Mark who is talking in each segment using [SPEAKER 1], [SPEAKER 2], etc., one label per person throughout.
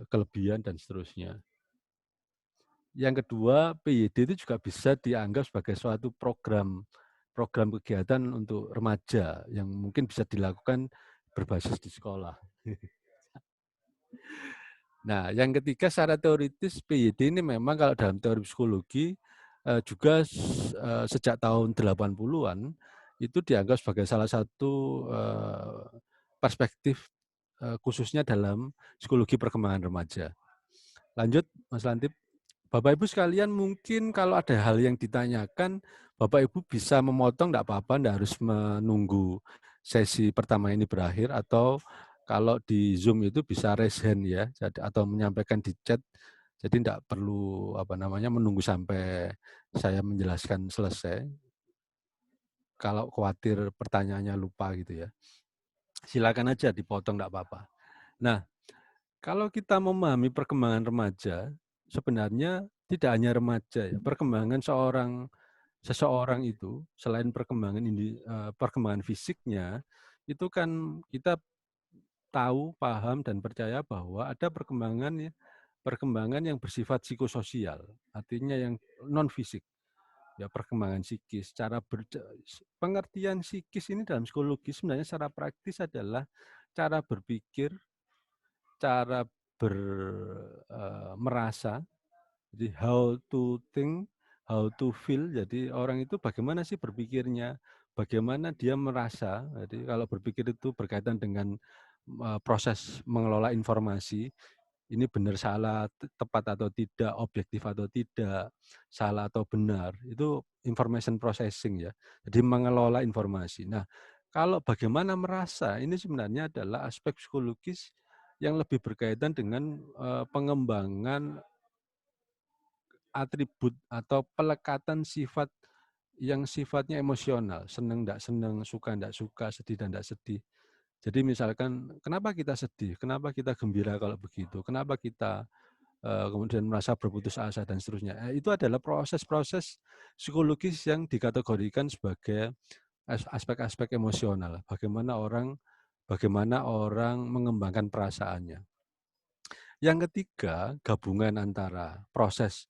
[SPEAKER 1] kelebihan dan seterusnya. Yang kedua, PYD itu juga bisa dianggap sebagai suatu program kegiatan untuk remaja yang mungkin bisa dilakukan berbasis di sekolah. Nah, yang ketiga secara teoritis PYD ini memang kalau dalam teori psikologi juga sejak tahun 80-an itu dianggap sebagai salah satu perspektif khususnya dalam psikologi perkembangan remaja. Lanjut, Mas Lantip. Bapak Ibu sekalian, mungkin kalau ada hal yang ditanyakan, Bapak Ibu bisa memotong, enggak apa-apa, enggak harus menunggu sesi pertama ini berakhir, atau kalau di Zoom itu bisa raise hand ya, atau menyampaikan di chat, jadi enggak perlu menunggu sampai saya menjelaskan selesai. Kalau khawatir pertanyaannya lupa gitu ya, silakan aja dipotong, enggak apa-apa. Nah, kalau kita memahami perkembangan remaja, sebenarnya tidak hanya remaja ya, perkembangan seseorang itu selain perkembangan fisiknya, itu kan kita tahu, paham, dan percaya bahwa ada perkembangan yang bersifat psikososial, artinya yang non fisik. Ya, perkembangan psikis, pengertian psikis ini dalam psikologi sebenarnya secara praktis adalah cara berpikir, cara merasa, jadi how to think, how to feel. Jadi orang itu bagaimana sih berpikirnya, bagaimana dia merasa. Jadi kalau berpikir itu berkaitan dengan proses mengelola informasi, ini benar salah, tepat atau tidak, objektif atau tidak, salah atau benar. Itu information processing ya. Jadi mengelola informasi. Nah, kalau bagaimana merasa, ini sebenarnya adalah aspek psikologis yang lebih berkaitan dengan pengembangan atribut atau pelekatan sifat yang sifatnya emosional, senang tidak senang, suka tidak suka, sedih dan tidak sedih. Jadi misalkan kenapa kita sedih, kenapa kita gembira kalau begitu, kenapa kita kemudian merasa berputus asa dan seterusnya. Itu adalah proses-proses psikologis yang dikategorikan sebagai aspek-aspek emosional. Bagaimana orang mengembangkan perasaannya. Yang ketiga, gabungan antara proses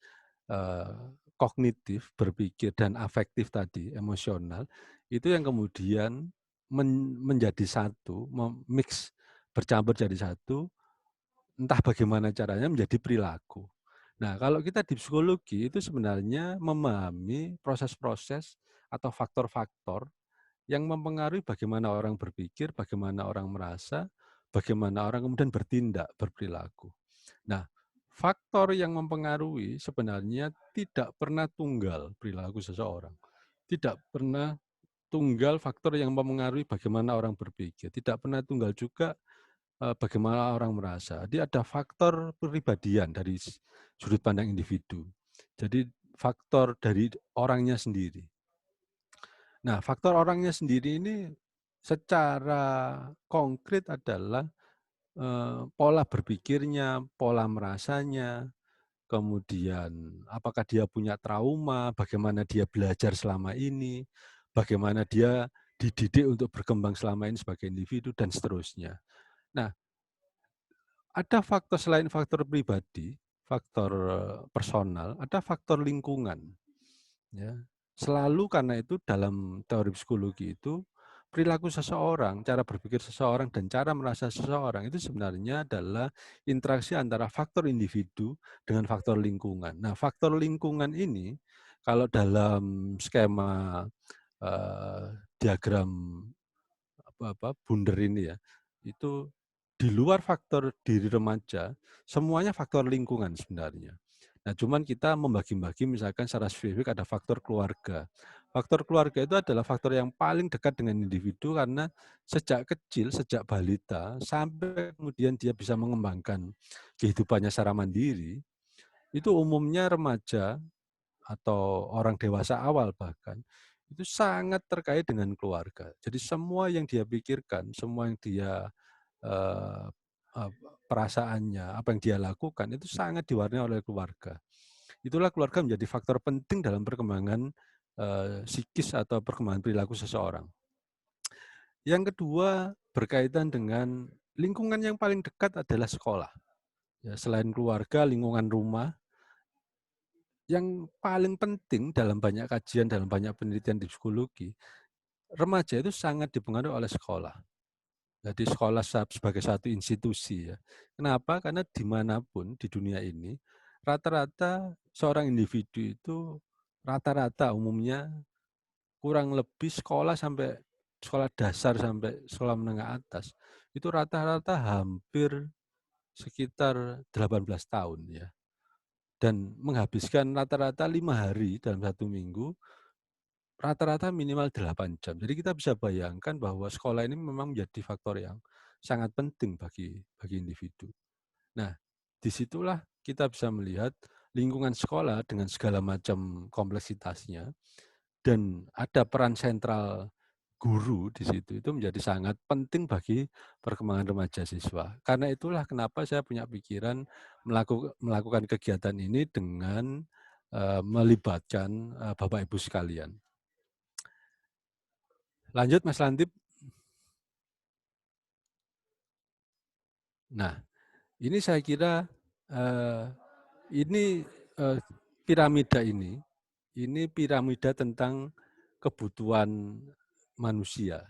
[SPEAKER 1] kognitif, berpikir, dan afektif tadi, emosional, itu yang kemudian menjadi satu, mix, bercampur jadi satu, entah bagaimana caranya menjadi perilaku. Nah, kalau kita di psikologi itu sebenarnya memahami proses-proses atau faktor-faktor yang mempengaruhi bagaimana orang berpikir, bagaimana orang merasa, bagaimana orang kemudian bertindak, berperilaku. Nah, faktor yang mempengaruhi sebenarnya tidak pernah tunggal perilaku seseorang. Tidak pernah tunggal faktor yang mempengaruhi bagaimana orang berpikir. Tidak pernah tunggal juga bagaimana orang merasa. Jadi ada faktor kepribadian dari sudut pandang individu. Jadi faktor dari orangnya sendiri. Nah, faktor orangnya sendiri ini secara konkret adalah pola berpikirnya, pola merasanya, kemudian apakah dia punya trauma, bagaimana dia belajar selama ini, bagaimana dia dididik untuk berkembang selama ini sebagai individu, dan seterusnya. Nah, ada faktor selain faktor pribadi, faktor personal, ada faktor lingkungan. Ya. Selalu karena itu dalam teori psikologi itu, perilaku seseorang, cara berpikir seseorang, dan cara merasa seseorang itu sebenarnya adalah interaksi antara faktor individu dengan faktor lingkungan. Nah, faktor lingkungan ini kalau dalam skema diagram bundar ini ya, itu di luar faktor diri remaja, semuanya faktor lingkungan sebenarnya. Nah, cuman kita membagi-bagi misalkan secara spesifik ada faktor keluarga. Faktor keluarga itu adalah faktor yang paling dekat dengan individu karena sejak kecil, sejak balita, sampai kemudian dia bisa mengembangkan kehidupannya secara mandiri, itu umumnya remaja atau orang dewasa awal bahkan, itu sangat terkait dengan keluarga. Jadi semua yang dia pikirkan, semua yang dia eh, perasaannya, apa yang dia lakukan itu sangat diwarnai oleh keluarga. Itulah keluarga menjadi faktor penting dalam perkembangan psikis atau perkembangan perilaku seseorang. Yang kedua berkaitan dengan lingkungan yang paling dekat adalah sekolah. Ya, selain keluarga, lingkungan rumah, yang paling penting dalam banyak kajian, dalam banyak penelitian di psikologi, remaja itu sangat dipengaruhi oleh sekolah. Jadi sekolah sebagai satu institusi ya. Kenapa? Karena dimanapun di dunia ini, rata-rata seorang individu itu rata-rata umumnya kurang lebih sekolah dasar sampai sekolah menengah atas, itu rata-rata hampir sekitar 18 tahun ya. Dan menghabiskan rata-rata 5 hari dalam 1 minggu, rata-rata minimal 8 jam. Jadi kita bisa bayangkan bahwa sekolah ini memang menjadi faktor yang sangat penting bagi individu. Nah, disitulah kita bisa melihat lingkungan sekolah dengan segala macam kompleksitasnya, dan ada peran sentral guru di situ, itu menjadi sangat penting bagi perkembangan remaja siswa. Karena itulah kenapa saya punya pikiran melakukan kegiatan ini dengan melibatkan Bapak Ibu sekalian. Lanjut Mas Lantip. Nah, ini saya kira ini piramida ini piramida tentang kebutuhan manusia.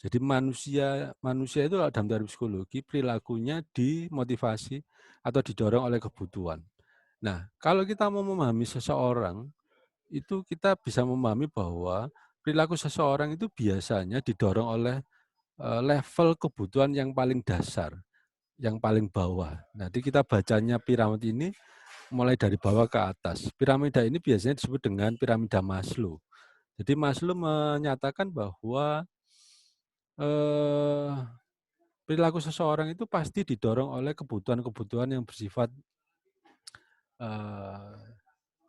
[SPEAKER 1] Jadi manusia itu dalam teori psikologi perilakunya dimotivasi atau didorong oleh kebutuhan. Nah, kalau kita mau memahami seseorang, itu kita bisa memahami bahwa perilaku seseorang itu biasanya didorong oleh level kebutuhan yang paling dasar, yang paling bawah. Nanti kita bacanya piramid ini mulai dari bawah ke atas. Piramida ini biasanya disebut dengan piramida Maslow. Jadi Maslow menyatakan bahwa eh, perilaku seseorang itu pasti didorong oleh kebutuhan-kebutuhan yang bersifat eh,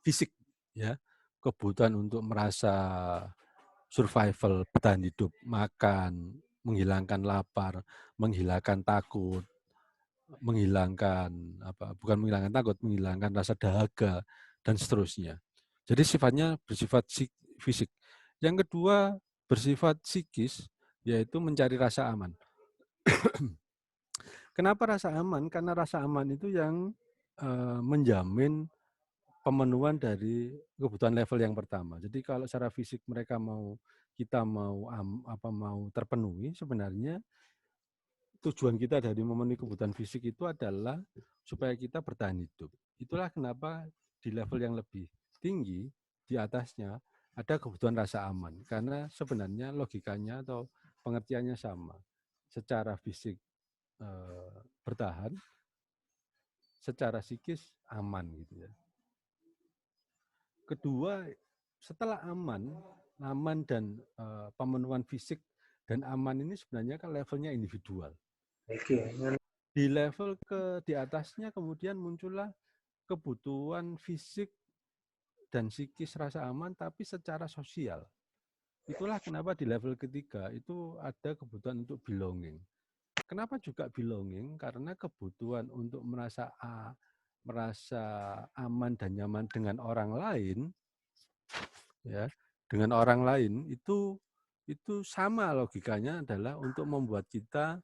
[SPEAKER 1] fisik, ya, kebutuhan untuk merasa survival, bertahan hidup, makan, menghilangkan lapar, menghilangkan takut, bukan menghilangkan takut, menghilangkan rasa dahaga dan seterusnya. Jadi sifatnya bersifat fisik. Yang kedua bersifat psikis, yaitu mencari rasa aman. Kenapa rasa aman? Karena rasa aman itu yang menjamin pemenuhan dari kebutuhan level yang pertama. Jadi kalau secara fisik kita mau terpenuhi, sebenarnya tujuan kita dari memenuhi kebutuhan fisik itu adalah supaya kita bertahan hidup. Itulah kenapa di level yang lebih tinggi, di atasnya ada kebutuhan rasa aman. Karena sebenarnya logikanya atau pengertiannya sama. Secara fisik bertahan, secara psikis aman gitu ya. Kedua, setelah aman dan pemenuhan fisik dan aman ini sebenarnya kan levelnya individual. Di level di atasnya kemudian muncullah kebutuhan fisik dan psikis rasa aman tapi secara sosial. Itulah kenapa di level ketiga itu ada kebutuhan untuk belonging. Kenapa juga belonging? Karena kebutuhan untuk merasa aman dan nyaman dengan orang lain, ya, dengan orang lain itu sama logikanya adalah untuk membuat kita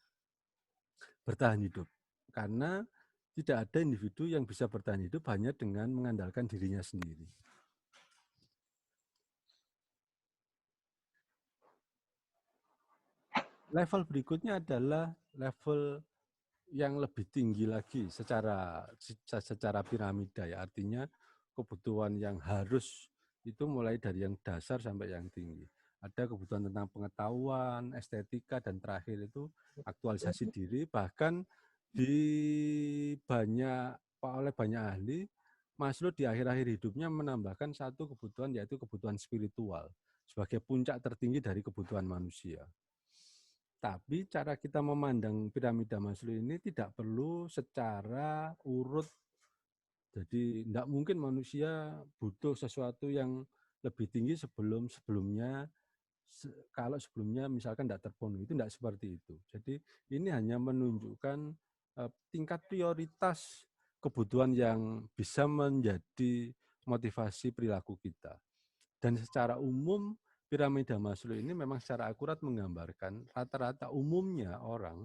[SPEAKER 1] bertahan hidup. Karena tidak ada individu yang bisa bertahan hidup hanya dengan mengandalkan dirinya sendiri. Level berikutnya adalah level yang lebih tinggi lagi secara piramida ya, artinya kebutuhan yang harus itu mulai dari yang dasar sampai yang tinggi. Ada kebutuhan tentang pengetahuan, estetika, dan terakhir itu aktualisasi diri. Bahkan oleh banyak ahli, Maslow di akhir-akhir hidupnya menambahkan satu kebutuhan, yaitu kebutuhan spiritual sebagai puncak tertinggi dari kebutuhan manusia. Tapi cara kita memandang piramida Maslow ini tidak perlu secara urut. Jadi tidak mungkin manusia butuh sesuatu yang lebih tinggi kalau sebelumnya misalkan tidak terpenuhi, itu tidak seperti itu. Jadi ini hanya menunjukkan tingkat prioritas kebutuhan yang bisa menjadi motivasi perilaku kita. Dan secara umum piramida Maslow ini memang secara akurat menggambarkan rata-rata umumnya orang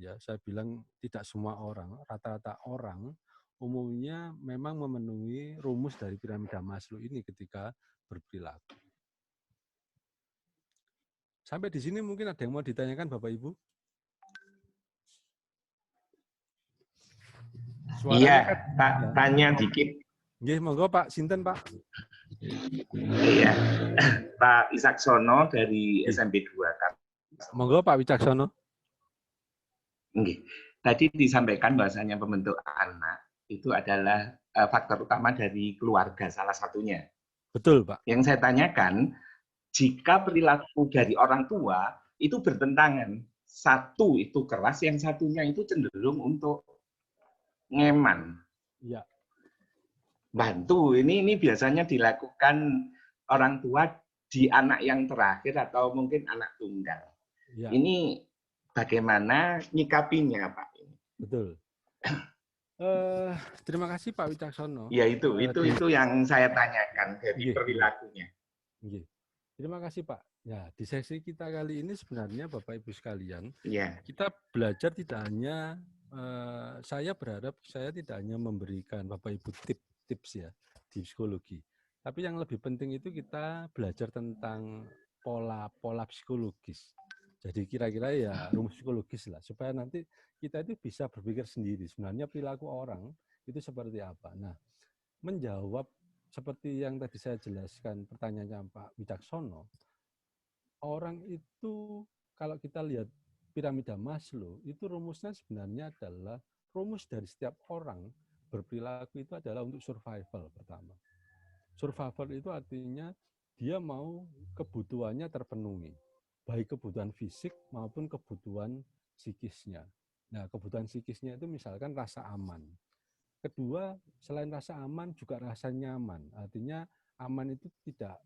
[SPEAKER 1] ya, saya bilang tidak semua orang, rata-rata orang umumnya memang memenuhi rumus dari piramida Maslow ini ketika berperilaku. Sampai di sini mungkin ada yang mau ditanyakan Bapak Ibu?
[SPEAKER 2] Iya,
[SPEAKER 1] Suaranya kan? Ya.
[SPEAKER 2] tanya dikit.
[SPEAKER 1] Nggih, monggo Pak, sinten Pak?
[SPEAKER 2] Iya, Pak Isaksono dari
[SPEAKER 1] Nggih.
[SPEAKER 2] SMP 2 kan.
[SPEAKER 1] Monggo Pak Wicaksono.
[SPEAKER 2] Nggih. Tadi disampaikan bahwasanya pembentuk anak itu adalah faktor utama dari keluarga salah satunya.
[SPEAKER 1] Betul Pak.
[SPEAKER 2] Yang saya tanyakan, jika perilaku dari orang tua itu bertentangan, satu itu keras, yang satunya itu cenderung untuk ngeman.
[SPEAKER 1] Iya.
[SPEAKER 2] Bantu, ini biasanya dilakukan orang tua di anak yang terakhir atau mungkin anak tunggal.
[SPEAKER 1] Ya.
[SPEAKER 2] Ini bagaimana nyikapinya, Pak?
[SPEAKER 1] Betul. Terima kasih Pak Wicaksono.
[SPEAKER 2] Ya itu yang saya tanyakan dari perilakunya.
[SPEAKER 1] Terima kasih Pak. Ya, di sesi kita kali ini sebenarnya Bapak Ibu sekalian,
[SPEAKER 2] kita
[SPEAKER 1] belajar tidak hanya saya berharap saya tidak hanya memberikan Bapak Ibu tips ya di psikologi, tapi yang lebih penting itu kita belajar tentang pola psikologis. Jadi kira-kira ya rumus psikologis lah, supaya nanti kita itu bisa berpikir sendiri sebenarnya perilaku orang itu seperti apa. Nah, menjawab seperti yang tadi saya jelaskan pertanyaannya Pak Wicaksono, orang itu kalau kita lihat piramida Maslow, itu rumusnya sebenarnya adalah rumus dari setiap orang berperilaku itu adalah untuk survival pertama. Survival itu artinya dia mau kebutuhannya terpenuhi, baik kebutuhan fisik maupun kebutuhan psikisnya. Nah, kebutuhan psikisnya itu misalkan rasa aman. Kedua, selain rasa aman juga rasa nyaman. Artinya aman itu tidak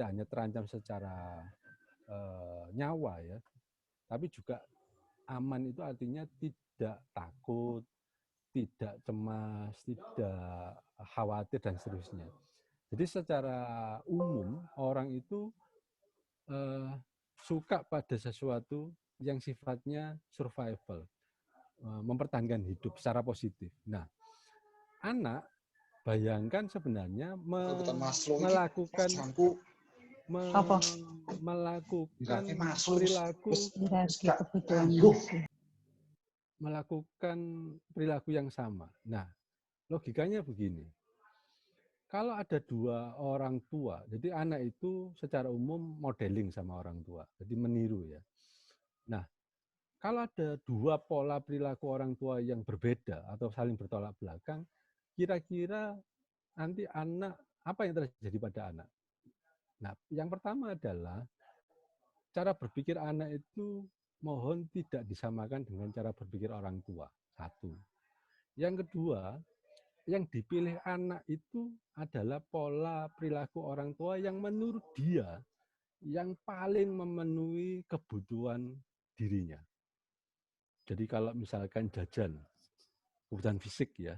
[SPEAKER 1] hanya terancam secara nyawa ya, tapi juga aman itu artinya tidak takut, tidak cemas, tidak khawatir dan seterusnya. Jadi secara umum orang itu suka pada sesuatu yang sifatnya survival, mempertahankan hidup secara positif. Nah, anak bayangkan sebenarnya melakukan perilaku yang sama. Nah, logikanya begini. Kalau ada dua orang tua, jadi anak itu secara umum modeling sama orang tua, jadi meniru ya. Nah, kalau ada dua pola perilaku orang tua yang berbeda atau saling bertolak belakang, kira-kira nanti anak, apa yang terjadi pada anak? Nah, yang pertama adalah cara berpikir anak itu mohon tidak disamakan dengan cara berpikir orang tua. Satu. Yang kedua, yang dipilih anak itu adalah pola perilaku orang tua yang menurut dia yang paling memenuhi kebutuhan dirinya. Jadi kalau misalkan jajan, kebutuhan fisik ya,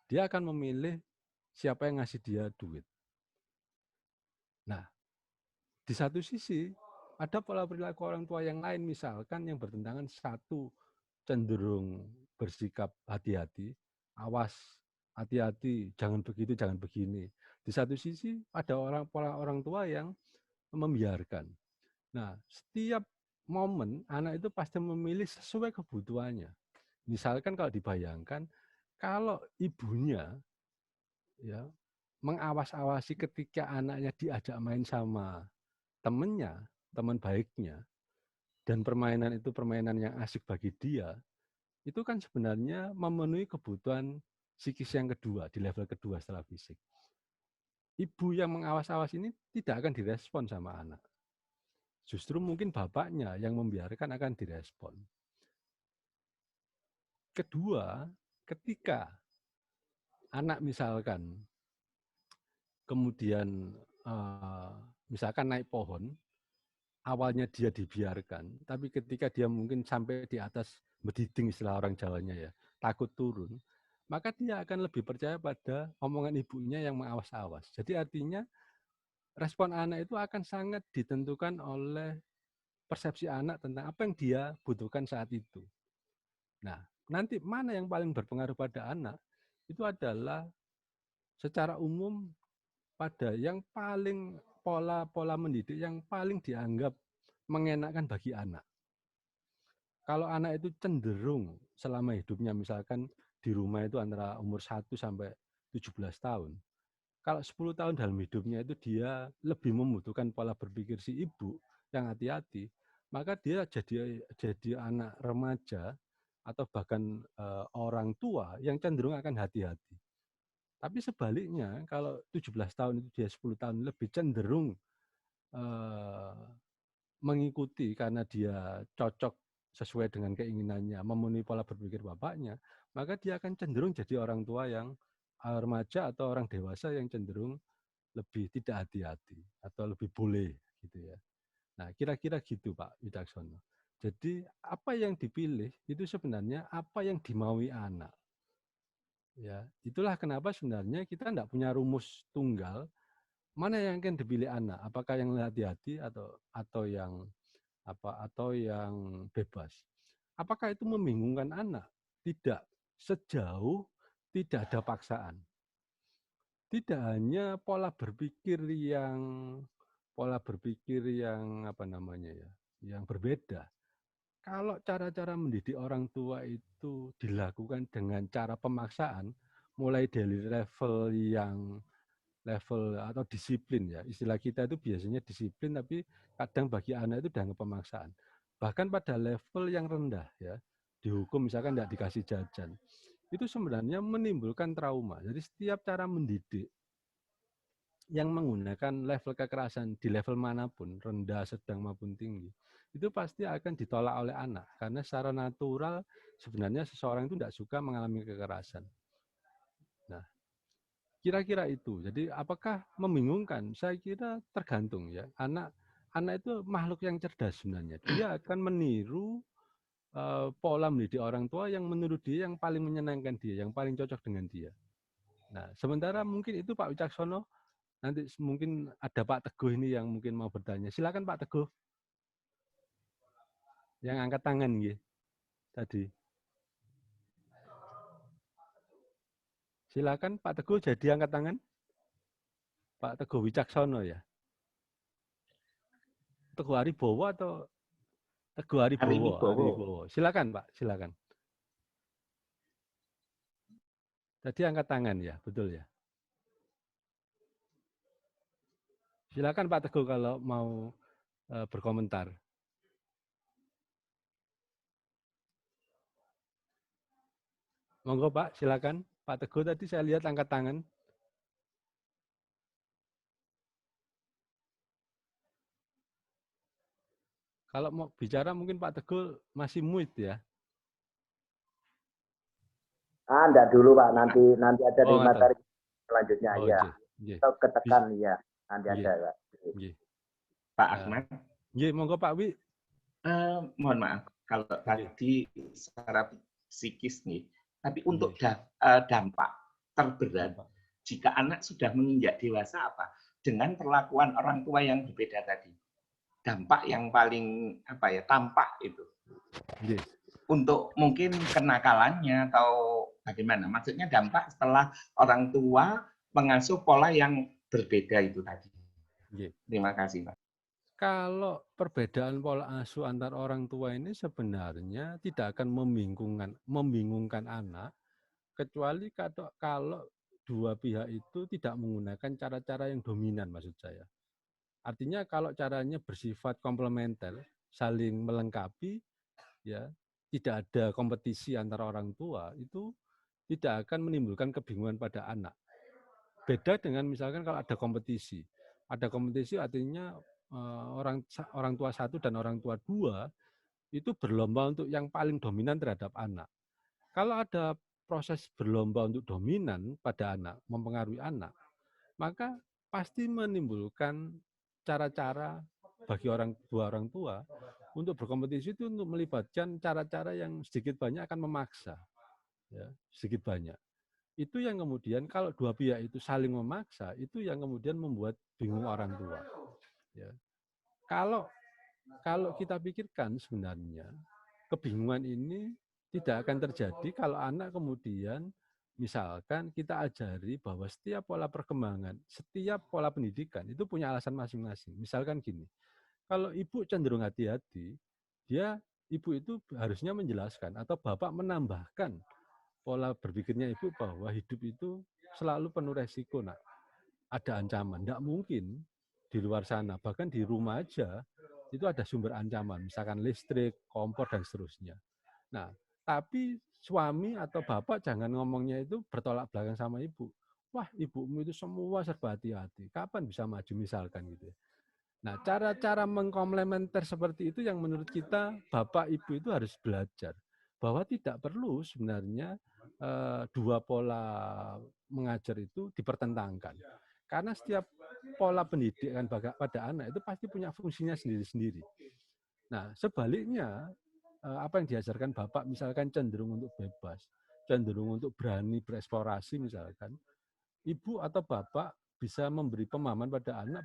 [SPEAKER 1] dia akan memilih siapa yang ngasih dia duit. Nah, di satu sisi ada pola perilaku orang tua yang lain, misalkan yang bertentangan, satu cenderung bersikap hati-hati, awas, hati-hati, jangan begitu, jangan begini. Di satu sisi ada pola orang tua yang membiarkan. Nah, setiap momen anak itu pasti memilih sesuai kebutuhannya. Misalkan kalau dibayangkan, kalau ibunya ya mengawas-awasi ketika anaknya diajak main sama temannya, teman baiknya, dan permainan itu permainan yang asik bagi dia, itu kan sebenarnya memenuhi kebutuhan psikis yang kedua, di level kedua setelah fisik. Ibu yang mengawas-awas ini tidak akan direspon sama anak. Justru mungkin bapaknya yang membiarkan akan direspon. Kedua, ketika anak misalkan kemudian misalkan naik pohon, awalnya dia dibiarkan, tapi ketika dia mungkin sampai di atas bediding istilah orang Jawanya ya, takut turun, maka dia akan lebih percaya pada omongan ibunya yang mengawas-awas. Jadi artinya respon anak itu akan sangat ditentukan oleh persepsi anak tentang apa yang dia butuhkan saat itu. Nah, nanti mana yang paling berpengaruh pada anak? Itu adalah secara umum pada yang paling pola mendidik yang paling dianggap mengenakan bagi anak. Kalau anak itu cenderung selama hidupnya misalkan di rumah itu antara umur 1 sampai 17 tahun. Kalau 10 tahun dalam hidupnya itu dia lebih membutuhkan pola berpikir si ibu yang hati-hati, maka dia jadi anak remaja atau bahkan orang tua yang cenderung akan hati-hati. Tapi sebaliknya kalau 17 tahun itu dia 10 tahun lebih cenderung mengikuti karena dia cocok sesuai dengan keinginannya, memenuhi pola berpikir bapaknya, maka dia akan cenderung jadi orang tua yang remaja atau orang dewasa yang cenderung lebih tidak hati-hati atau lebih boleh gitu ya. Nah, kira-kira gitu Pak Wicaksono. Jadi apa yang dipilih itu sebenarnya apa yang dimaui anak. Ya, itulah kenapa sebenarnya kita tidak punya rumus tunggal mana yang akan dipilih anak, apakah yang hati-hati atau yang atau yang bebas. Apakah itu membingungkan anak? Tidak, sejauh tidak ada paksaan. Tidak hanya pola berpikir yang apa namanya ya, yang berbeda. Kalau cara-cara mendidik orang tua itu dilakukan dengan cara pemaksaan, mulai dari level atau disiplin ya. Istilah kita itu biasanya disiplin, tapi kadang bagi anak itu dianggap pemaksaan. Bahkan pada level yang rendah ya, dihukum misalkan tidak dikasih jajan, itu sebenarnya menimbulkan trauma. Jadi setiap cara mendidik yang menggunakan level kekerasan di level manapun, rendah, sedang maupun tinggi, itu pasti akan ditolak oleh anak. Karena secara natural sebenarnya seseorang itu tidak suka mengalami kekerasan. Nah, kira-kira itu. Jadi apakah membingungkan? Saya kira tergantung ya. Anak itu makhluk yang cerdas sebenarnya. Dia akan meniru pola mendidik orang tua yang menurut dia yang paling menyenangkan dia, yang paling cocok dengan dia. Nah, sementara mungkin itu Pak Wicaksono. Nanti mungkin ada Pak Teguh ini yang mungkin mau bertanya. Silakan Pak Teguh. Yang angkat tangan ya, tadi. Silakan Pak Teguh jadi angkat tangan. Pak Teguh Wicaksono ya. Teguh Aribowo atau Teguh Aribowo? Aribowo. Silakan Pak, silakan. Tadi angkat tangan ya, betul ya. Silakan Pak Teguh kalau mau berkomentar. Monggo Pak, silakan. Pak Teguh tadi saya lihat angkat tangan. Kalau mau bicara mungkin Pak Teguh masih mute ya.
[SPEAKER 3] Enggak dulu Pak, nanti ada di materi selanjutnya ya. Atau ketekan ya, nanti ada Pak.
[SPEAKER 2] Pak Ahmad.
[SPEAKER 1] Monggo Pak Wi.
[SPEAKER 2] Mohon maaf kalau tadi secara psikis nih, tapi untuk dampak terberat jika anak sudah menginjak dewasa apa? Dengan perlakuan orang tua yang berbeda tadi. Dampak yang paling tampak itu. Untuk mungkin kenakalannya atau bagaimana? Maksudnya dampak setelah orang tua mengasuh pola yang berbeda itu tadi. Terima kasih, Pak.
[SPEAKER 1] Kalau perbedaan pola asuh antar orang tua ini sebenarnya tidak akan membingungkan anak, kecuali kalau dua pihak itu tidak menggunakan cara-cara yang dominan, maksud saya. Artinya kalau caranya bersifat komplementer, saling melengkapi, ya tidak ada kompetisi antara orang tua, itu tidak akan menimbulkan kebingungan pada anak. Beda dengan misalkan kalau ada kompetisi. Ada kompetisi artinya orang tua satu dan orang tua dua itu berlomba untuk yang paling dominan terhadap anak. Kalau ada proses berlomba untuk dominan pada anak, mempengaruhi anak, maka pasti menimbulkan cara-cara bagi dua orang tua untuk berkompetisi itu untuk melibatkan cara-cara yang sedikit banyak akan memaksa, ya, sedikit banyak. Itu yang kemudian kalau dua pihak itu saling memaksa, itu yang kemudian membuat bingung orang tua. Ya. Kalau kita pikirkan sebenarnya kebingungan ini tidak akan terjadi kalau anak kemudian misalkan kita ajari bahwa setiap pola perkembangan, setiap pola pendidikan itu punya alasan masing-masing. Misalkan gini, kalau ibu cenderung hati-hati, ibu itu harusnya menjelaskan atau bapak menambahkan pola berpikirnya ibu bahwa hidup itu selalu penuh resiko, nak. Ada ancaman. Tidak mungkin di luar sana, bahkan di rumah aja itu ada sumber ancaman, misalkan listrik, kompor, dan seterusnya. Nah, tapi suami atau bapak jangan ngomongnya itu bertolak belakang sama ibu. Wah, ibumu itu semua serba hati-hati. Kapan bisa maju misalkan gitu ya. Nah, cara-cara mengkomplementer seperti itu yang menurut kita bapak ibu itu harus belajar bahwa tidak perlu sebenarnya dua pola mengajar itu dipertentangkan. Karena setiap pola pendidikan pada anak itu pasti punya fungsinya sendiri-sendiri. Nah, sebaliknya apa yang diajarkan bapak misalkan cenderung untuk bebas, cenderung untuk berani bereksplorasi misalkan, ibu atau bapak bisa memberi pemahaman pada anak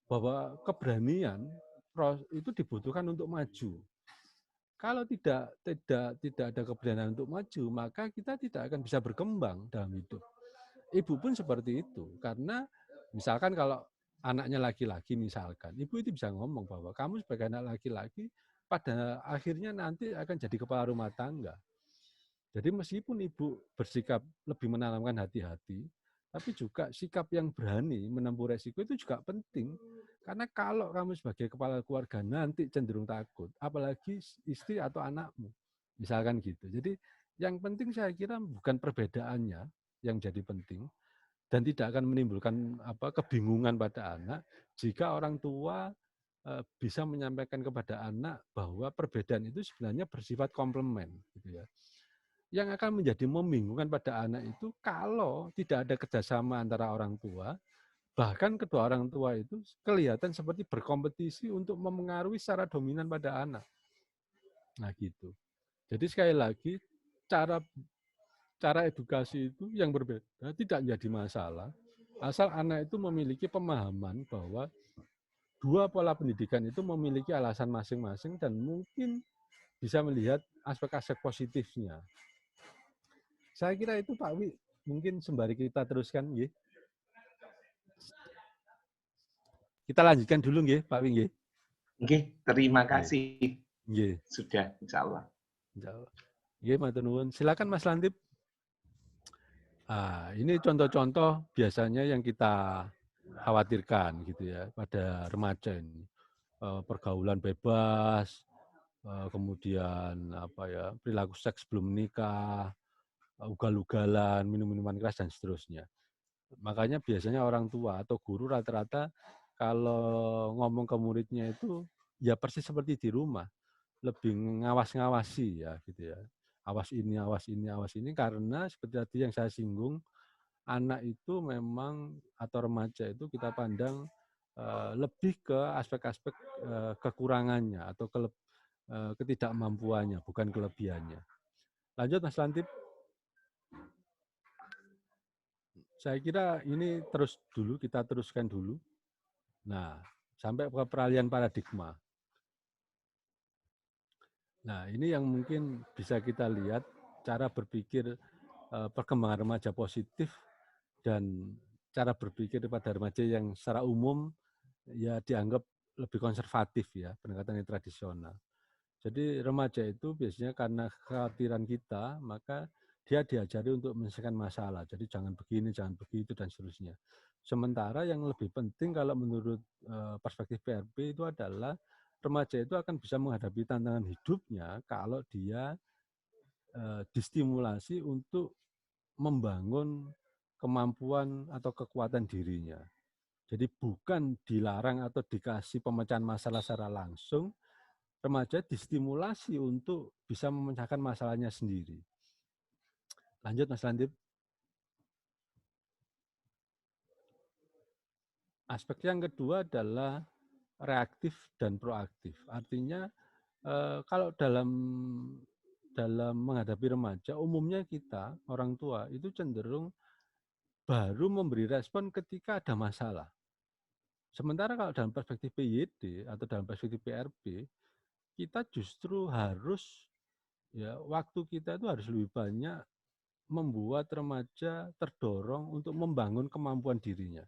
[SPEAKER 1] bahwa keberanian itu dibutuhkan untuk maju. Kalau tidak ada keberanian untuk maju, maka kita tidak akan bisa berkembang dalam hidup. Ibu pun seperti itu, karena misalkan kalau anaknya laki-laki misalkan, ibu itu bisa ngomong bahwa kamu sebagai anak laki-laki pada akhirnya nanti akan jadi kepala rumah tangga. Jadi meskipun ibu bersikap lebih menanamkan hati-hati, tapi juga sikap yang berani menempuh resiko itu juga penting. Karena kalau kamu sebagai kepala keluarga nanti cenderung takut, apalagi istri atau anakmu, misalkan gitu. Jadi yang penting saya kira bukan perbedaannya yang jadi penting, dan tidak akan menimbulkan kebingungan pada anak jika orang tua bisa menyampaikan kepada anak bahwa perbedaan itu sebenarnya bersifat komplement, gitu ya. Yang akan menjadi membingungkan pada anak itu kalau tidak ada kerjasama antara orang tua, bahkan kedua orang tua itu kelihatan seperti berkompetisi untuk memengaruhi secara dominan pada anak. Nah gitu. Jadi sekali lagi cara edukasi itu yang berbeda tidak menjadi masalah, asal anak itu memiliki pemahaman bahwa dua pola pendidikan itu memiliki alasan masing-masing dan mungkin bisa melihat aspek-aspek positifnya. Saya kira itu Pak Wi, mungkin sembari kita teruskan, nggih. Kita lanjutkan dulu nggih, Pak Wi nggih.
[SPEAKER 2] Nggih, terima kasih.
[SPEAKER 1] Nggih.
[SPEAKER 2] Sudah, insyaallah.
[SPEAKER 1] Insyaallah. Nggih, matur nuwun. Silakan Mas Lantip. Ini contoh-contoh biasanya yang kita khawatirkan gitu ya pada remaja ini. Pergaulan bebas, kemudian perilaku seks sebelum menikah, ugal-ugalan, minum-minuman keras dan seterusnya. Makanya biasanya orang tua atau guru rata-rata kalau ngomong ke muridnya itu ya persis seperti di rumah, lebih ngawas-ngawasi ya gitu ya. Awas ini, awas ini, awas ini, karena seperti tadi yang saya singgung, anak itu memang atau remaja itu kita pandang lebih ke aspek-aspek kekurangannya atau ketidakmampuannya, bukan kelebihannya. Lanjut Mas Lantip. Saya kira ini kita teruskan dulu. Nah, sampai ke peralihan paradigma. Nah, ini yang mungkin bisa kita lihat cara berpikir perkembangan remaja positif dan cara berpikir pada remaja yang secara umum ya dianggap lebih konservatif ya, pendekatan yang tradisional. Jadi remaja itu biasanya karena kekhawatiran kita, maka dia diajari untuk menyelesaikan masalah. Jadi jangan begini, jangan begitu, dan seterusnya. Sementara yang lebih penting kalau menurut perspektif PRP itu adalah remaja itu akan bisa menghadapi tantangan hidupnya kalau dia distimulasi untuk membangun kemampuan atau kekuatan dirinya. Jadi bukan dilarang atau dikasih pemecahan masalah secara langsung, remaja distimulasi untuk bisa memecahkan masalahnya sendiri. Lanjut Mas Landip. Aspek yang kedua adalah reaktif dan proaktif. Artinya kalau dalam menghadapi remaja, umumnya kita orang tua itu cenderung baru memberi respon ketika ada masalah. Sementara kalau dalam perspektif PYD atau dalam perspektif PRP, kita justru harus ya waktu kita itu harus lebih banyak membuat remaja terdorong untuk membangun kemampuan dirinya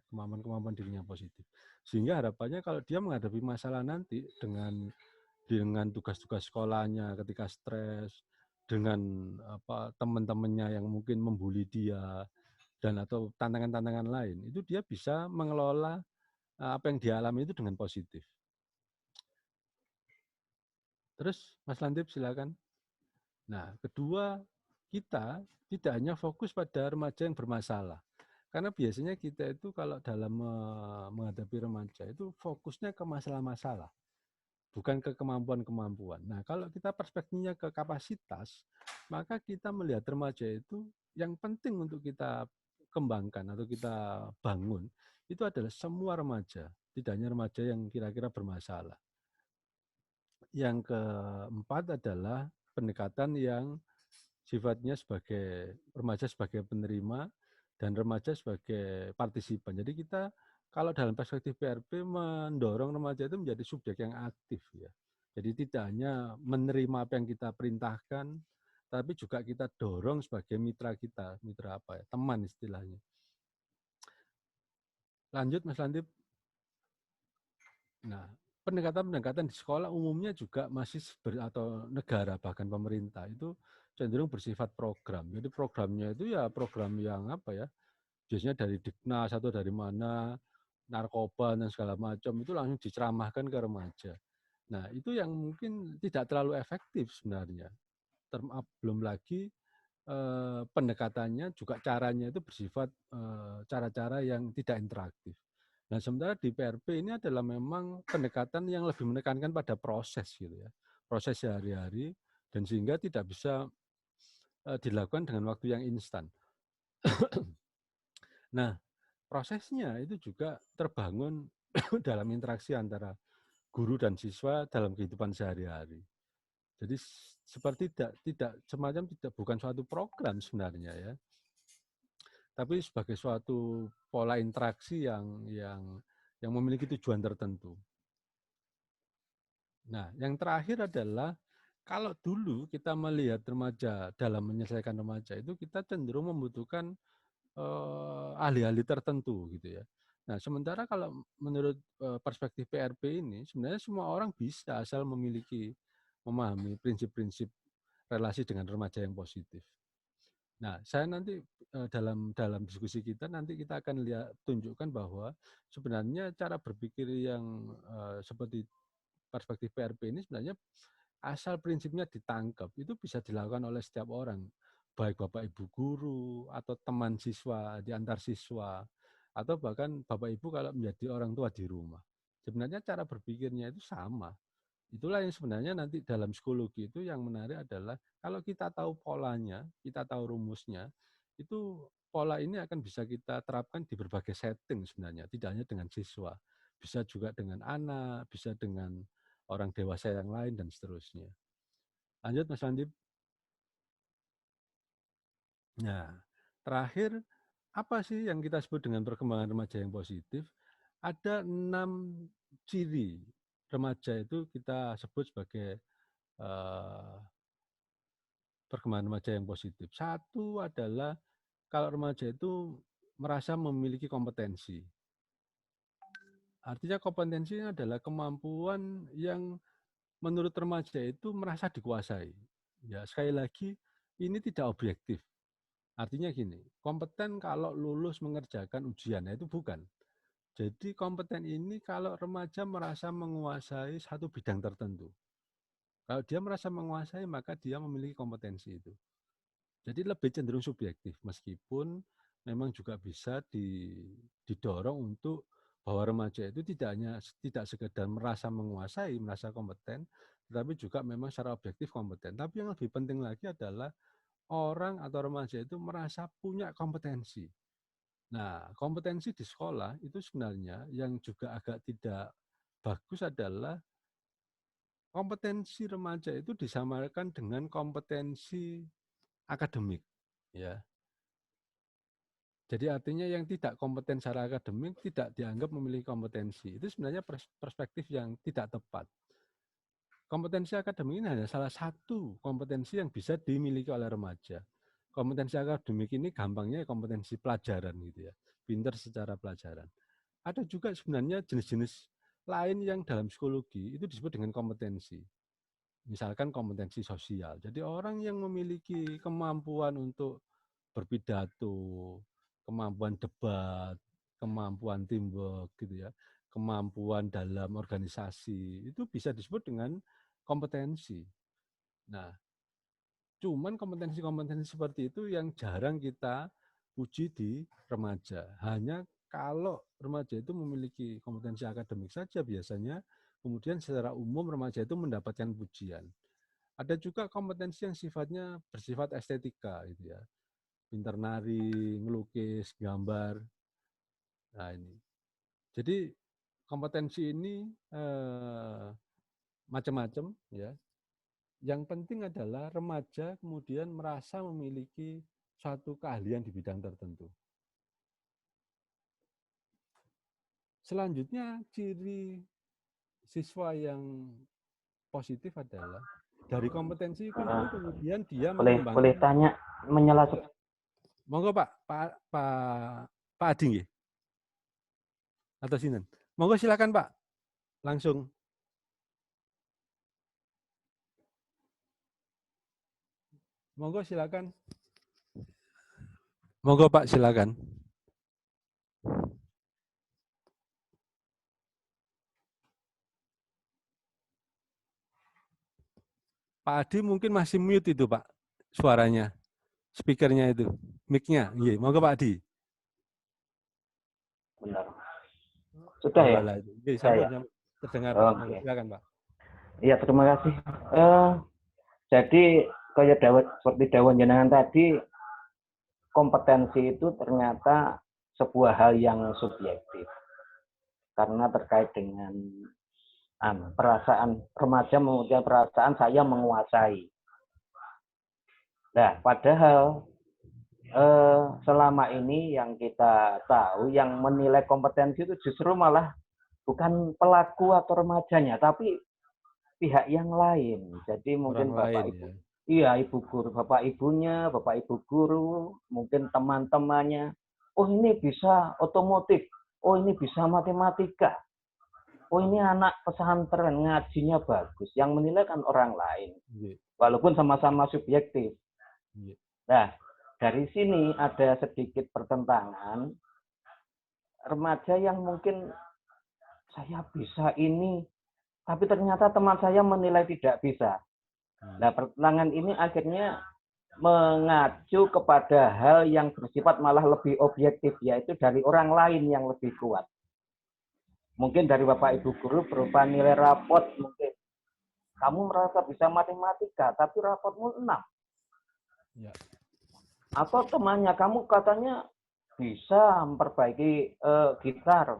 [SPEAKER 1] positif. Sehingga harapannya kalau dia menghadapi masalah nanti dengan tugas-tugas sekolahnya ketika stres, dengan teman-temannya yang mungkin membuli dia dan atau tantangan-tantangan lain, itu dia bisa mengelola apa yang dia alami itu dengan positif. Terus Mas Lantip silakan. Nah, kedua, kita tidak hanya fokus pada remaja yang bermasalah. Karena biasanya kita itu kalau dalam menghadapi remaja itu fokusnya ke masalah-masalah, bukan ke kemampuan-kemampuan. Nah, kalau kita perspektifnya ke kapasitas, maka kita melihat remaja itu yang penting untuk kita kembangkan atau kita bangun, itu adalah semua remaja, tidak hanya remaja yang kira-kira bermasalah. Yang keempat adalah pendekatan yang sifatnya sebagai remaja sebagai penerima dan remaja sebagai partisipan. Jadi kita kalau dalam perspektif PRP mendorong remaja itu menjadi subjek yang aktif ya. Jadi tidak hanya menerima apa yang kita perintahkan, tapi juga kita dorong sebagai mitra kita, mitra apa ya, teman istilahnya. Lanjut Mas Lantip. Nah, pendekatan-pendekatan di sekolah umumnya juga masih atau negara bahkan pemerintah itu cenderung bersifat program. Jadi programnya itu ya program yang apa ya, biasanya dari Diknas atau dari mana, narkoba dan segala macam itu langsung diceramahkan ke remaja. Nah, itu yang mungkin tidak terlalu efektif sebenarnya. Belum lagi pendekatannya juga caranya itu bersifat cara-cara yang tidak interaktif. Nah, sementara di PRP ini adalah memang pendekatan yang lebih menekankan pada proses gitu ya. Proses sehari-hari dan sehingga tidak bisa dilakukan dengan waktu yang instan. Nah, prosesnya itu juga terbangun dalam interaksi antara guru dan siswa dalam kehidupan sehari-hari. Jadi seperti bukan suatu program sebenarnya ya. Tapi sebagai suatu pola interaksi yang memiliki tujuan tertentu. Nah, yang terakhir adalah kalau dulu kita melihat remaja dalam menyelesaikan remaja itu kita cenderung membutuhkan ahli-ahli tertentu gitu ya. Nah, sementara kalau menurut perspektif PRP ini sebenarnya semua orang bisa asal memahami prinsip-prinsip relasi dengan remaja yang positif. Nah, saya nanti dalam diskusi kita nanti kita akan tunjukkan bahwa sebenarnya cara berpikir yang seperti perspektif PRP ini sebenarnya asal prinsipnya ditangkap itu bisa dilakukan oleh setiap orang, baik Bapak Ibu guru atau teman siswa di antar siswa atau bahkan Bapak Ibu kalau menjadi orang tua di rumah. Sebenarnya cara berpikirnya itu sama. Itulah yang sebenarnya nanti dalam psikologi itu yang menarik adalah kalau kita tahu polanya, kita tahu rumusnya, itu pola ini akan bisa kita terapkan di berbagai setting sebenarnya, tidak hanya dengan siswa, bisa juga dengan anak, bisa dengan orang dewasa yang lain dan seterusnya. Lanjut Mas Andip. Nah, terakhir apa sih yang kita sebut dengan perkembangan remaja yang positif? Ada 6 ciri remaja itu kita sebut sebagai perkembangan remaja yang positif. Satu adalah kalau remaja itu merasa memiliki kompetensi. Artinya kompetensi adalah kemampuan yang menurut remaja itu merasa dikuasai. Ya, sekali lagi ini tidak objektif. Artinya gini, kompeten kalau lulus mengerjakan ujian, itu bukan. Jadi kompeten ini kalau remaja merasa menguasai satu bidang tertentu. Kalau dia merasa menguasai, maka dia memiliki kompetensi itu. Jadi lebih cenderung subjektif, meskipun memang juga bisa didorong untuk bahwa remaja itu tidak sekedar merasa menguasai, merasa kompeten, tetapi juga memang secara objektif kompeten. Tapi yang lebih penting lagi adalah orang atau remaja itu merasa punya kompetensi. Nah, kompetensi di sekolah itu sebenarnya yang juga agak tidak bagus adalah kompetensi remaja itu disamakan dengan kompetensi akademik, ya. Jadi artinya yang tidak kompeten secara akademik tidak dianggap memiliki kompetensi. Itu sebenarnya perspektif yang tidak tepat. kompetensi akademik ini hanya salah satu kompetensi yang bisa dimiliki oleh remaja. Kompetensi akademik ini gampangnya kompetensi pelajaran gitu ya, pinter secara pelajaran. Ada juga sebenarnya jenis-jenis lain yang dalam psikologi itu disebut dengan kompetensi. Misalkan kompetensi sosial. Jadi orang yang memiliki kemampuan untuk berpidato, kemampuan debat, kemampuan teamwork gitu ya, kemampuan dalam organisasi, itu bisa disebut dengan kompetensi. Nah, cuman kompetensi-kompetensi seperti itu yang jarang kita puji di remaja. Hanya kalau remaja itu memiliki kompetensi akademik saja biasanya, kemudian secara umum remaja itu mendapatkan pujian. Ada juga kompetensi yang sifatnya bersifat estetika gitu ya. Pintar nari, ngelukis, gambar. Nah ini. Jadi kompetensi ini macam-macam ya. Yang penting adalah remaja kemudian merasa memiliki suatu keahlian di bidang tertentu. Selanjutnya ciri siswa yang positif adalah dari kompetensi itu kemudian dia mengembangkan.
[SPEAKER 3] Boleh tanya menyelesaikan.
[SPEAKER 1] Monggo Pak Adi nggih. Atau Sinan. Monggo silakan Pak. Langsung. Monggo silakan. Monggo Pak silakan. Pak Adi mungkin masih mute itu Pak suaranya. Speakernya itu, mic-nya. Iya, monggo Pak Adi.
[SPEAKER 3] Benar. Sudah ya?
[SPEAKER 1] Oke, sambung. Terdengar Pak.
[SPEAKER 3] Okay.
[SPEAKER 1] Silakan Pak.
[SPEAKER 3] Iya, terima kasih. Jadi kayak seperti Dawan jenengan tadi, kompetensi itu ternyata sebuah hal yang subjektif. Karena terkait dengan perasaan remaja, kemudian perasaan saya menguasai. Nah, padahal selama ini yang kita tahu, yang menilai kompetensi itu justru malah bukan pelaku atau remajanya, tapi pihak yang lain. Jadi mungkin Bapak Ibu, iya Ibu guru, Bapak Ibunya, Bapak Ibu guru, mungkin teman-temannya. Oh ini bisa otomotif, oh ini bisa matematika, oh ini anak pesantren ngajinya bagus. Yang menilai kan orang lain, walaupun sama-sama subjektif. Nah, dari sini ada sedikit pertentangan. Remaja yang mungkin saya bisa ini, tapi ternyata teman saya menilai tidak bisa. Nah, pertentangan ini akhirnya mengacu kepada hal yang bersifat malah lebih objektif, yaitu dari orang lain yang lebih kuat. Mungkin dari Bapak Ibu guru berupa nilai rapot, mungkin kamu merasa bisa matematika, tapi rapotmu 6. Ya. Atau temannya, kamu katanya bisa memperbaiki gitar.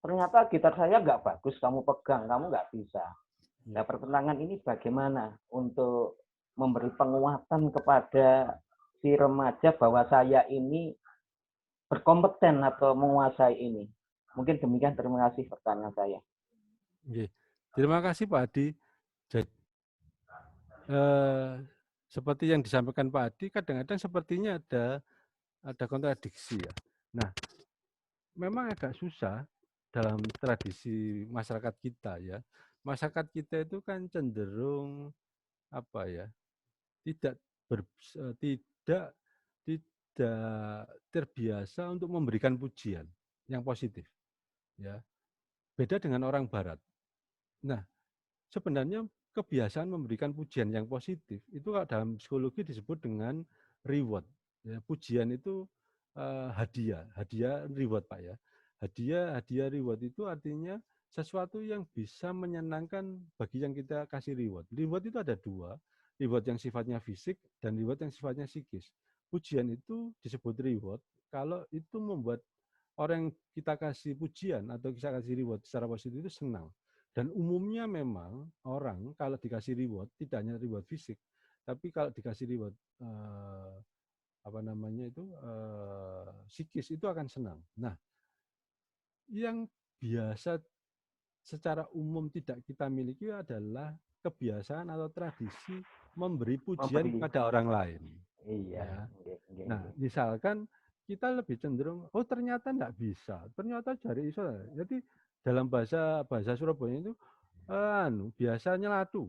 [SPEAKER 3] Ternyata gitar saya nggak bagus, kamu pegang, kamu nggak bisa. Nah, pertentangan ini bagaimana untuk memberi penguatan kepada si remaja bahwa saya ini berkompeten atau menguasai ini. Mungkin demikian, terima kasih pertanyaan saya.
[SPEAKER 1] Terima kasih Pak Adi. Jadi, seperti yang disampaikan Pak Adi, kadang-kadang sepertinya ada kontradiksi ya. Nah, memang agak susah dalam tradisi masyarakat kita ya. Masyarakat kita itu kan cenderung apa ya? Tidak terbiasa untuk memberikan pujian yang positif. Ya. Beda dengan orang barat. Nah, sebenarnya kebiasaan memberikan pujian yang positif itu dalam psikologi disebut dengan reward. Ya, pujian itu hadiah reward Pak ya. Hadiah reward itu artinya sesuatu yang bisa menyenangkan bagi yang kita kasih reward. Reward itu ada 2, reward yang sifatnya fisik dan reward yang sifatnya psikis. Pujian itu disebut reward kalau itu membuat orang yang kita kasih pujian atau kita kasih reward secara positif itu senang. Dan umumnya memang orang kalau dikasih reward tidak hanya reward fisik, tapi kalau dikasih reward psikis itu akan senang. Nah, yang biasa secara umum tidak kita miliki adalah kebiasaan atau tradisi memberi pujian kepada orang lain.
[SPEAKER 3] Iya.
[SPEAKER 1] Ya. Nah, misalkan kita lebih cenderung, oh ternyata enggak bisa, ternyata jari iso. Jadi dalam bahasa Surabaya itu biasa nyelatu,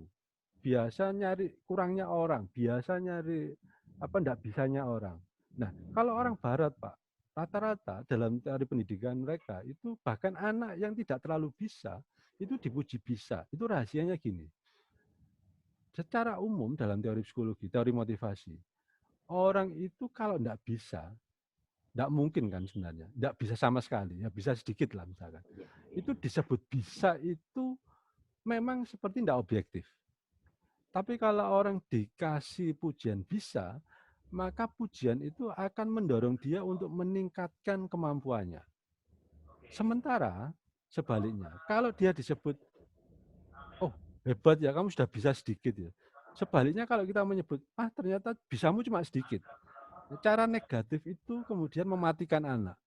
[SPEAKER 1] biasa nyari kurangnya orang, biasa nyari enggak bisanya orang. Nah, kalau orang Barat, Pak, rata-rata dalam teori pendidikan mereka itu bahkan anak yang tidak terlalu bisa itu dipuji bisa. Itu rahasianya gini. Secara umum dalam teori psikologi, teori motivasi, orang itu kalau enggak bisa, enggak mungkin kan sebenarnya, enggak bisa sama sekali, ya bisa sedikit lah misalkan. Itu disebut bisa itu memang seperti enggak objektif. Tapi kalau orang dikasih pujian bisa, maka pujian itu akan mendorong dia untuk meningkatkan kemampuannya. Sementara sebaliknya, kalau dia disebut, oh hebat ya kamu sudah bisa sedikit ya. Sebaliknya kalau kita menyebut, ternyata bisamu cuma sedikit. Cara negatif itu kemudian mematikan anak.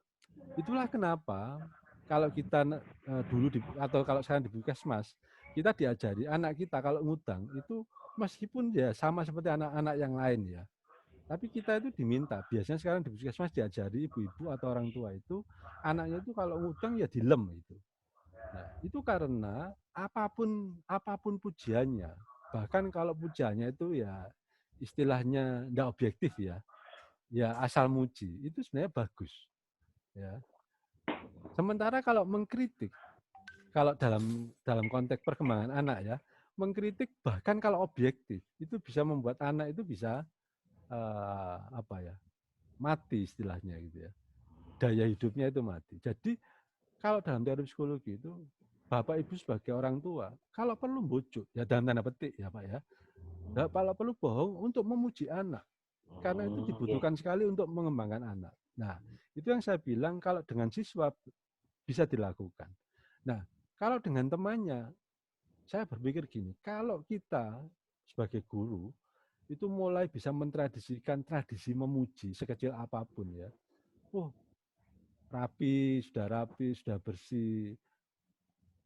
[SPEAKER 1] Itulah kenapa kalau kita dulu atau kalau sekarang di Puskesmas, kita diajari anak kita kalau ngutang itu meskipun ya sama seperti anak-anak yang lain ya. Tapi kita itu diminta, biasanya sekarang di Puskesmas diajari ibu-ibu atau orang tua itu, anaknya itu kalau ngutang ya dilem itu. Nah, itu karena apapun pujiannya, bahkan kalau pujiannya itu ya istilahnya enggak objektif ya asal muji, itu sebenarnya bagus. Ya. Sementara kalau mengkritik, kalau dalam konteks perkembangan anak ya, mengkritik bahkan kalau objektif itu bisa membuat anak itu bisa mati istilahnya gitu ya. Daya hidupnya itu mati. Jadi kalau dalam teori psikologi itu Bapak Ibu sebagai orang tua, kalau perlu bujuk ya dalam tanda petik ya Pak ya. Nah, kalau perlu bohong untuk memuji anak. Karena itu dibutuhkan sekali untuk mengembangkan anak. Nah, itu yang saya bilang kalau dengan siswa bisa dilakukan. Nah, kalau dengan temannya, saya berpikir gini, kalau kita sebagai guru itu mulai bisa mentradisikan tradisi memuji sekecil apapun ya. Rapi, sudah bersih.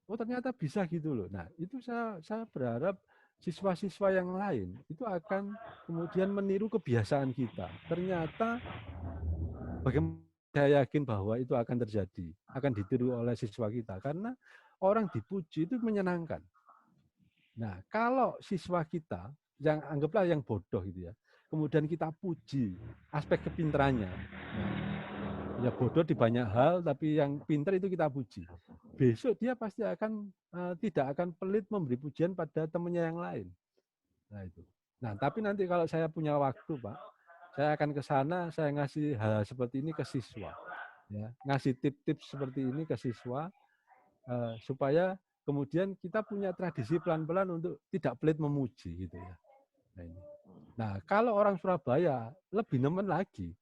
[SPEAKER 1] Oh ternyata bisa gitu loh. Nah itu saya berharap siswa-siswa yang lain itu akan kemudian meniru kebiasaan kita. Ternyata bagaimana saya yakin bahwa itu akan terjadi, akan ditiru oleh siswa kita. Karena orang dipuji itu menyenangkan. Nah kalau siswa kita, yang anggaplah yang bodoh gitu ya, kemudian kita puji aspek kepintarannya. Ya bodoh di banyak hal, tapi yang pintar itu kita puji. Besok dia pasti akan tidak akan pelit memberi pujian pada temannya yang lain. Nah itu. Nah tapi nanti kalau saya punya waktu Pak, saya akan ke sana, saya ngasih hal seperti ini ke siswa, ya, ngasih tips-tips seperti ini ke siswa supaya kemudian kita punya tradisi pelan-pelan untuk tidak pelit memuji gitu ya. Nah kalau orang Surabaya lebih nemen lagi.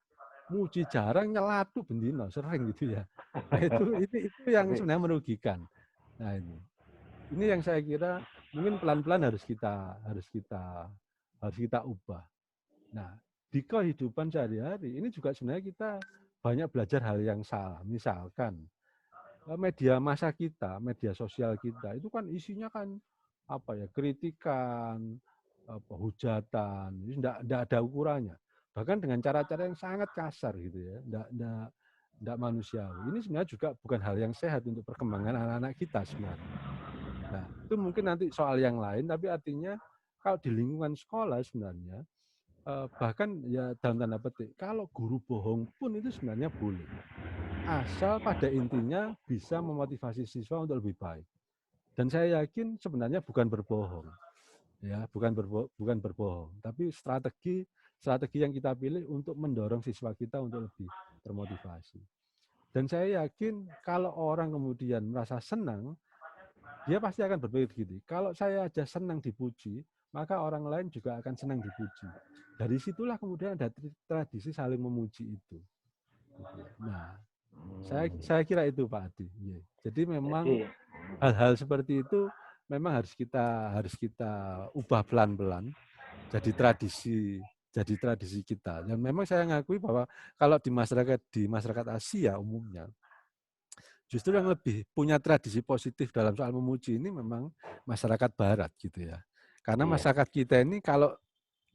[SPEAKER 1] Muji jarang nyelatu bendino sering gitu ya. Nah, itu yang sebenarnya merugikan. Nah ini yang saya kira mungkin pelan-pelan harus kita ubah. Nah di kehidupan sehari-hari ini juga sebenarnya kita banyak belajar hal yang salah. Misalkan media massa kita, media sosial kita itu kan isinya kan kritikan, hujatan, tidak ada ukurannya. Bahkan dengan cara-cara yang sangat kasar gitu ya, enggak manusiawi. Ini sebenarnya juga bukan hal yang sehat untuk perkembangan anak-anak kita sebenarnya. Nah, itu mungkin nanti soal yang lain, tapi artinya kalau di lingkungan sekolah sebenarnya, bahkan ya dalam tanda petik, kalau guru bohong pun itu sebenarnya boleh. Asal pada intinya bisa memotivasi siswa untuk lebih baik. Dan saya yakin sebenarnya bukan berbohong. Ya, bukan berbohong, tapi strategi yang kita pilih untuk mendorong siswa kita untuk lebih termotivasi. Dan saya yakin kalau orang kemudian merasa senang, dia pasti akan berpikir gini, kalau saya aja senang dipuji, maka orang lain juga akan senang dipuji. Dari situlah kemudian ada tradisi saling memuji itu. Nah, saya kira itu Pak Adi. Jadi memang hal-hal seperti itu memang harus kita ubah pelan-pelan jadi tradisi kita. Dan memang saya ngakui bahwa kalau di masyarakat Asia umumnya justru yang lebih punya tradisi positif dalam soal memuji ini memang masyarakat Barat gitu ya. Karena
[SPEAKER 3] Iya.
[SPEAKER 1] masyarakat kita ini kalau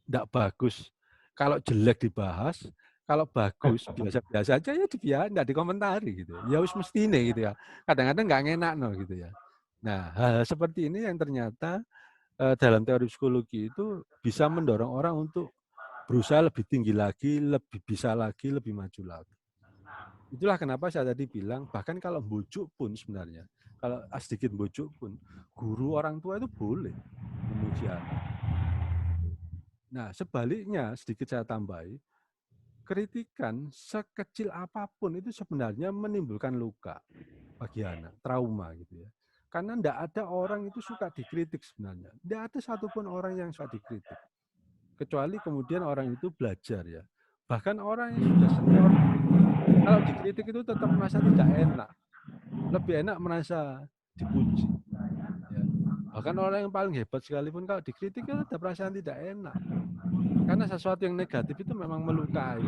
[SPEAKER 1] tidak bagus, kalau jelek dibahas, kalau bagus biasa-biasa aja ya tidak dikomentari gitu. Ya wis mestine gitu ya. Kadang-kadang nggak ngenak no gitu ya. Nah, hal seperti ini yang ternyata dalam teori psikologi itu bisa mendorong orang untuk berusaha lebih tinggi lagi, lebih bisa lagi, lebih maju lagi. Itulah kenapa saya tadi bilang, bahkan kalau bujuk pun sebenarnya, kalau sedikit bujuk pun, guru orang tua itu boleh memuji anak. Nah, sebaliknya sedikit saya tambahi, kritikan sekecil apapun itu sebenarnya menimbulkan luka bagi anak, trauma gitu ya. Karena tidak ada orang itu suka dikritik sebenarnya. Tidak ada satupun orang yang suka dikritik. Kecuali kemudian orang itu belajar ya. Bahkan orang yang sudah senior, kalau dikritik itu tetap merasa tidak enak. Lebih enak merasa dipuji. Ya. Bahkan orang yang paling hebat sekalipun kalau dikritik itu ada perasaan tidak enak. Karena sesuatu yang negatif itu memang melukai.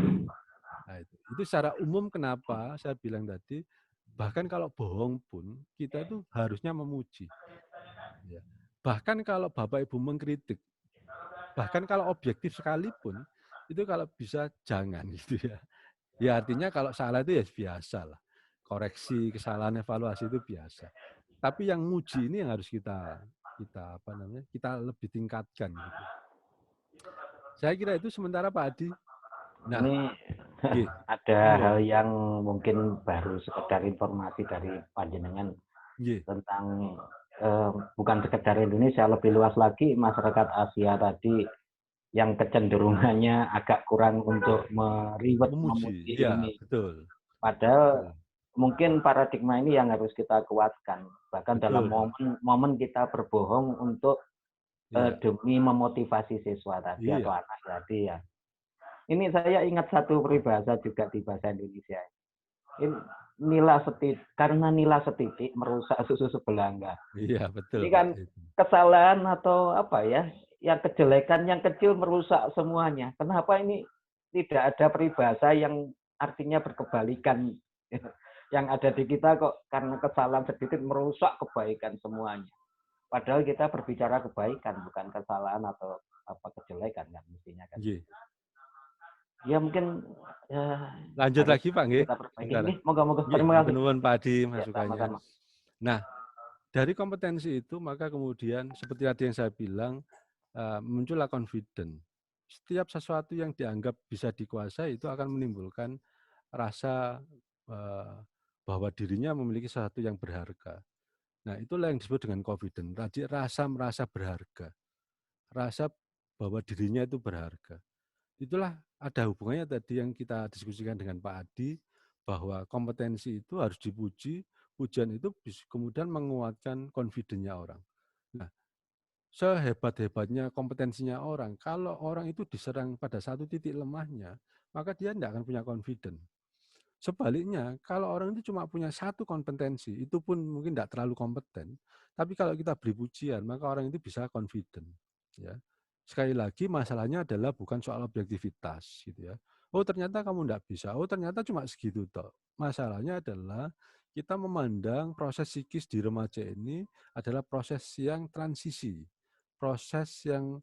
[SPEAKER 1] Nah, itu secara umum kenapa saya bilang tadi, bahkan kalau bohong pun kita itu harusnya memuji. Ya. Bahkan kalau Bapak Ibu mengkritik, bahkan kalau objektif sekalipun, itu kalau bisa jangan gitu ya. Ya artinya kalau salah itu ya biasa lah. Koreksi, kesalahan, evaluasi itu biasa. Tapi yang muji ini yang harus kita lebih tingkatkan gitu. Saya kira itu sementara Pak Adi. Nah,
[SPEAKER 3] ini ada hal yang mungkin baru sekedar informasi dari panjenengan tentang bukan sekedar Indonesia, lebih luas lagi masyarakat Asia tadi yang kecenderungannya agak kurang untuk memuji
[SPEAKER 1] ya,
[SPEAKER 3] ini.
[SPEAKER 1] Betul.
[SPEAKER 3] Padahal mungkin paradigma ini yang harus kita kuatkan. Bahkan dalam momen kita berbohong untuk demi memotivasi siswa tadi atau anak tadi ya. Ini saya ingat satu peribahasa juga di bahasa Indonesia. Karena nila setitik merusak susu sebelanga.
[SPEAKER 1] Iya, betul.
[SPEAKER 3] Ini kan kesalahan atau apa ya, yang kejelekan yang kecil merusak semuanya. Kenapa ini tidak ada peribahasa yang artinya berkebalikan? Yang ada di kita kok karena kesalahan sedikit merusak kebaikan semuanya. Padahal kita berbicara kebaikan, bukan kesalahan atau apa kejelekan kan mestinya kan. Ya mungkin
[SPEAKER 1] lanjut lagi Pak nggih.
[SPEAKER 3] Moga-moga terima kasih.
[SPEAKER 1] Nuwun Pak Adi masukannya. Nah, dari kompetensi itu maka kemudian seperti tadi yang saya bilang muncullah confident. Setiap sesuatu yang dianggap bisa dikuasai itu akan menimbulkan rasa bahwa dirinya memiliki sesuatu yang berharga. Nah, itulah yang disebut dengan confident. Tadi rasa merasa berharga. Rasa bahwa dirinya itu berharga. Itulah ada hubungannya tadi yang kita diskusikan dengan Pak Adi, bahwa kompetensi itu harus dipuji, pujian itu kemudian menguatkan confident-nya orang. Nah, sehebat-hebatnya kompetensinya orang, kalau orang itu diserang pada satu titik lemahnya, maka dia tidak akan punya confident. Sebaliknya, kalau orang itu cuma punya satu kompetensi, itu pun mungkin tidak terlalu kompeten, tapi kalau kita beri pujian, maka orang itu bisa confident. Ya. Sekali lagi, masalahnya adalah bukan soal objektivitas. Gitu ya. Oh ternyata kamu tidak bisa, oh ternyata cuma segitu toh. Masalahnya adalah kita memandang proses psikis di remaja ini adalah proses yang transisi, proses yang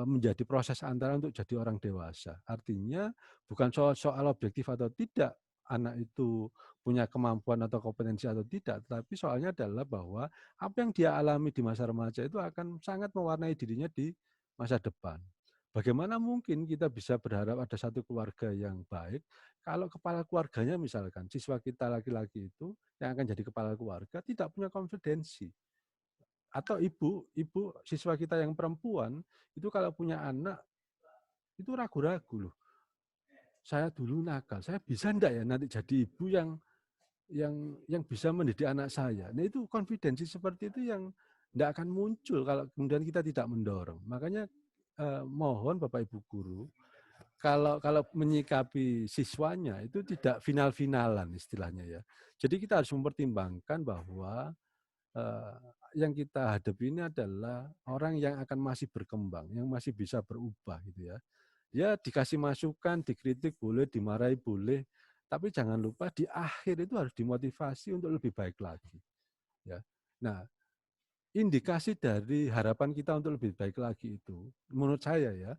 [SPEAKER 1] menjadi proses antara untuk jadi orang dewasa. Artinya bukan soal objektif atau tidak, anak itu punya kemampuan atau kompetensi atau tidak, tetapi soalnya adalah bahwa apa yang dia alami di masa remaja itu akan sangat mewarnai dirinya di masa depan. Bagaimana mungkin kita bisa berharap ada satu keluarga yang baik kalau kepala keluarganya misalkan siswa kita laki-laki itu yang akan jadi kepala keluarga tidak punya kompetensi. Atau ibu siswa kita yang perempuan itu kalau punya anak itu ragu-ragu loh. Saya dulu nakal, saya bisa enggak ya nanti jadi ibu yang bisa mendidik anak saya. Nah itu konfidensi seperti itu yang enggak akan muncul kalau kemudian kita tidak mendorong. Makanya mohon Bapak Ibu guru kalau menyikapi siswanya itu tidak final-finalan istilahnya ya. Jadi kita harus mempertimbangkan bahwa yang kita hadapi ini adalah orang yang akan masih berkembang, yang masih bisa berubah gitu ya. Ya dikasih masukan, dikritik boleh, dimarahi boleh, tapi jangan lupa di akhir itu harus dimotivasi untuk lebih baik lagi. Ya. Nah, indikasi dari harapan kita untuk lebih baik lagi itu, menurut saya ya,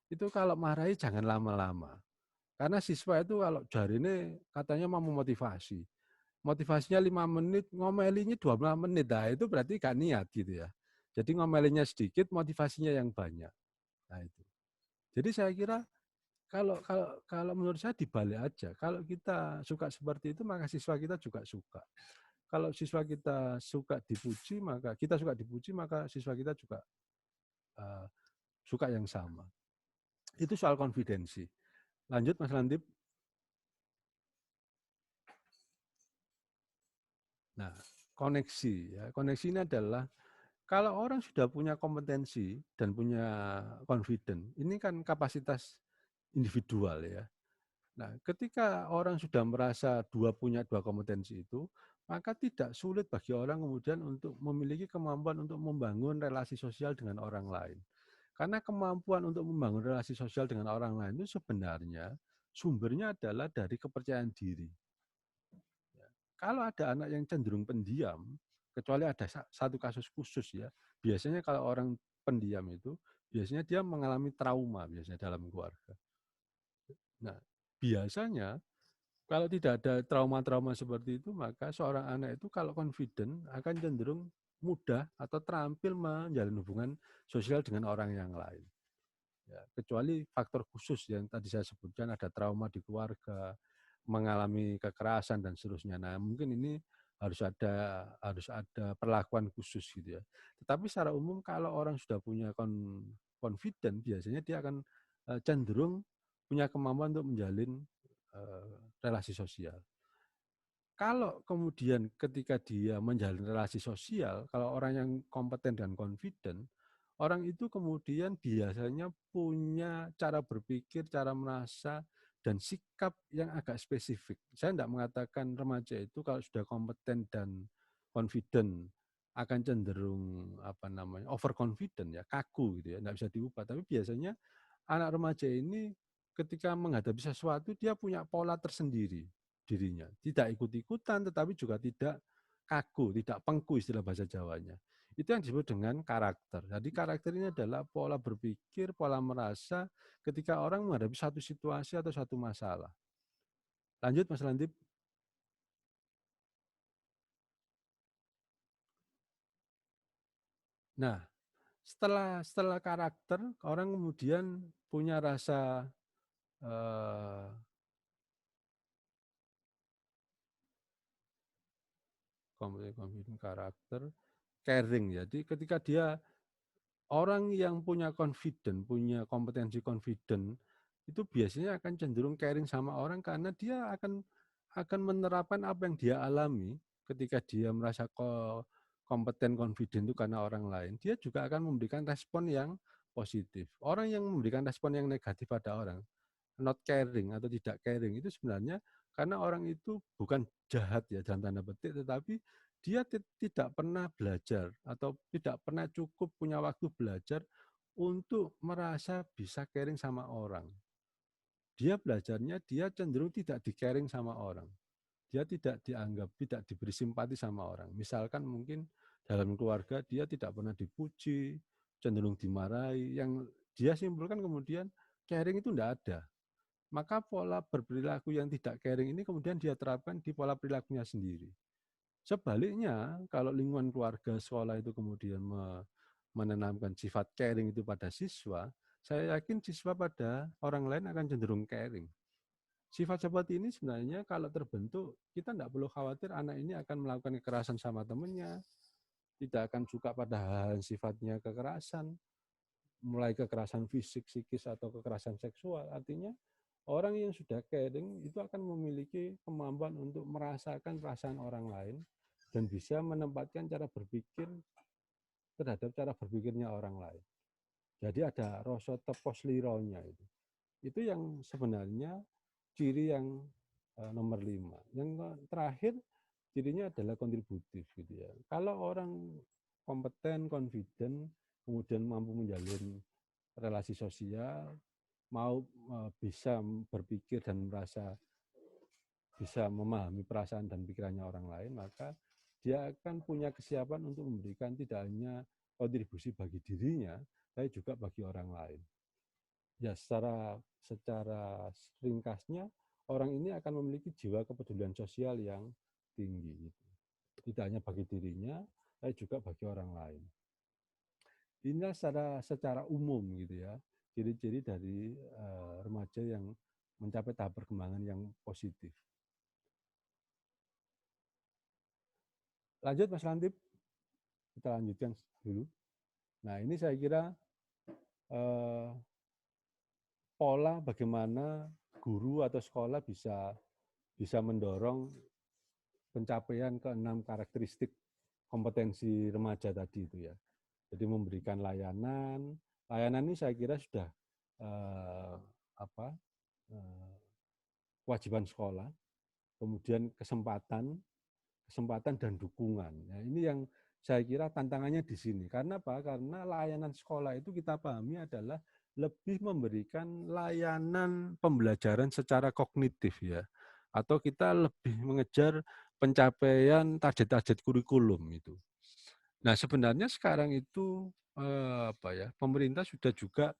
[SPEAKER 1] itu kalau marahi jangan lama-lama. Karena siswa itu kalau jari ini katanya mau memotivasi. Motivasinya 5 menit, ngomelinya 12 menit. Nah, itu berarti gak niat gitu ya. Jadi ngomelinya sedikit, motivasinya yang banyak. Nah, itu. Jadi saya kira kalau kalau kalau menurut saya dibalik aja. Kalau kita suka seperti itu, maka siswa kita juga suka. Kalau siswa kita suka dipuji, maka kita suka dipuji, maka siswa kita juga uh, suka yang sama. Itu soal konfidensi. Lanjut Mas Landip. Nah, koneksi ya. Koneksi ini adalah kalau orang sudah punya kompetensi dan punya confident, ini kan kapasitas individual ya. Nah, ketika orang sudah merasa punya dua kompetensi itu, maka tidak sulit bagi orang kemudian untuk memiliki kemampuan untuk membangun relasi sosial dengan orang lain. Karena kemampuan untuk membangun relasi sosial dengan orang lain itu sebenarnya sumbernya adalah dari kepercayaan diri. Kalau ada anak yang cenderung pendiam, kecuali ada satu kasus khusus ya, biasanya kalau orang pendiam itu, biasanya dia mengalami trauma biasanya dalam keluarga. Nah, biasanya kalau tidak ada trauma-trauma seperti itu, maka seorang anak itu kalau confident akan cenderung mudah atau terampil menjalin hubungan sosial dengan orang yang lain. Ya, kecuali faktor khusus yang tadi saya sebutkan, ada trauma di keluarga, mengalami kekerasan dan seterusnya. Nah, mungkin ini harus ada perlakuan khusus gitu ya. Tetapi secara umum kalau orang sudah punya confident, biasanya dia akan cenderung punya kemampuan untuk menjalin relasi sosial. Kalau kemudian ketika dia menjalin relasi sosial, kalau orang yang kompeten dan confident, orang itu kemudian biasanya punya cara berpikir, cara merasa, dan sikap yang agak spesifik. Saya tidak mengatakan remaja itu kalau sudah kompeten dan confident akan cenderung overconfident ya, kaku gitu ya, tidak bisa diubah. Tapi biasanya anak remaja ini ketika menghadapi sesuatu dia punya pola tersendiri dirinya. Tidak ikut-ikutan tetapi juga tidak kaku, tidak pengku istilah bahasa Jawanya. Itu yang disebut dengan karakter. Jadi karakter ini adalah pola berpikir, pola merasa ketika orang menghadapi satu situasi atau satu masalah. Lanjut Mas Landip. Nah, setelah karakter, orang kemudian punya rasa confident karakter, caring. Jadi ketika dia orang yang punya confident, punya kompetensi confident, itu biasanya akan cenderung caring sama orang karena dia akan menerapkan apa yang dia alami ketika dia merasa kompeten, confident itu karena orang lain. Dia juga akan memberikan respon yang positif. Orang yang memberikan respon yang negatif pada orang, not caring atau tidak caring, itu sebenarnya karena orang itu bukan jahat ya dalam tanda petik, tetapi dia tidak pernah belajar atau tidak pernah cukup punya waktu belajar untuk merasa bisa caring sama orang. Dia belajarnya, dia cenderung tidak di-caring sama orang. Dia tidak dianggap, tidak diberi simpati sama orang. Misalkan mungkin dalam keluarga dia tidak pernah dipuji, cenderung dimarahi, yang dia simpulkan kemudian caring itu tidak ada. Maka pola berperilaku yang tidak caring ini kemudian dia terapkan di pola perilakunya sendiri. Sebaliknya, kalau lingkungan keluarga sekolah itu kemudian menanamkan sifat caring itu pada siswa, saya yakin siswa pada orang lain akan cenderung caring. Sifat seperti ini sebenarnya kalau terbentuk, kita tidak perlu khawatir anak ini akan melakukan kekerasan sama temannya, tidak akan suka pada hal-hal sifatnya kekerasan, mulai kekerasan fisik, psikis, atau kekerasan seksual. Artinya orang yang sudah caring itu akan memiliki kemampuan untuk merasakan perasaan orang lain dan bisa menempatkan cara berpikir terhadap cara berpikirnya orang lain. Jadi ada rasa tepos lironya itu. Itu yang sebenarnya ciri yang nomor 5. Yang terakhir cirinya adalah kontributif gitu ya. Kalau orang kompeten, confident, kemudian mampu menjalin relasi sosial, mau bisa berpikir dan merasa bisa memahami perasaan dan pikirannya orang lain, maka dia akan punya kesiapan untuk memberikan tidak hanya kontribusi bagi dirinya, tapi juga bagi orang lain. Ya, secara ringkasnya, orang ini akan memiliki jiwa kepedulian sosial yang tinggi. Tidak hanya bagi dirinya, tapi juga bagi orang lain. Inilah secara umum gitu ya, ciri-ciri dari remaja yang mencapai tahap perkembangan yang positif. Lanjut Mas Lantip, kita lanjutkan dulu. Nah, ini saya kira pola bagaimana guru atau sekolah bisa mendorong pencapaian ke-6 karakteristik kompetensi remaja tadi itu ya. Jadi memberikan layanan ini saya kira sudah kewajiban sekolah, kemudian kesempatan dan dukungan. Nah, ini yang saya kira tantangannya di sini. Karena apa? Karena layanan sekolah itu kita pahami adalah lebih memberikan layanan pembelajaran secara kognitif ya. Atau kita lebih mengejar pencapaian target-target kurikulum itu. Nah, sebenarnya sekarang itu pemerintah sudah juga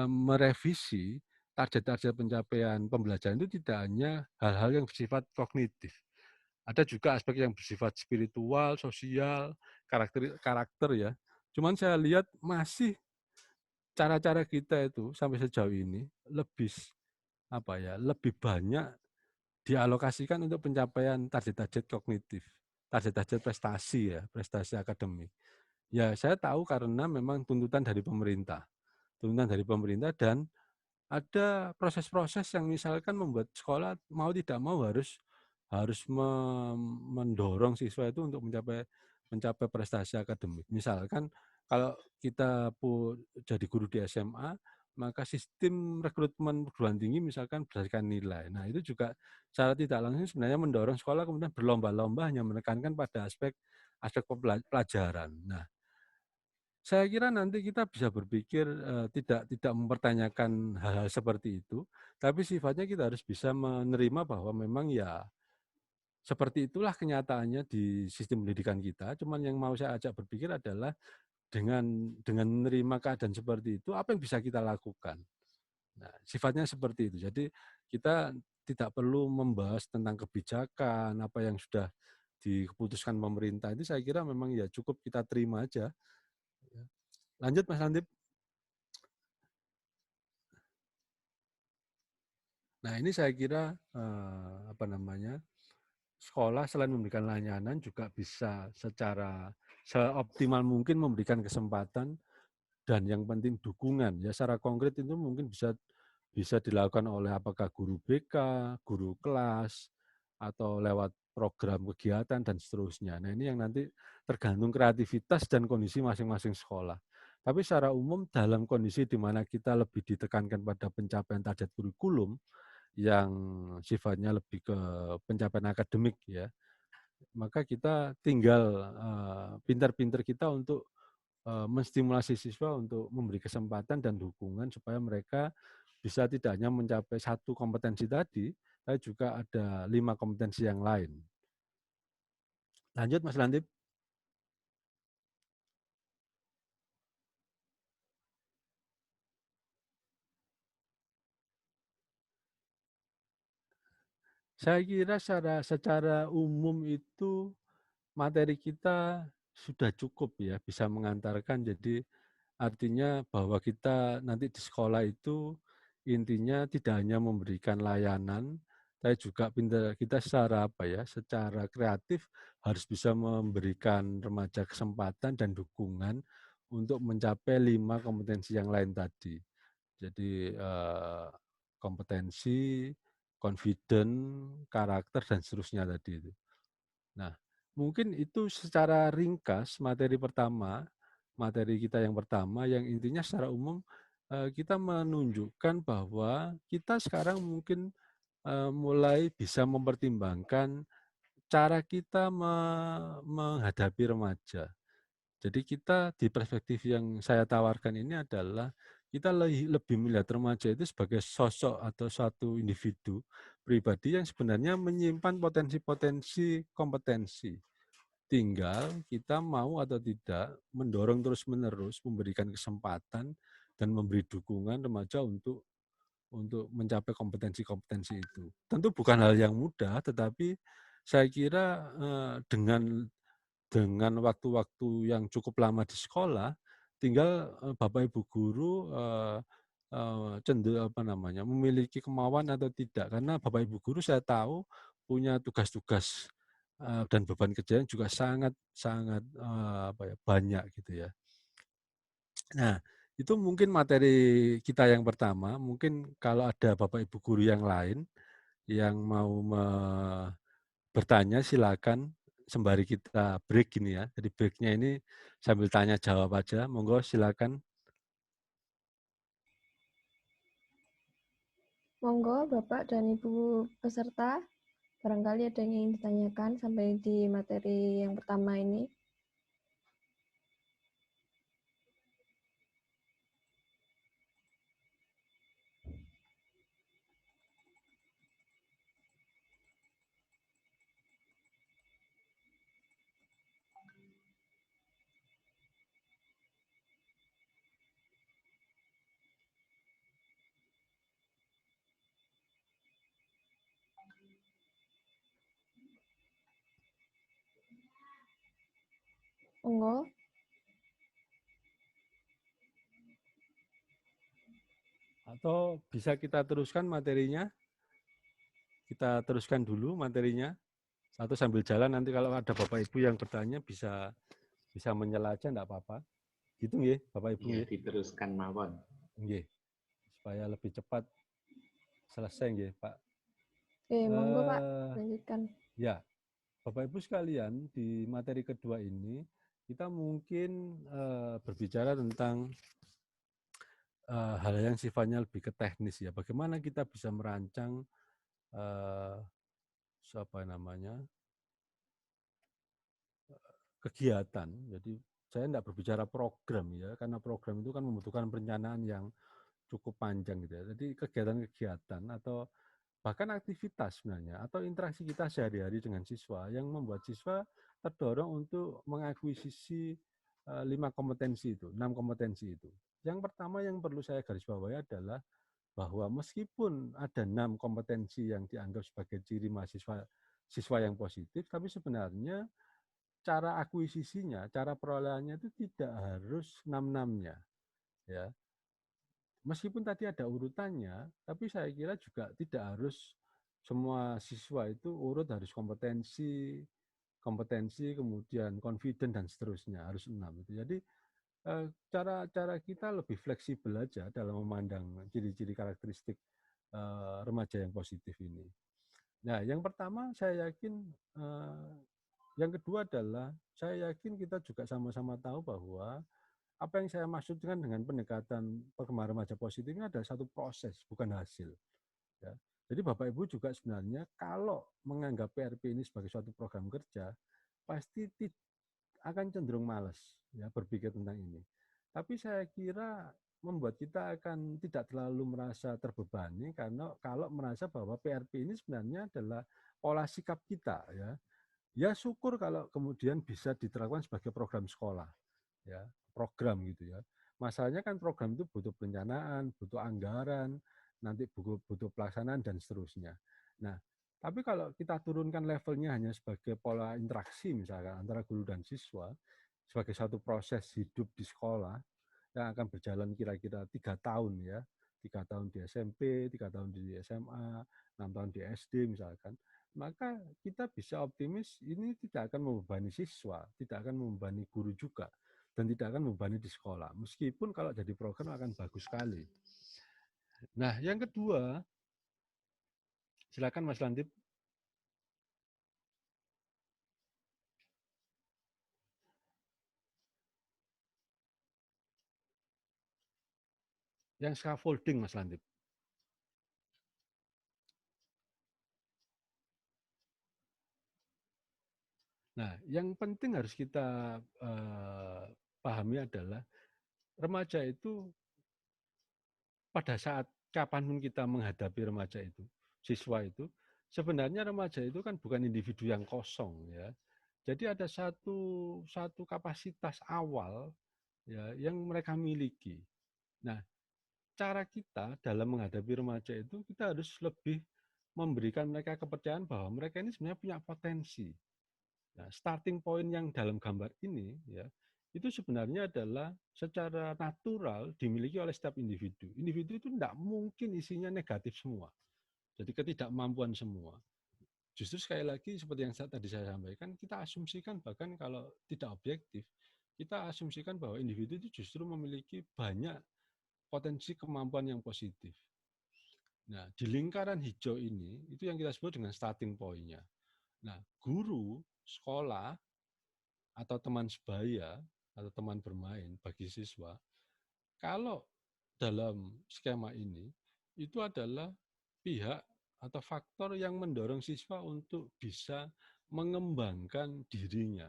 [SPEAKER 1] merevisi target-target pencapaian pembelajaran itu tidak hanya hal-hal yang bersifat kognitif. Ada juga aspek yang bersifat spiritual, sosial, karakter ya. Cuman saya lihat masih cara-cara kita itu sampai sejauh ini lebih banyak dialokasikan untuk pencapaian target-target kognitif, target-target prestasi ya, prestasi akademik. Ya, saya tahu karena memang tuntutan dari pemerintah dan ada proses-proses yang misalkan membuat sekolah mau tidak mau harus mendorong siswa itu untuk mencapai prestasi akademik. Misalkan kalau kita jadi guru di SMA, maka sistem rekrutmen perguruan tinggi misalkan berdasarkan nilai. Nah, itu juga secara tidak langsung sebenarnya mendorong sekolah kemudian berlomba-lomba hanya menekankan pada aspek pelajaran. Nah, saya kira nanti kita bisa berpikir tidak mempertanyakan hal-hal seperti itu, tapi sifatnya kita harus bisa menerima bahwa memang ya seperti itulah kenyataannya di sistem pendidikan kita. Cuman yang mau saya ajak berpikir adalah dengan menerima keadaan seperti itu, apa yang bisa kita lakukan? Nah, sifatnya seperti itu. Jadi kita tidak perlu membahas tentang kebijakan, apa yang sudah diputuskan pemerintah. Itu saya kira memang ya cukup kita terima aja. Lanjut Mas Landip. Nah, ini saya kira sekolah selain memberikan layanan juga bisa secara seoptimal mungkin memberikan kesempatan dan yang penting dukungan. Ya, secara konkret itu mungkin bisa dilakukan oleh apakah guru BK, guru kelas, atau lewat program kegiatan dan seterusnya. Nah, ini yang nanti tergantung kreativitas dan kondisi masing-masing sekolah. Tapi secara umum dalam kondisi di mana kita lebih ditekankan pada pencapaian target kurikulum yang sifatnya lebih ke pencapaian akademik ya, maka kita tinggal pintar-pintar kita untuk menstimulasi siswa untuk memberi kesempatan dan dukungan supaya mereka bisa tidak hanya mencapai 1 kompetensi tadi, tapi juga ada 5 kompetensi yang lain. Lanjut Mas Lantip. Saya kira secara umum itu materi kita sudah cukup ya, bisa mengantarkan. Jadi artinya bahwa kita nanti di sekolah itu intinya tidak hanya memberikan layanan, tapi juga kita secara kreatif harus bisa memberikan remaja kesempatan dan dukungan untuk mencapai 5 kompetensi yang lain tadi. Jadi kompetensi, confident, karakter, dan seterusnya tadi itu. Nah, mungkin itu secara ringkas materi kita yang pertama, yang intinya secara umum kita menunjukkan bahwa kita sekarang mungkin mulai bisa mempertimbangkan cara kita menghadapi remaja. Jadi kita di perspektif yang saya tawarkan ini adalah kita lebih melihat remaja itu sebagai sosok atau suatu individu pribadi yang sebenarnya menyimpan potensi-potensi kompetensi. Tinggal kita mau atau tidak mendorong terus-menerus, memberikan kesempatan dan memberi dukungan remaja untuk mencapai kompetensi-kompetensi itu. Tentu bukan hal yang mudah, tetapi saya kira dengan waktu-waktu yang cukup lama di sekolah, tinggal Bapak Ibu guru memiliki kemauan atau tidak. Karena Bapak Ibu guru saya tahu punya tugas-tugas dan beban kerja yang juga sangat banyak gitu ya. Nah, itu mungkin materi kita yang pertama. Mungkin kalau ada Bapak Ibu guru yang lain yang mau bertanya, silakan sembari kita break ini ya. Jadi breaknya ini sambil tanya jawab aja. Monggo silakan.
[SPEAKER 4] Monggo Bapak dan Ibu peserta, barangkali ada yang ingin ditanyakan sampai di materi yang pertama ini. Monggo.
[SPEAKER 1] Atau bisa kita teruskan materinya? Kita teruskan dulu materinya. Atau sambil jalan nanti kalau ada Bapak Ibu yang bertanya bisa menyela aja, enggak apa-apa. Gitu nggih, Bapak Ibu nggih.
[SPEAKER 2] Diteruskan mawon.
[SPEAKER 1] Nggih. Supaya lebih cepat selesai nggih, Pak.
[SPEAKER 4] Monggo Pak, lanjutkan.
[SPEAKER 1] Ya. Bapak Ibu sekalian, di materi kedua ini kita mungkin berbicara tentang hal yang sifatnya lebih ke teknis ya. Bagaimana kita bisa merancang kegiatan. Jadi saya tidak berbicara program ya, karena program itu kan membutuhkan perencanaan yang cukup panjang gitu ya. Jadi kegiatan-kegiatan atau bahkan aktivitas sebenarnya atau interaksi kita sehari-hari dengan siswa yang membuat siswa terdorong untuk mengakuisisi 5 kompetensi itu, 6 kompetensi itu. Yang pertama yang perlu saya garis bawahi adalah bahwa meskipun ada 6 kompetensi yang dianggap sebagai ciri siswa yang positif, tapi sebenarnya cara akuisisinya, cara perolehannya itu tidak harus 6-6-nya. Ya. Meskipun tadi ada urutannya, tapi saya kira juga tidak harus semua siswa itu urut harus kompetensi, kemudian confident dan seterusnya harus 6 itu. Jadi cara kita lebih fleksibel aja dalam memandang ciri-ciri karakteristik remaja yang positif ini. Nah, yang pertama saya yakin, yang kedua adalah saya yakin kita juga sama-sama tahu bahwa apa yang saya maksudkan dengan pendekatan perkembangan remaja positif ini adalah satu proses, bukan hasil. Ya. Jadi Bapak Ibu juga sebenarnya kalau menganggap PRP ini sebagai suatu program kerja, pasti akan cenderung malas ya berpikir tentang ini. Tapi saya kira membuat kita akan tidak terlalu merasa terbebani karena kalau merasa bahwa PRP ini sebenarnya adalah pola sikap kita ya. Ya syukur kalau kemudian bisa diterapkan sebagai program sekolah ya, program gitu ya. Masalahnya kan program itu butuh perencanaan, butuh anggaran, nanti butuh pelaksanaan dan seterusnya. Nah, tapi kalau kita turunkan levelnya hanya sebagai pola interaksi misalkan antara guru dan siswa, sebagai satu proses hidup di sekolah yang akan berjalan kira-kira 3 tahun ya, 3 tahun di SMP, 3 tahun di SMA, 6 tahun di SD misalkan, maka kita bisa optimis ini tidak akan membebani siswa, tidak akan membebani guru juga, dan tidak akan membebani di sekolah. Meskipun kalau jadi program akan bagus sekali. Nah, yang kedua, silakan Mas Landip. Yang scaffolding, Mas Landip. Nah, yang penting harus kita pahami adalah remaja itu pada saat kapanpun kita menghadapi remaja itu, siswa itu, sebenarnya remaja itu kan bukan individu yang kosong ya. Jadi ada satu kapasitas awal ya yang mereka miliki. Nah, cara kita dalam menghadapi remaja itu kita harus lebih memberikan mereka kepercayaan bahwa mereka ini sebenarnya punya potensi. Nah, starting point yang dalam gambar ini ya itu sebenarnya adalah secara natural dimiliki oleh setiap individu. Individu itu tidak mungkin isinya negatif semua. Jadi ketidakmampuan semua. Justru sekali lagi seperti yang tadi saya sampaikan, kita asumsikan bahkan kalau tidak objektif, kita asumsikan bahwa individu itu justru memiliki banyak potensi kemampuan yang positif. Nah, di lingkaran hijau ini, itu yang kita sebut dengan starting point-nya. Nah, guru, sekolah, atau teman sebaya, atau teman bermain bagi siswa, kalau dalam skema ini, itu adalah pihak atau faktor yang mendorong siswa untuk bisa mengembangkan dirinya.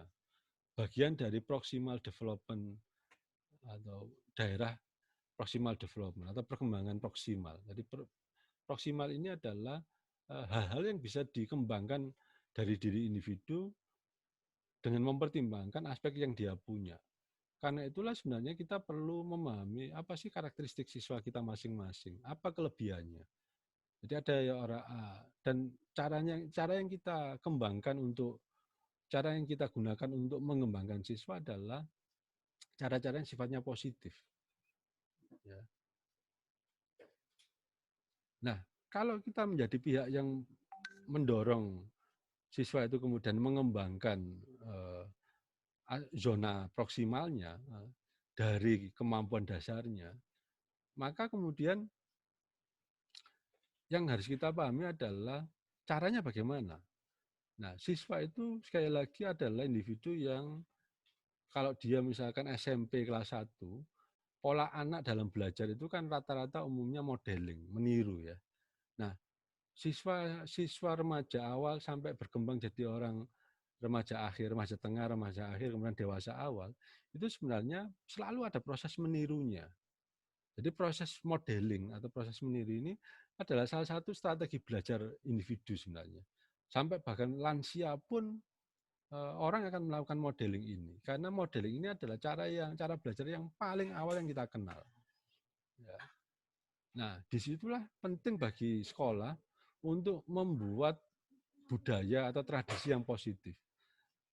[SPEAKER 1] Bagian dari proximal development atau daerah proximal development atau perkembangan proksimal. Jadi proksimal ini adalah hal-hal yang bisa dikembangkan dari diri individu dengan mempertimbangkan aspek yang dia punya. Karena itulah sebenarnya kita perlu memahami apa sih karakteristik siswa kita masing-masing, apa kelebihannya. Jadi ada ya orang dan cara yang kita kembangkan cara yang kita gunakan untuk mengembangkan siswa adalah cara-cara yang sifatnya positif. Ya. Nah, kalau kita menjadi pihak yang mendorong siswa itu kemudian mengembangkan zona proksimalnya dari kemampuan dasarnya, maka kemudian yang harus kita pahami adalah caranya bagaimana. Nah, siswa itu sekali lagi adalah individu yang kalau dia misalkan SMP kelas 1, pola anak dalam belajar itu kan rata-rata umumnya modeling, meniru ya. Nah, siswa remaja awal sampai berkembang jadi orang remaja akhir, remaja tengah, remaja akhir, kemudian dewasa awal, itu sebenarnya selalu ada proses menirunya. Jadi proses modeling atau proses meniru ini adalah salah satu strategi belajar individu sebenarnya. Sampai bahkan lansia pun orang akan melakukan modeling ini. Karena modeling ini adalah cara belajar yang paling awal yang kita kenal. Ya. Nah, disitulah penting bagi sekolah untuk membuat budaya atau tradisi yang positif.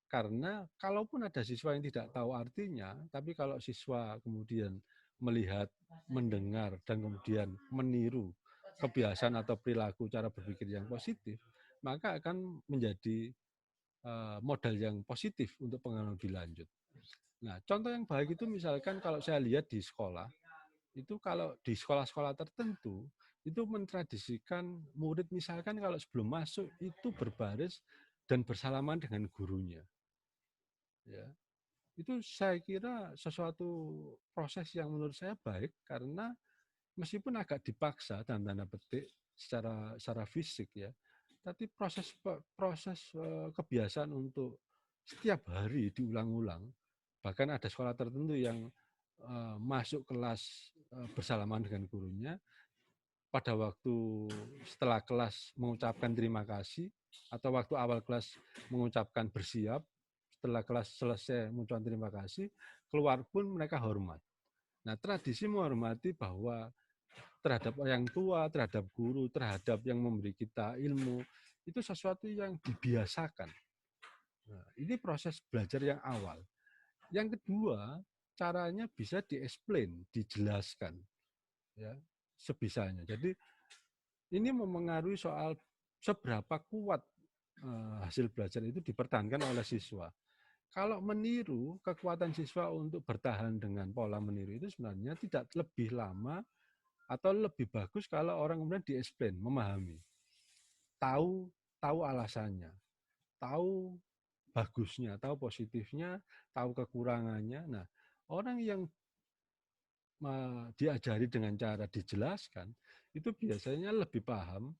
[SPEAKER 1] Karena kalaupun ada siswa yang tidak tahu artinya, tapi kalau siswa kemudian melihat, mendengar, dan kemudian meniru kebiasaan atau perilaku cara berpikir yang positif, maka akan menjadi modal yang positif untuk pengembangan lebih lanjut. Nah, contoh yang baik itu misalkan kalau saya lihat di sekolah, itu kalau di sekolah-sekolah tertentu, itu mentradisikan murid misalkan kalau sebelum masuk itu berbaris dan bersalaman dengan gurunya. Ya, itu saya kira sesuatu proses yang menurut saya baik karena meskipun agak dipaksa dalam tanda petik secara fisik ya, tapi proses kebiasaan untuk setiap hari diulang-ulang, bahkan ada sekolah tertentu yang masuk kelas bersalaman dengan gurunya, pada waktu setelah kelas mengucapkan terima kasih, atau waktu awal kelas mengucapkan bersiap, setelah kelas selesai mengucapkan terima kasih, keluar pun mereka hormat. Nah, tradisi menghormati bahwa terhadap yang tua, terhadap guru, terhadap yang memberi kita ilmu, itu sesuatu yang dibiasakan. Nah, ini proses belajar yang awal. Yang kedua, caranya bisa di-explain, dijelaskan, ya, sebisanya. Jadi ini memengaruhi soal seberapa kuat hasil belajar itu dipertahankan oleh siswa. Kalau meniru, kekuatan siswa untuk bertahan dengan pola meniru itu sebenarnya tidak lebih lama atau lebih bagus kalau orang kemudian di-explain, memahami. Tahu alasannya, tahu bagusnya, tahu positifnya, tahu kekurangannya. Nah, orang yang diajari dengan cara dijelaskan, itu biasanya lebih paham.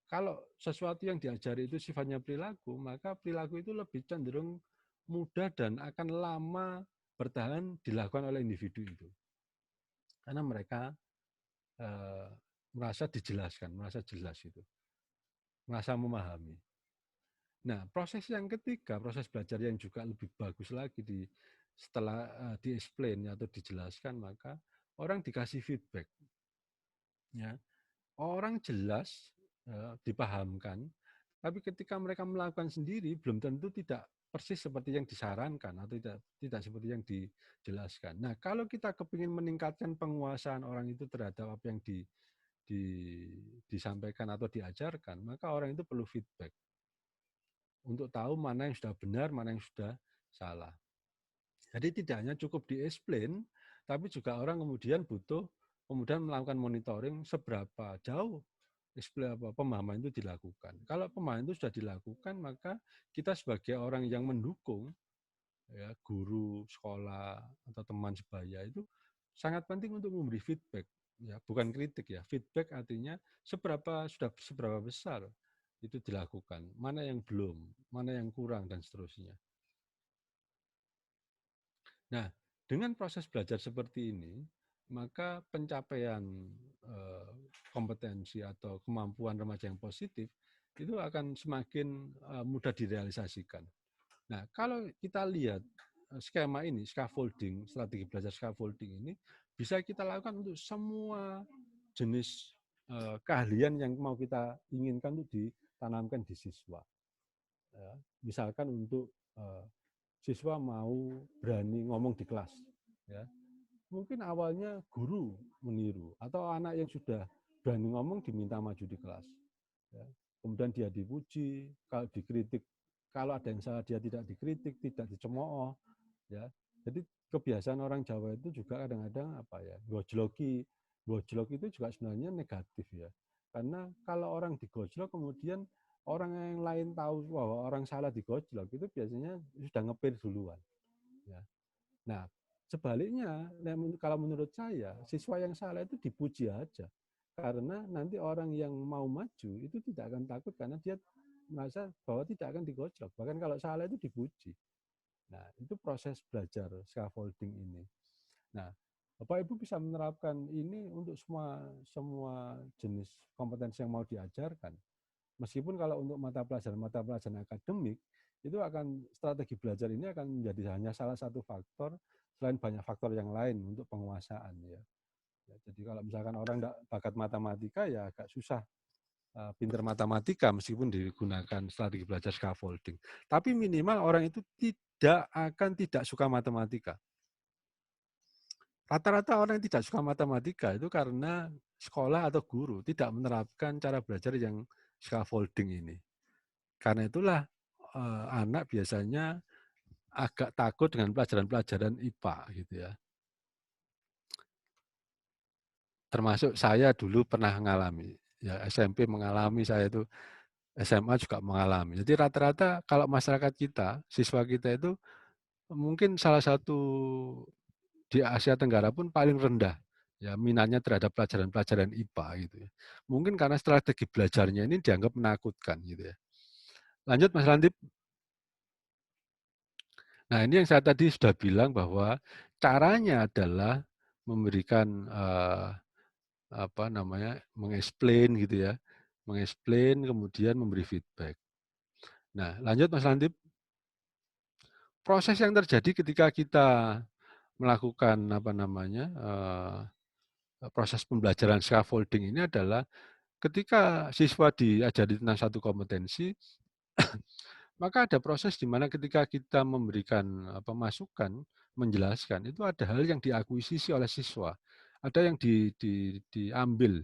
[SPEAKER 1] Kalau sesuatu yang diajari itu sifatnya perilaku, maka perilaku itu lebih cenderung mudah dan akan lama bertahan dilakukan oleh individu itu. Karena mereka merasa dijelaskan, merasa jelas itu, merasa memahami. Nah, proses yang ketiga, proses belajar yang juga lebih bagus lagi setelah di-explain atau dijelaskan, maka orang dikasih feedback. Ya, orang jelas dipahamkan, tapi ketika mereka melakukan sendiri belum tentu tidak persis seperti yang disarankan atau tidak seperti yang dijelaskan. Nah, kalau kita kepingin meningkatkan penguasaan orang itu terhadap apa yang disampaikan atau diajarkan, maka orang itu perlu feedback untuk tahu mana yang sudah benar, mana yang sudah salah. Jadi tidak hanya cukup di-explain, tapi juga orang kemudian melakukan monitoring seberapa jauh pemahaman itu dilakukan. Kalau pemahaman itu sudah dilakukan, maka kita sebagai orang yang mendukung, ya, guru, sekolah, atau teman sebaya itu sangat penting untuk memberi feedback. Ya, bukan kritik ya, feedback artinya seberapa besar itu dilakukan, mana yang belum, mana yang kurang, dan seterusnya. Nah, dengan proses belajar seperti ini, maka pencapaian kompetensi atau kemampuan remaja yang positif itu akan semakin mudah direalisasikan. Nah, kalau kita lihat skema ini, scaffolding, strategi belajar scaffolding ini, bisa kita lakukan untuk semua jenis keahlian yang mau kita inginkan untuk ditanamkan di siswa. Ya, misalkan untuk siswa mau berani ngomong di kelas, ya, mungkin awalnya guru meniru atau anak yang sudah berani ngomong diminta maju di kelas, ya. Kemudian dia dipuji, kalau dikritik, kalau ada yang salah dia tidak dikritik, tidak dicemooh, ya. Jadi kebiasaan orang Jawa itu juga kadang-kadang gojlok itu juga sebenarnya negatif, ya, karena kalau orang digojlok kemudian orang yang lain tahu bahwa orang salah digojlok itu biasanya sudah ngepir duluan, ya. Nah, sebaliknya, kalau menurut saya, siswa yang salah itu dipuji aja. Karena nanti orang yang mau maju itu tidak akan takut karena dia merasa bahwa tidak akan digojlok. Bahkan kalau salah itu dipuji. Nah, itu proses belajar scaffolding ini. Nah, Bapak Ibu bisa menerapkan ini untuk semua jenis kompetensi yang mau diajarkan. Meskipun kalau untuk mata pelajaran akademik, itu strategi belajar ini akan menjadi hanya salah satu faktor selain banyak faktor yang lain untuk penguasaan, ya. Jadi kalau misalkan orang tidak bakat matematika, ya agak susah pinter matematika meskipun digunakan strategi belajar scaffolding. Tapi minimal orang itu tidak suka matematika. Rata-rata orang yang tidak suka matematika itu karena sekolah atau guru tidak menerapkan cara belajar yang scaffolding ini. Karena itulah anak biasanya agak takut dengan pelajaran-pelajaran IPA gitu, ya. Termasuk saya dulu pernah mengalami, ya, SMP mengalami, saya itu SMA juga mengalami. Jadi rata-rata kalau masyarakat kita, siswa kita itu mungkin salah satu di Asia Tenggara pun paling rendah, ya, minatnya terhadap pelajaran-pelajaran IPA gitu, ya. Mungkin karena strategi belajarnya ini dianggap menakutkan gitu, ya. Lanjut Mas Lantip. Nah, ini yang saya tadi sudah bilang bahwa caranya adalah memberikan mengeksplain gitu, ya, mengeksplain kemudian memberi feedback. Nah, lanjut Mas Lantip. Proses yang terjadi ketika kita melakukan proses pembelajaran scaffolding ini adalah ketika siswa diajari tentang satu kompetensi, maka ada proses di mana ketika kita memberikan masukan, menjelaskan, itu ada hal yang diakuisisi oleh siswa, ada yang diambil,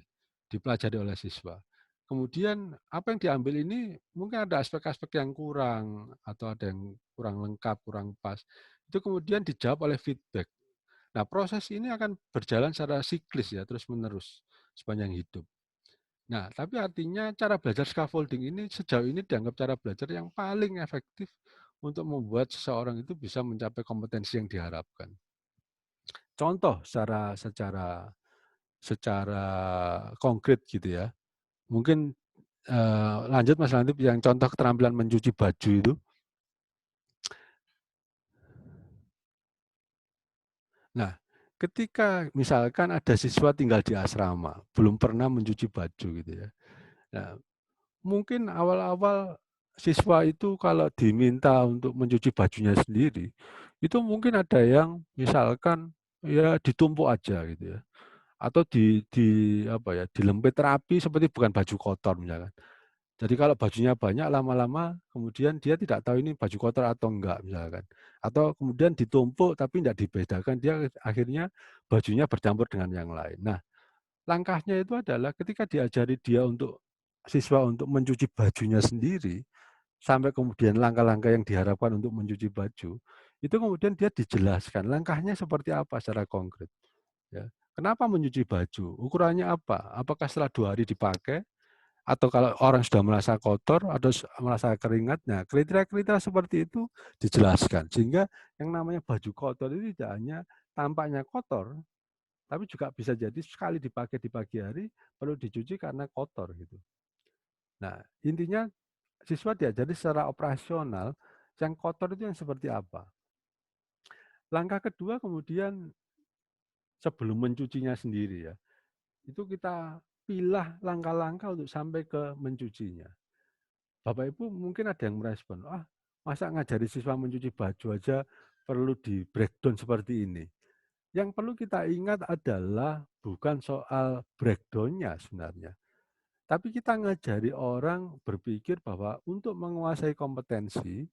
[SPEAKER 1] dipelajari oleh siswa. Kemudian apa yang diambil ini mungkin ada aspek-aspek yang kurang atau ada yang kurang lengkap, kurang pas. Itu kemudian dijawab oleh feedback. Nah, proses ini akan berjalan secara siklis, ya, terus-menerus sepanjang hidup. Nah, tapi artinya cara belajar scaffolding ini sejauh ini dianggap cara belajar yang paling efektif untuk membuat seseorang itu bisa mencapai kompetensi yang diharapkan. Contoh secara konkret gitu, ya. Mungkin lanjut Mas Lantip yang contoh keterampilan mencuci baju itu. Nah, ketika misalkan ada siswa tinggal di asrama, belum pernah mencuci baju gitu, ya. Nah, mungkin awal-awal siswa itu kalau diminta untuk mencuci bajunya sendiri, itu mungkin ada yang misalkan ya ditumpuk aja gitu ya. Atau apa ya, dilempit rapi seperti bukan baju kotor misalkan. Jadi kalau bajunya banyak lama-lama kemudian dia tidak tahu ini baju kotor atau enggak misalkan. Atau kemudian ditumpuk tapi tidak dibedakan, dia akhirnya bajunya bercampur dengan yang lain. Nah, langkahnya itu adalah ketika diajari dia untuk siswa untuk mencuci bajunya sendiri, sampai kemudian langkah-langkah yang diharapkan untuk mencuci baju, itu kemudian dia dijelaskan langkahnya seperti apa secara konkret. Ya. Kenapa mencuci baju? Ukurannya apa? Apakah setelah 2 hari dipakai? Atau kalau orang sudah merasa kotor atau merasa keringatnya, kriteria-kriteria seperti itu dijelaskan. Sehingga yang namanya baju kotor itu tidak hanya tampaknya kotor, tapi juga bisa jadi sekali dipakai di pagi hari perlu dicuci karena kotor gitu. Nah, intinya siswa diajari secara operasional yang kotor itu yang seperti apa. Langkah kedua kemudian sebelum mencucinya sendiri ya, itu kita pilah langkah-langkah untuk sampai ke mencucinya. Bapak Ibu mungkin ada yang merespon, masa ngajari siswa mencuci baju aja perlu di breakdown seperti ini. Yang perlu kita ingat adalah bukan soal breakdown-nya sebenarnya. Tapi kita ngajari orang berpikir bahwa untuk menguasai kompetensi,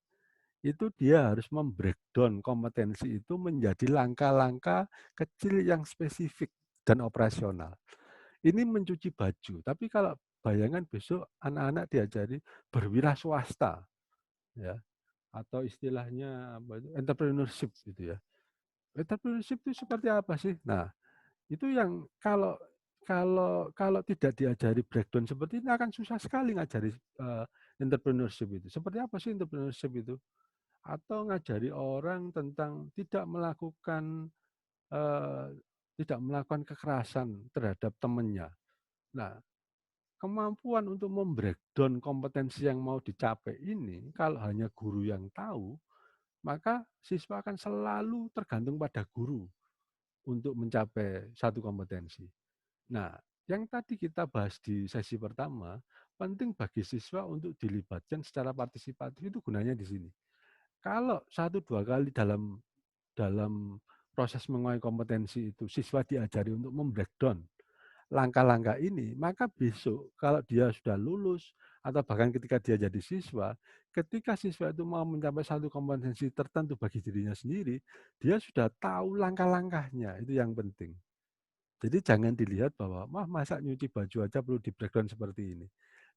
[SPEAKER 1] itu dia harus membreakdown kompetensi itu menjadi langkah-langkah kecil yang spesifik dan operasional. Ini mencuci baju, tapi kalau bayangan besok anak-anak diajari berwira swasta, ya, atau istilahnya apa itu, entrepreneurship gitu ya. Entrepreneurship itu seperti apa sih? Nah, itu yang kalau kalau kalau tidak diajari breakdown seperti ini akan susah sekali ngajari entrepreneurship itu. Seperti apa sih entrepreneurship itu? Atau ngajari orang tentang eh, tidak melakukan kekerasan terhadap temannya. Nah, kemampuan untuk membreakdown kompetensi yang mau dicapai ini, kalau hanya guru yang tahu, maka siswa akan selalu tergantung pada guru untuk mencapai satu kompetensi. Nah, yang tadi kita bahas di sesi pertama, penting bagi siswa untuk dilibatkan secara partisipatif itu gunanya di sini. Kalau 1-2 kali dalam dalam proses menguasai kompetensi itu siswa diajari untuk membreakdown langkah-langkah ini, maka besok kalau dia sudah lulus atau bahkan ketika dia jadi siswa, ketika siswa itu mau mencapai satu kompetensi tertentu bagi dirinya sendiri, dia sudah tahu langkah-langkahnya, itu yang penting. Jadi jangan dilihat bahwa masa nyuci baju aja perlu di breakdown seperti ini.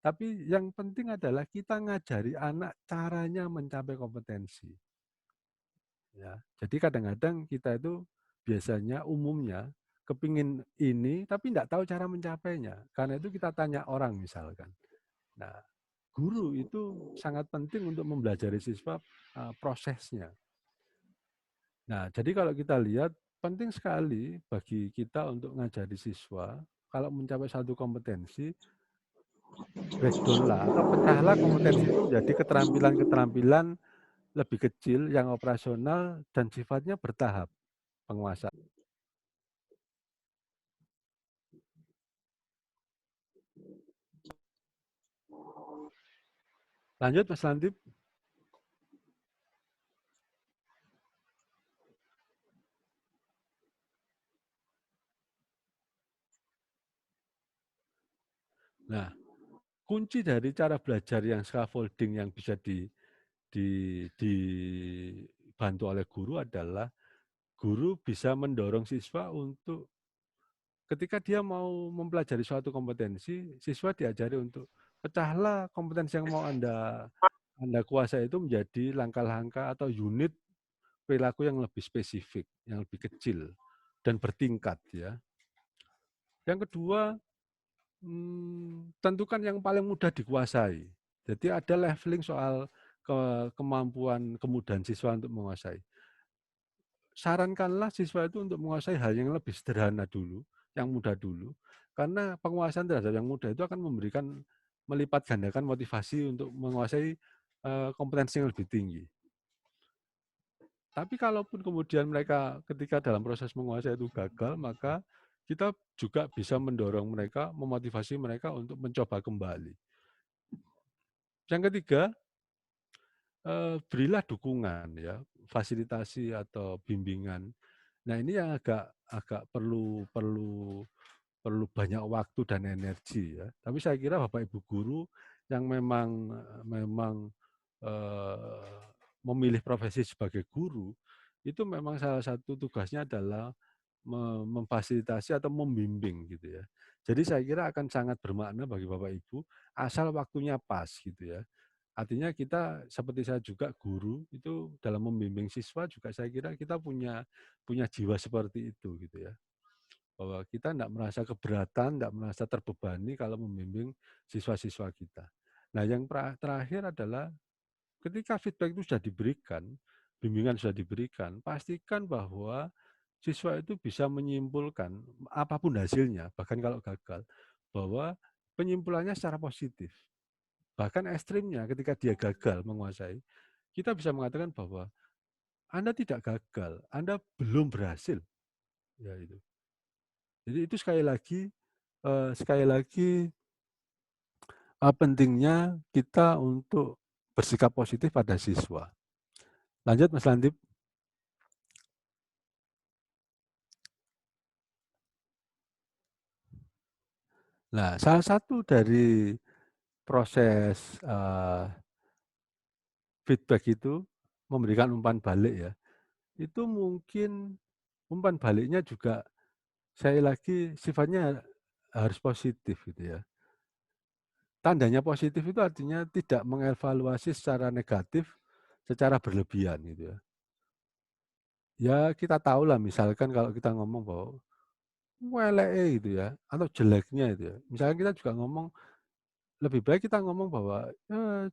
[SPEAKER 1] Tapi yang penting adalah kita ngajari anak caranya mencapai kompetensi. Ya, jadi kadang-kadang kita itu biasanya umumnya kepingin ini tapi tidak tahu cara mencapainya. Karena itu kita tanya orang misalkan. Nah, guru itu sangat penting untuk mempelajari siswa prosesnya. Nah, jadi kalau kita lihat penting sekali bagi kita untuk ngajari siswa kalau mencapai satu kompetensi breakdown lah atau pecahlah kompetensi itu menjadi keterampilan-keterampilan lebih kecil yang operasional dan sifatnya bertahap penguasaan. Lanjut Mas Landip. Nah, kunci dari cara belajar yang scaffolding yang bisa dibantu oleh guru adalah guru bisa mendorong siswa untuk ketika dia mau mempelajari suatu kompetensi, siswa diajari untuk pecahlah kompetensi yang mau Anda kuasai itu menjadi langkah-langkah atau unit perilaku yang lebih spesifik, yang lebih kecil dan bertingkat ya. Yang kedua, tentukan yang paling mudah dikuasai. Jadi ada leveling soal kemampuan kemudahan siswa untuk menguasai. Sarankanlah siswa itu untuk menguasai hal yang lebih sederhana dulu, yang mudah dulu, karena penguasaan terhadap yang mudah itu akan memberikan melipat gandakan motivasi untuk menguasai kompetensi yang lebih tinggi. Tapi kalaupun kemudian mereka ketika dalam proses menguasai itu gagal, maka kita juga bisa mendorong mereka, memotivasi mereka untuk mencoba kembali. Yang ketiga, berilah dukungan ya, fasilitasi atau bimbingan. Nah, ini yang agak perlu banyak waktu dan energi ya. Tapi saya kira Bapak Ibu guru yang memang memilih profesi sebagai guru, itu memang salah satu tugasnya adalah memfasilitasi atau membimbing gitu ya. Jadi saya kira akan sangat bermakna bagi Bapak Ibu asal waktunya pas gitu ya. Artinya kita seperti saya juga guru itu dalam membimbing siswa juga saya kira kita punya jiwa seperti itu gitu ya. Bahwa kita tidak merasa keberatan, tidak merasa terbebani kalau membimbing siswa-siswa kita. Nah, yang terakhir adalah ketika feedback itu sudah diberikan, bimbingan sudah diberikan, pastikan bahwa siswa itu bisa menyimpulkan apapun hasilnya, bahkan kalau gagal, bahwa penyimpulannya secara positif. Bahkan ekstrimnya ketika dia gagal menguasai, kita bisa mengatakan bahwa Anda tidak gagal, Anda belum berhasil. Ya itu. Jadi itu sekali lagi pentingnya kita untuk bersikap positif pada siswa. Lanjut Mas Landip. Nah, salah satu dari proses feedback itu memberikan umpan balik ya. Itu mungkin umpan baliknya juga saya lagi sifatnya harus positif gitu ya. Tandanya positif itu artinya tidak mengevaluasi secara negatif, secara berlebihan gitu ya. Ya kita tahu lah misalkan kalau kita ngomong bahwa weleke gitu ya, atau jeleknya itu ya. Misalkan kita juga ngomong, lebih baik kita ngomong bahwa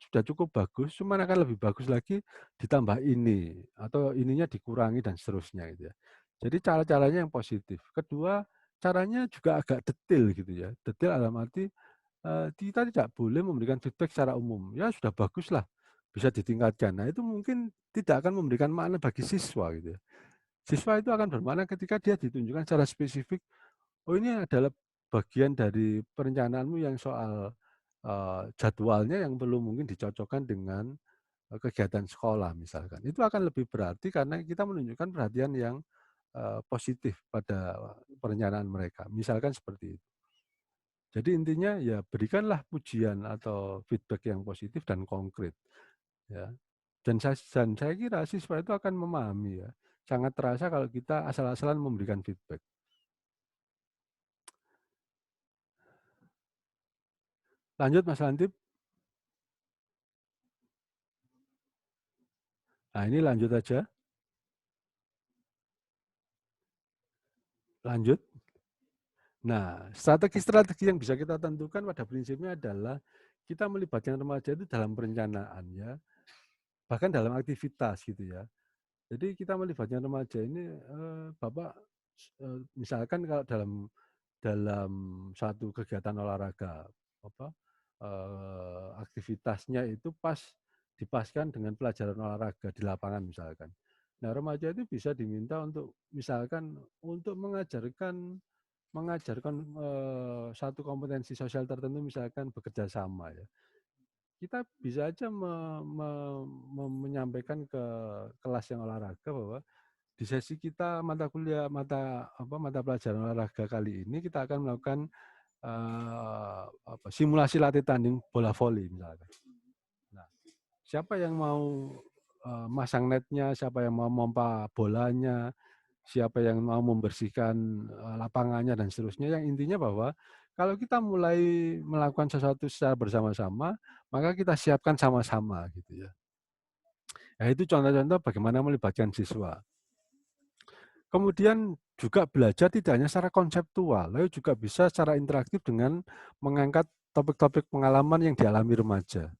[SPEAKER 1] sudah cukup bagus, cuman akan lebih bagus lagi ditambah ini, atau ininya dikurangi dan seterusnya gitu ya. Jadi cara-caranya yang positif. Kedua, caranya juga agak detail gitu ya. Detail dalam arti kita tidak boleh memberikan feedback secara umum. Ya sudah baguslah, bisa ditingkatkan. Nah itu mungkin tidak akan memberikan makna bagi siswa gitu ya. Siswa itu akan bermakna ketika dia ditunjukkan secara spesifik, oh ini adalah bagian dari perencanaanmu yang soal jadwalnya yang perlu mungkin dicocokkan dengan kegiatan sekolah misalkan. Itu akan lebih berarti karena kita menunjukkan perhatian yang positif pada perencanaan mereka. Misalkan seperti itu. Jadi intinya ya berikanlah pujian atau feedback yang positif dan konkret. Ya. Dan saya kira siswa itu akan memahami ya. Sangat terasa kalau kita asal-asalan memberikan feedback. Lanjut Mas Lantip. Nah ini lanjut aja. Lanjut. Nah, strategi-strategi yang bisa kita tentukan pada prinsipnya adalah kita melibatkan remaja itu dalam perencanaan ya, bahkan dalam aktivitas gitu ya. Jadi kita melibatkan remaja ini, Bapak misalkan kalau dalam satu kegiatan olahraga, aktivitasnya itu dipaskan dengan pelajaran olahraga di lapangan misalkan. Nah, remaja itu bisa diminta untuk misalkan untuk mengajarkan satu kompetensi sosial tertentu, misalkan bekerja sama ya. Kita bisa aja menyampaikan ke kelas yang olahraga bahwa di sesi kita mata pelajaran olahraga kali ini kita akan melakukan simulasi latih tanding bola voli misalkan. Nah, siapa yang mau masang netnya, siapa yang mau mompa bolanya, siapa yang mau membersihkan lapangannya dan seterusnya. Yang intinya bahwa kalau kita mulai melakukan sesuatu secara bersama-sama, maka kita siapkan sama-sama gitu ya. Nah, itu contoh-contoh bagaimana melibatkan siswa. Kemudian juga belajar tidak hanya secara konseptual, lalu juga bisa secara interaktif dengan mengangkat topik-topik pengalaman yang dialami remaja.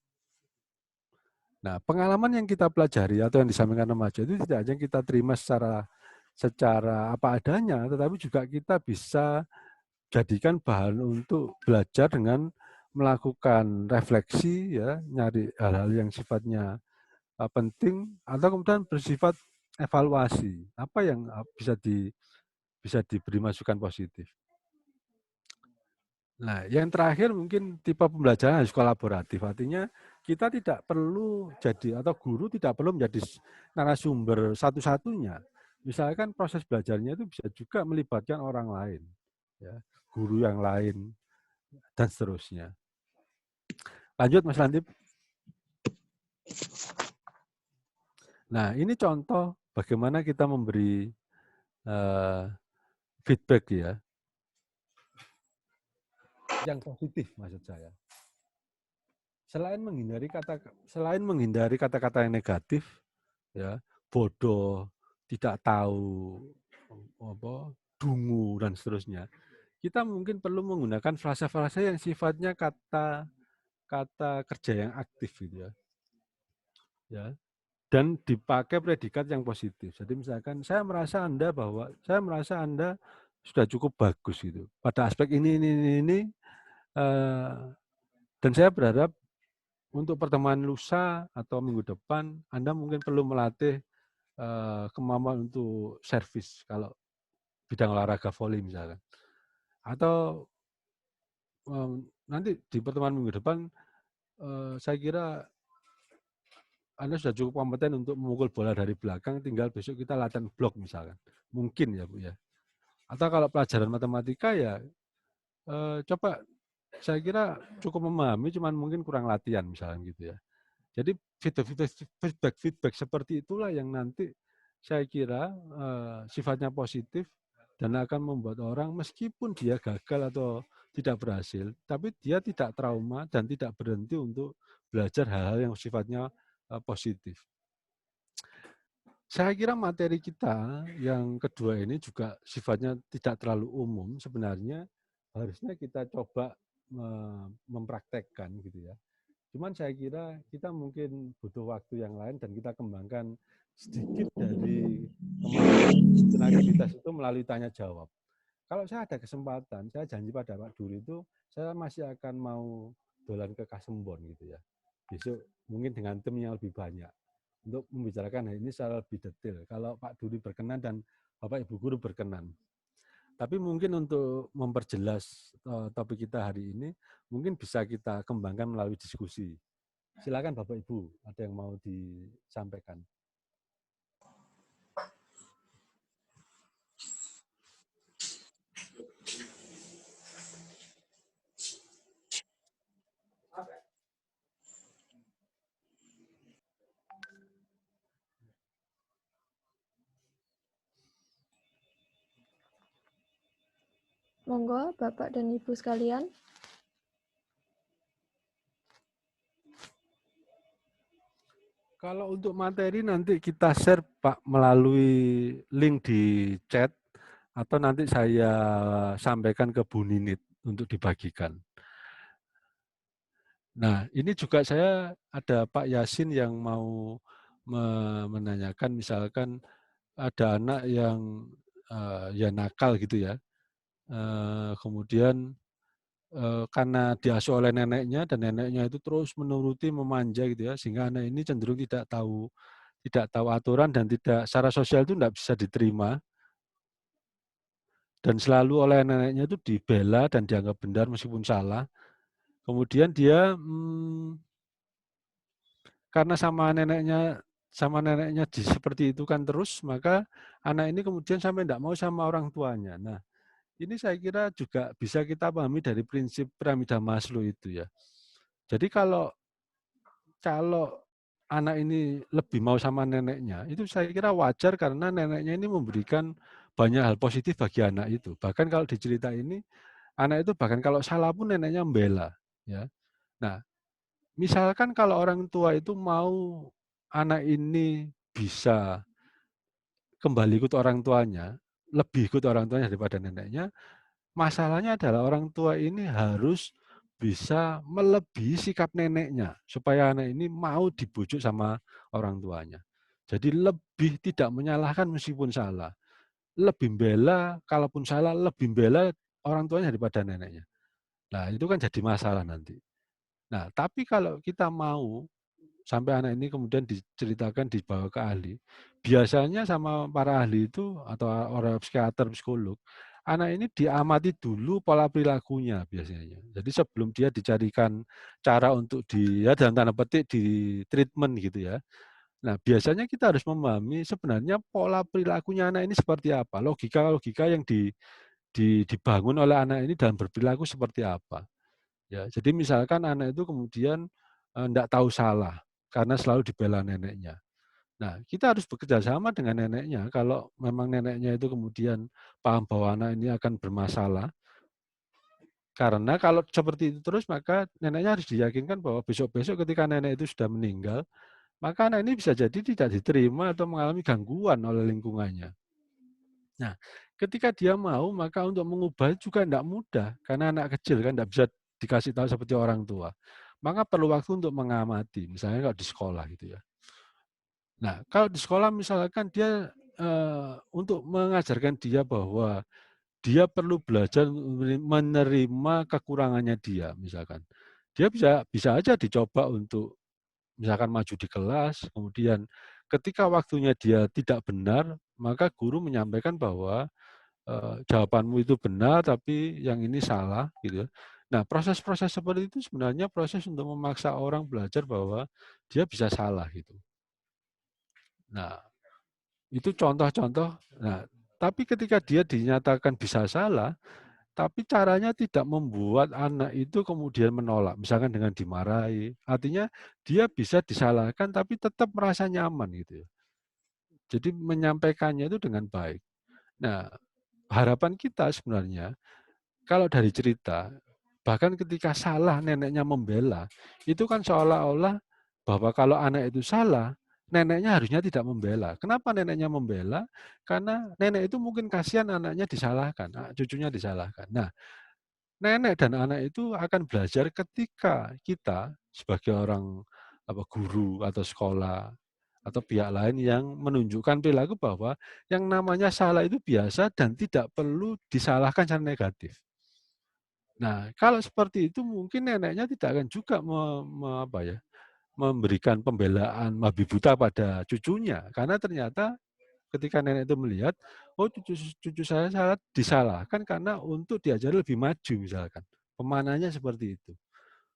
[SPEAKER 1] Nah, pengalaman yang kita pelajari atau yang disampaikan remaja itu tidak hanya kita terima secara apa adanya, tetapi juga kita bisa jadikan bahan untuk belajar dengan melakukan refleksi, ya, nyari hal-hal yang sifatnya penting, atau kemudian bersifat evaluasi, apa yang bisa diberi masukan positif. Nah, yang terakhir mungkin tipe pembelajaran harus kolaboratif, artinya kita tidak perlu jadi, atau guru tidak perlu menjadi narasumber satu-satunya. Misalkan proses belajarnya itu bisa juga melibatkan orang lain, ya, guru yang lain, dan seterusnya. Lanjut Mas Lantip. Nah, ini contoh bagaimana kita memberi feedback ya, yang positif maksud saya. Selain menghindari kata-kata yang negatif, ya, bodoh, tidak tahu, dungu dan seterusnya, kita mungkin perlu menggunakan frasa-frasa yang sifatnya kata kerja yang aktif gitu ya. Ya. Dan dipakai predikat yang positif. Jadi misalkan saya merasa Anda sudah cukup bagus gitu pada aspek ini dan saya berharap untuk pertemuan lusa atau minggu depan Anda mungkin perlu melatih kemampuan untuk servis kalau bidang olahraga voli misalkan. Atau nanti di pertemuan minggu depan saya kira Anda sudah cukup kompeten untuk memukul bola dari belakang, tinggal besok kita latihan blok misalkan. Mungkin ya Bu ya. Atau kalau pelajaran matematika ya coba saya kira cukup memahami, cuman mungkin kurang latihan misalkan gitu ya. Jadi feedback seperti itulah yang nanti saya kira sifatnya positif dan akan membuat orang meskipun dia gagal atau tidak berhasil, tapi dia tidak trauma dan tidak berhenti untuk belajar hal-hal yang sifatnya positif. Saya kira materi kita yang kedua ini juga sifatnya tidak terlalu umum. Sebenarnya harusnya kita coba mempraktekkan gitu ya. Cuman saya kira kita mungkin butuh waktu yang lain dan kita kembangkan sedikit dari kemampuan tenaga itu melalui tanya jawab. Kalau saya ada kesempatan, saya janji pada Pak Duri itu saya masih akan mau dolan ke Kasembon gitu ya. Besok mungkin dengan tim yang lebih banyak untuk membicarakan hal ini secara lebih detail. Kalau Pak Duri berkenan dan Bapak Ibu Guru berkenan. Tapi mungkin untuk memperjelas topik kita hari ini, mungkin bisa kita kembangkan melalui diskusi. Silakan Bapak Ibu, ada yang mau disampaikan.
[SPEAKER 4] Monggo Bapak dan Ibu sekalian.
[SPEAKER 1] Kalau untuk materi nanti kita share Pak melalui link di chat atau nanti saya sampaikan ke Bu Ninit untuk dibagikan. Nah, ini juga saya ada Pak Yasin yang mau menanyakan, misalkan ada anak yang ya nakal gitu ya, kemudian karena diasuh oleh neneknya dan neneknya itu terus menuruti, memanja gitu ya, sehingga anak ini cenderung tidak tahu aturan dan tidak secara sosial itu tidak bisa diterima dan selalu oleh neneknya itu dibela dan dianggap benar meskipun salah. Kemudian dia karena sama neneknya seperti itu kan terus, maka anak ini kemudian sampai tidak mau sama orang tuanya. Nah, ini saya kira juga bisa kita pahami dari prinsip piramida Maslow itu ya. Jadi kalau anak ini lebih mau sama neneknya, itu saya kira wajar karena neneknya ini memberikan banyak hal positif bagi anak itu. Bahkan kalau di cerita ini, anak itu bahkan kalau salah pun neneknya membela. Ya. Nah, misalkan kalau orang tua itu mau anak ini bisa kembali ikut orang tuanya, lebih ikut orang tuanya daripada neneknya, masalahnya adalah orang tua ini harus bisa melebihi sikap neneknya supaya anak ini mau dibujuk sama orang tuanya. Jadi lebih tidak menyalahkan meskipun salah. Lebih bela, kalaupun salah, lebih bela orang tuanya daripada neneknya. Nah, itu kan jadi masalah nanti. Nah, tapi kalau kita mau sampai anak ini kemudian diceritakan, dibawa ke ahli, biasanya sama para ahli itu atau orang psikiater, psikolog, anak ini diamati dulu pola perilakunya biasanya. Jadi sebelum dia dicarikan cara untuk dia dalam tanda petik di treatment gitu ya. Nah, biasanya kita harus memahami sebenarnya pola perilakunya anak ini seperti apa, logika-logika yang dibangun oleh anak ini dalam berperilaku seperti apa. Ya, jadi misalkan anak itu kemudian enggak tahu salah karena selalu dibela neneknya. Nah, kita harus bekerja sama dengan neneknya. Kalau memang neneknya itu kemudian paham bahwa anak ini akan bermasalah, karena kalau seperti itu terus maka neneknya harus diyakinkan bahwa besok-besok ketika nenek itu sudah meninggal, maka anak ini bisa jadi tidak diterima atau mengalami gangguan oleh lingkungannya. Nah, ketika dia mau, maka untuk mengubah juga tidak mudah, karena anak kecil kan tidak bisa dikasih tahu seperti orang tua. Maka perlu waktu untuk mengamati, misalnya kalau di sekolah gitu ya. Nah, kalau di sekolah misalkan dia untuk mengajarkan dia bahwa dia perlu belajar menerima kekurangannya dia, misalkan. Dia bisa aja dicoba untuk misalkan maju di kelas, kemudian ketika waktunya dia tidak benar, maka guru menyampaikan bahwa jawabanmu itu benar, tapi yang ini salah, gitu ya. Nah, proses-proses seperti itu sebenarnya proses untuk memaksa orang belajar bahwa dia bisa salah, gitu. Nah, itu contoh-contoh. Nah, tapi ketika dia dinyatakan bisa salah, tapi caranya tidak membuat anak itu kemudian menolak, misalkan dengan dimarahi. Artinya dia bisa disalahkan tapi tetap merasa nyaman gitu ya. Jadi menyampaikannya itu dengan baik. Nah, harapan kita sebenarnya kalau dari cerita, bahkan ketika salah neneknya membela, itu kan seolah-olah bahwa kalau anak itu salah, neneknya harusnya tidak membela. Kenapa neneknya membela? Karena nenek itu mungkin kasihan anaknya disalahkan, cucunya disalahkan. Nah, nenek dan anak itu akan belajar ketika kita sebagai orang guru atau sekolah atau pihak lain yang menunjukkan perilaku bahwa yang namanya salah itu biasa dan tidak perlu disalahkan secara negatif. Nah, kalau seperti itu mungkin neneknya tidak akan juga memberikan pembelaan babi buta pada cucunya, karena ternyata ketika nenek itu melihat, oh cucu saya salah disalahkan karena untuk diajar lebih maju misalkan. Pemanahnya seperti itu.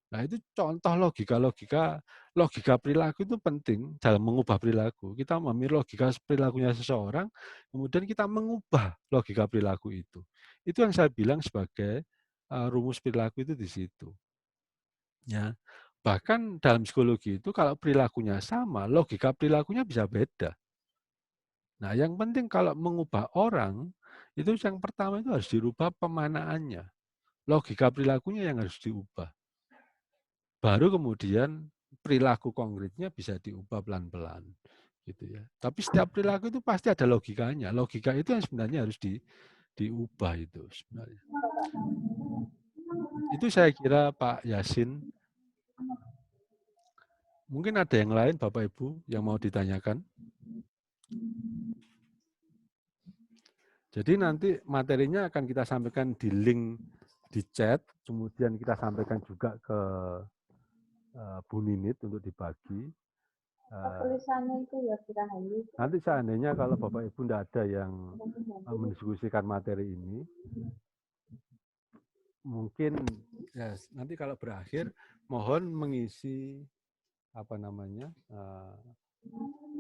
[SPEAKER 1] Nah, itu contoh logika perilaku itu penting dalam mengubah perilaku. Kita memahami logika perilakunya seseorang, kemudian kita mengubah logika perilaku itu. Itu yang saya bilang sebagai rumus perilaku itu di situ. Ya. Bahkan dalam psikologi itu kalau perilakunya sama, logika perilakunya bisa beda. Nah, yang penting kalau mengubah orang, itu yang pertama itu harus dirubah pemanaannya. Logika perilakunya yang harus diubah. Baru kemudian perilaku konkretnya bisa diubah pelan-pelan. Gitu ya. Tapi setiap perilaku itu pasti ada logikanya. Logika itu yang sebenarnya harus diubah itu sebenarnya. Itu saya kira Pak Yasin. Mungkin ada yang lain Bapak Ibu yang mau ditanyakan. Jadi nanti materinya akan kita sampaikan di link di chat, kemudian kita sampaikan juga ke Bu Ninit untuk dibagi.
[SPEAKER 5] Tulisannya itu ya kita
[SPEAKER 1] nanti seandainya kalau Bapak Ibu tidak ada yang mendiskusikan materi ini, mungkin ya, nanti kalau berakhir mohon mengisi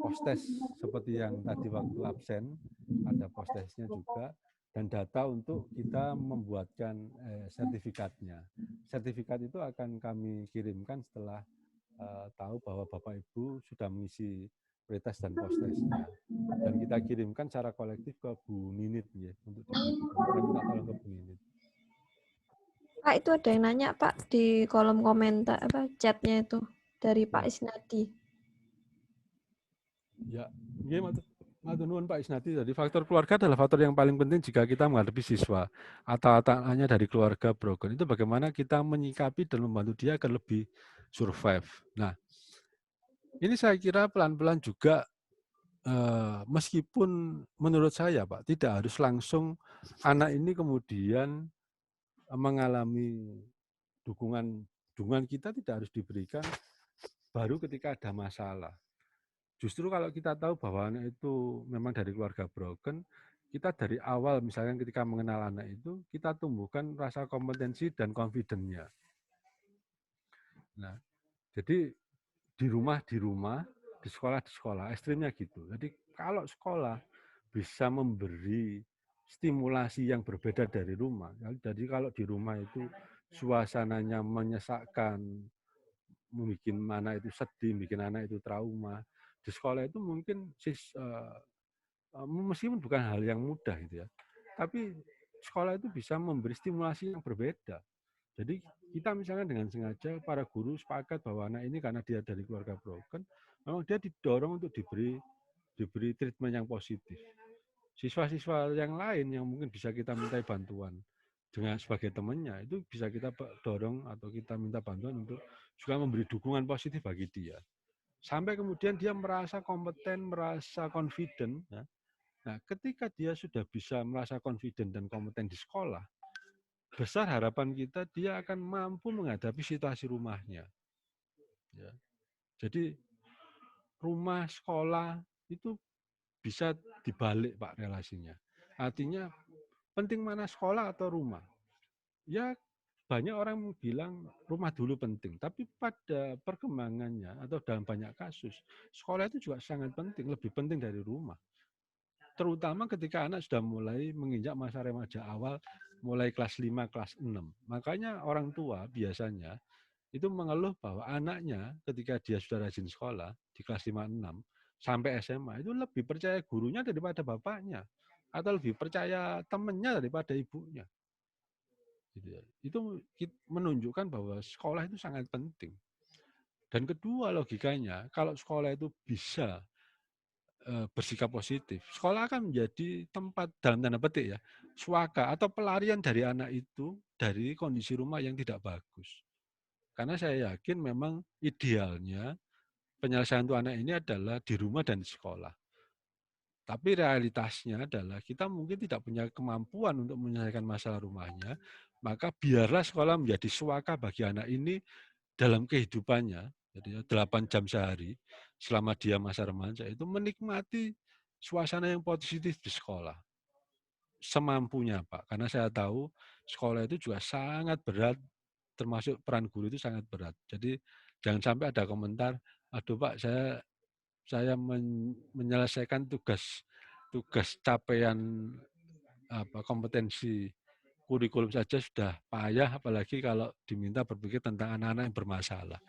[SPEAKER 1] post-test seperti yang tadi waktu absen ada post-testnya juga, dan data untuk kita membuatkan sertifikatnya. Sertifikat itu akan kami kirimkan setelah tahu bahwa Bapak Ibu sudah mengisi pretest dan post-testnya, dan kita kirimkan secara kolektif ke Bu Ninit ya, untuk dibagikan. Saya minta tolong ke Bu Ninit.
[SPEAKER 4] Pak, itu ada yang nanya Pak di kolom komentar chatnya itu dari Pak Isnadi.
[SPEAKER 1] Ya, matur nuwun Pak Isnadi. Jadi faktor keluarga adalah faktor yang paling penting jika kita menghadapi siswa atau anaknya dari keluarga broken. Itu bagaimana kita menyikapi dan membantu dia agar lebih survive. Nah, ini saya kira pelan-pelan juga, meskipun menurut saya Pak, tidak harus langsung anak ini kemudian mengalami dukungan kita tidak harus diberikan baru ketika ada masalah. Justru kalau kita tahu bahwa anak itu memang dari keluarga broken, kita dari awal misalnya ketika mengenal anak itu, kita tumbuhkan rasa kompetensi dan confidence-nya. Nah, jadi di rumah, di sekolah, ekstrimnya gitu. Jadi kalau sekolah bisa memberi stimulasi yang berbeda dari rumah. Jadi kalau di rumah itu suasananya menyesakkan, membuat anak itu sedih, bikin anak itu trauma. Di sekolah itu mungkin meskipun bukan hal yang mudah gitu ya, tapi sekolah itu bisa memberi stimulasi yang berbeda. Jadi kita misalnya dengan sengaja para guru sepakat bahwa anak ini karena dia dari keluarga broken, memang dia didorong untuk diberi treatment yang positif. Siswa-siswa yang lain yang mungkin bisa kita minta bantuan dengan sebagai temannya, itu bisa kita dorong atau kita minta bantuan untuk juga memberi dukungan positif bagi dia. Sampai kemudian dia merasa kompeten, merasa confident. Ya. Nah, ketika dia sudah bisa merasa confident dan kompeten di sekolah, besar harapan kita dia akan mampu menghadapi situasi rumahnya. Ya. Jadi rumah sekolah itu bisa dibalik Pak relasinya. Artinya penting mana sekolah atau rumah? Ya banyak orang bilang rumah dulu penting, tapi pada perkembangannya atau dalam banyak kasus, sekolah itu juga sangat penting, lebih penting dari rumah. Terutama ketika anak sudah mulai menginjak masa remaja awal, mulai kelas 5, kelas 6. Makanya orang tua biasanya itu mengeluh bahwa anaknya ketika dia sudah rajin sekolah di kelas 5, 6 sampai SMA itu lebih percaya gurunya daripada bapaknya atau lebih percaya temannya daripada ibunya. Itu menunjukkan bahwa sekolah itu sangat penting. Dan kedua logikanya, kalau sekolah itu bisa bersikap positif, sekolah akan menjadi tempat dalam tanda petik ya, suaka atau pelarian dari anak itu dari kondisi rumah yang tidak bagus. Karena saya yakin memang idealnya penyelesaian untuk anak ini adalah di rumah dan di sekolah. Tapi realitasnya adalah kita mungkin tidak punya kemampuan untuk menyelesaikan masalah rumahnya, maka biarlah sekolah menjadi suaka bagi anak ini dalam kehidupannya, jadi 8 jam sehari, selama dia masa remaja, itu menikmati suasana yang positif di sekolah. Semampunya Pak, karena saya tahu sekolah itu juga sangat berat, termasuk peran guru itu sangat berat. Jadi jangan sampai ada komentar, aduh Pak, saya menyelesaikan tugas capaian kompetensi kurikulum saja sudah payah, apalagi kalau diminta berpikir tentang anak-anak yang bermasalah.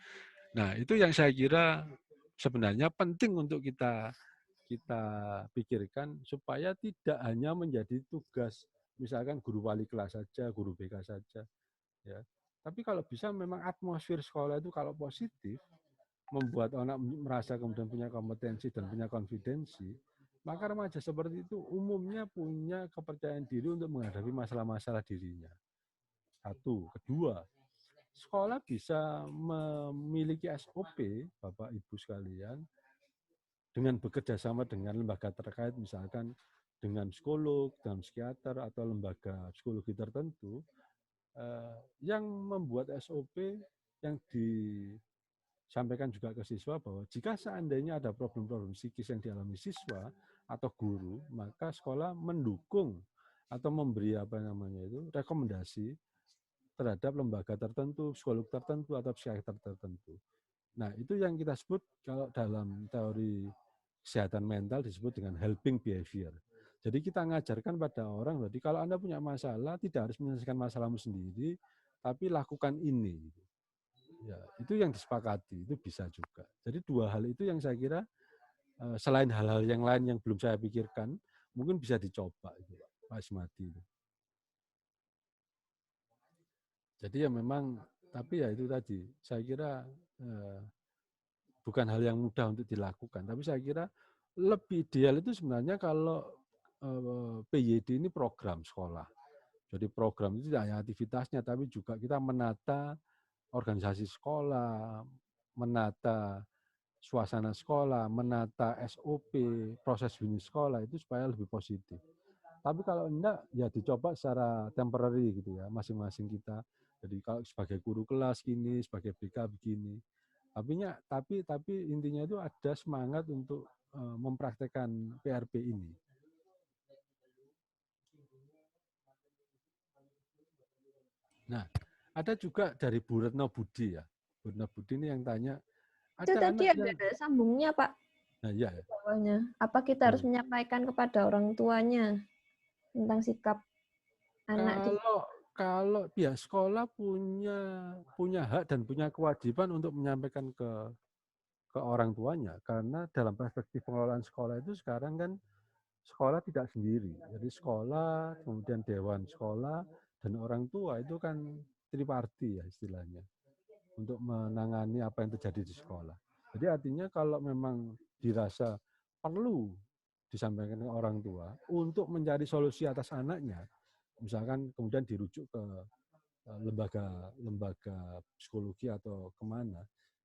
[SPEAKER 1] Nah, itu yang saya kira sebenarnya penting untuk kita pikirkan supaya tidak hanya menjadi tugas misalkan guru wali kelas saja, guru BK saja, ya. Tapi kalau bisa memang atmosfer sekolah itu kalau positif, membuat anak merasa kemudian punya kompetensi dan punya konfidensi, maka remaja seperti itu umumnya punya kepercayaan diri untuk menghadapi masalah-masalah dirinya. Satu. Kedua, sekolah bisa memiliki SOP, Bapak Ibu sekalian, dengan bekerja sama dengan lembaga terkait, misalkan dengan psikolog, dengan psikiater, atau lembaga psikologi tertentu, yang membuat SOP yang disampaikan juga ke siswa bahwa jika seandainya ada problem-problem psikis yang dialami siswa atau guru, maka sekolah mendukung atau memberi rekomendasi terhadap lembaga tertentu, psikolog tertentu, atau psikiater tertentu. Nah, itu yang kita sebut kalau dalam teori kesehatan mental disebut dengan helping behavior. Jadi kita ngajarkan pada orang, berarti kalau Anda punya masalah, tidak harus menyelesaikan masalahmu sendiri, tapi lakukan ini. Ya, itu yang disepakati, itu bisa juga. Jadi dua hal itu yang saya kira, selain hal-hal yang lain yang belum saya pikirkan, mungkin bisa dicoba, Pak Ismadi. Jadi ya memang, tapi ya itu tadi, saya kira bukan hal yang mudah untuk dilakukan, tapi saya kira lebih ideal itu sebenarnya kalau PYD ini program sekolah. Jadi program itu tidak hanya aktivitasnya, tapi juga kita menata organisasi sekolah, menata suasana sekolah, menata SOP, proses unit sekolah itu supaya lebih positif. Tapi kalau enggak, ya dicoba secara temporary gitu ya, masing-masing kita. Jadi kalau sebagai guru kelas gini, sebagai BK begini. Tapi intinya itu ada semangat untuk mempraktekkan PRP ini. Nah, ada juga dari Bu Retno Budi ya. Bu Retno Budi ini yang tanya,
[SPEAKER 4] Itu
[SPEAKER 1] ada
[SPEAKER 4] tadi
[SPEAKER 1] anak
[SPEAKER 4] ada
[SPEAKER 1] yang...
[SPEAKER 4] sambungnya, Pak.
[SPEAKER 1] Nah, iya.
[SPEAKER 4] Bawahnya. Apa kita harus menyampaikan kepada orang tuanya tentang sikap anak di...
[SPEAKER 1] Kalau pihak sekolah punya hak dan punya kewajiban untuk menyampaikan ke orang tuanya, karena dalam perspektif pengelolaan sekolah itu sekarang kan sekolah tidak sendiri. Jadi sekolah, kemudian dewan sekolah, dan orang tua itu kan triparti ya istilahnya, untuk menangani apa yang terjadi di sekolah. Jadi artinya kalau memang dirasa perlu disampaikan ke orang tua untuk mencari solusi atas anaknya, misalkan kemudian dirujuk ke lembaga psikologi atau kemana,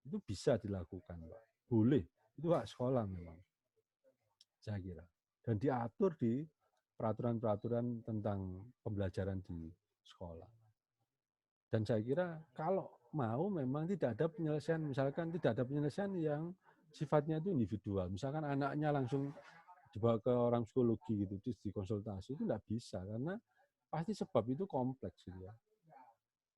[SPEAKER 1] itu bisa dilakukan, Pak. Boleh, itu hak sekolah memang, saya kira. Dan diatur di peraturan-peraturan tentang pembelajaran di sekolah. Dan saya kira kalau mau memang tidak ada penyelesaian, misalkan tidak ada penyelesaian yang sifatnya itu individual. Misalkan anaknya langsung dibawa ke orang psikologi gitu, terus dikonsultasi, itu tidak bisa, karena pasti sebab itu kompleks gitu ya.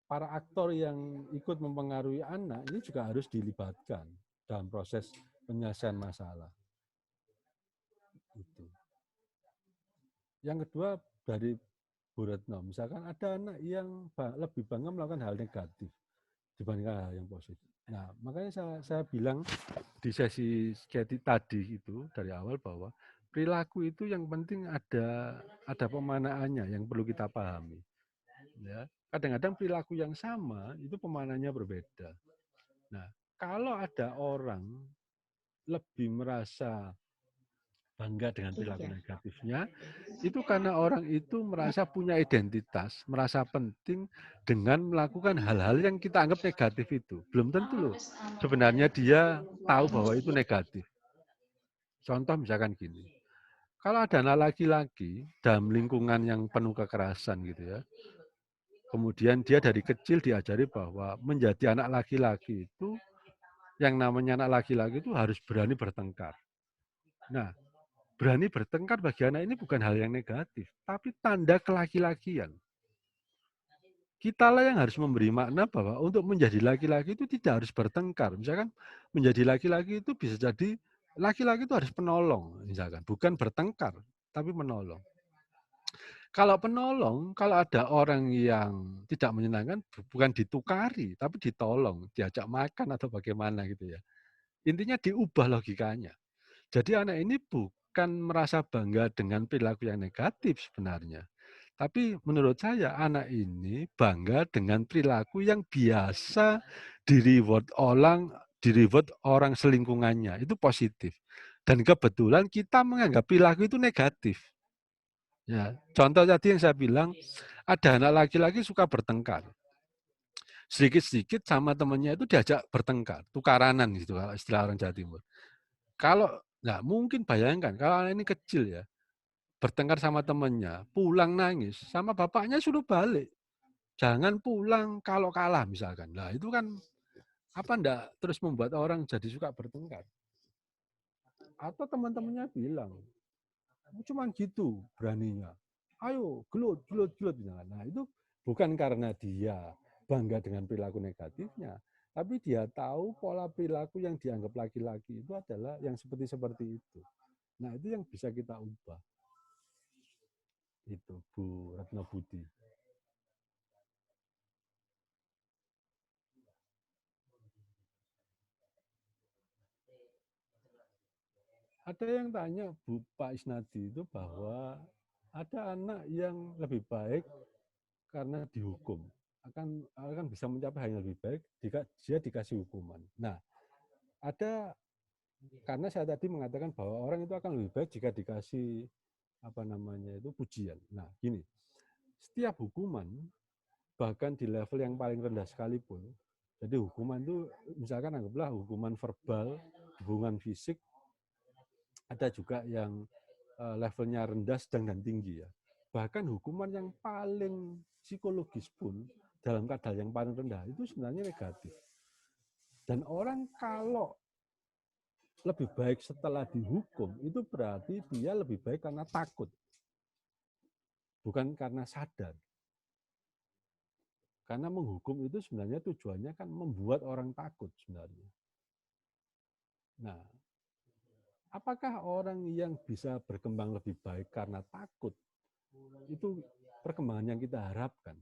[SPEAKER 1] Para aktor yang ikut mempengaruhi anak ini juga harus dilibatkan dalam proses penyelesaian masalah. Itu. Yang kedua dari Bu Retno, misalkan ada anak yang lebih bangga melakukan hal negatif dibandingkan hal yang positif. Nah, makanya saya bilang di sesi tadi itu dari awal bahwa perilaku itu yang penting ada pemanaannya yang perlu kita pahami. Ya, kadang-kadang perilaku yang sama itu pemanannya berbeda. Nah, kalau ada orang lebih merasa bangga dengan perilaku negatifnya, itu karena orang itu merasa punya identitas, merasa penting dengan melakukan hal-hal yang kita anggap negatif itu. Belum tentu loh, sebenarnya dia tahu bahwa itu negatif. Contoh misalkan gini, kalau ada anak laki-laki dalam lingkungan yang penuh kekerasan gitu ya, kemudian dia dari kecil diajari bahwa menjadi anak laki-laki itu, yang namanya anak laki-laki itu harus berani bertengkar. Nah, berani bertengkar bagi anak ini bukan hal yang negatif, tapi tanda kelaki-lakian. Kitalah yang harus memberi makna bahwa untuk menjadi laki-laki itu tidak harus bertengkar. Misalkan menjadi laki-laki itu bisa jadi laki-laki itu harus penolong, misalkan bukan bertengkar, tapi menolong. Kalau penolong, kalau ada orang yang tidak menyenangkan, bukan ditukari, tapi ditolong, diajak makan atau bagaimana gitu ya. Intinya diubah logikanya. Jadi anak ini bukan merasa bangga dengan perilaku yang negatif sebenarnya. Tapi menurut saya anak ini bangga dengan perilaku yang biasa di-reward orang selingkungannya. Itu positif. Dan kebetulan kita menganggap perilaku itu negatif. Ya, contoh tadi yang saya bilang, ada anak laki-laki suka bertengkar. Sedikit-sedikit sama temannya itu diajak bertengkar, tukaranan gitu kalau istilah orang Jawa Timur. Kalau nggak mungkin bayangkan kalau anak ini kecil ya, bertengkar sama temannya, pulang nangis, sama bapaknya suruh balik. Jangan pulang kalau kalah misalkan. Nah itu kan apa enggak terus membuat orang jadi suka bertengkar. Atau teman-temannya bilang, cuman gitu beraninya. Ayo, gelut. Nah, itu bukan karena dia bangga dengan perilaku negatifnya, tapi dia tahu pola perilaku yang dianggap laki-laki itu adalah yang seperti itu. Nah, itu yang bisa kita ubah. Itu Bu Retno Budi. Ada yang tanya Bu Pak Isnadi itu bahwa ada anak yang lebih baik karena dihukum, akan bisa mencapai hal yang lebih baik jika dia dikasih hukuman. Nah, karena saya tadi mengatakan bahwa orang itu akan lebih baik jika dikasih pujian. Nah, gini, setiap hukuman bahkan di level yang paling rendah sekalipun, jadi hukuman itu misalkan anggaplah hukuman verbal, hubungan fisik, ada juga yang levelnya rendah, sedang, dan tinggi ya. Bahkan hukuman yang paling psikologis pun dalam kadar yang paling rendah itu sebenarnya negatif. Dan orang kalau lebih baik setelah dihukum, itu berarti dia lebih baik karena takut. Bukan karena sadar. Karena menghukum itu sebenarnya tujuannya kan membuat orang takut sebenarnya. Nah, apakah orang yang bisa berkembang lebih baik karena takut? Itu perkembangan yang kita harapkan.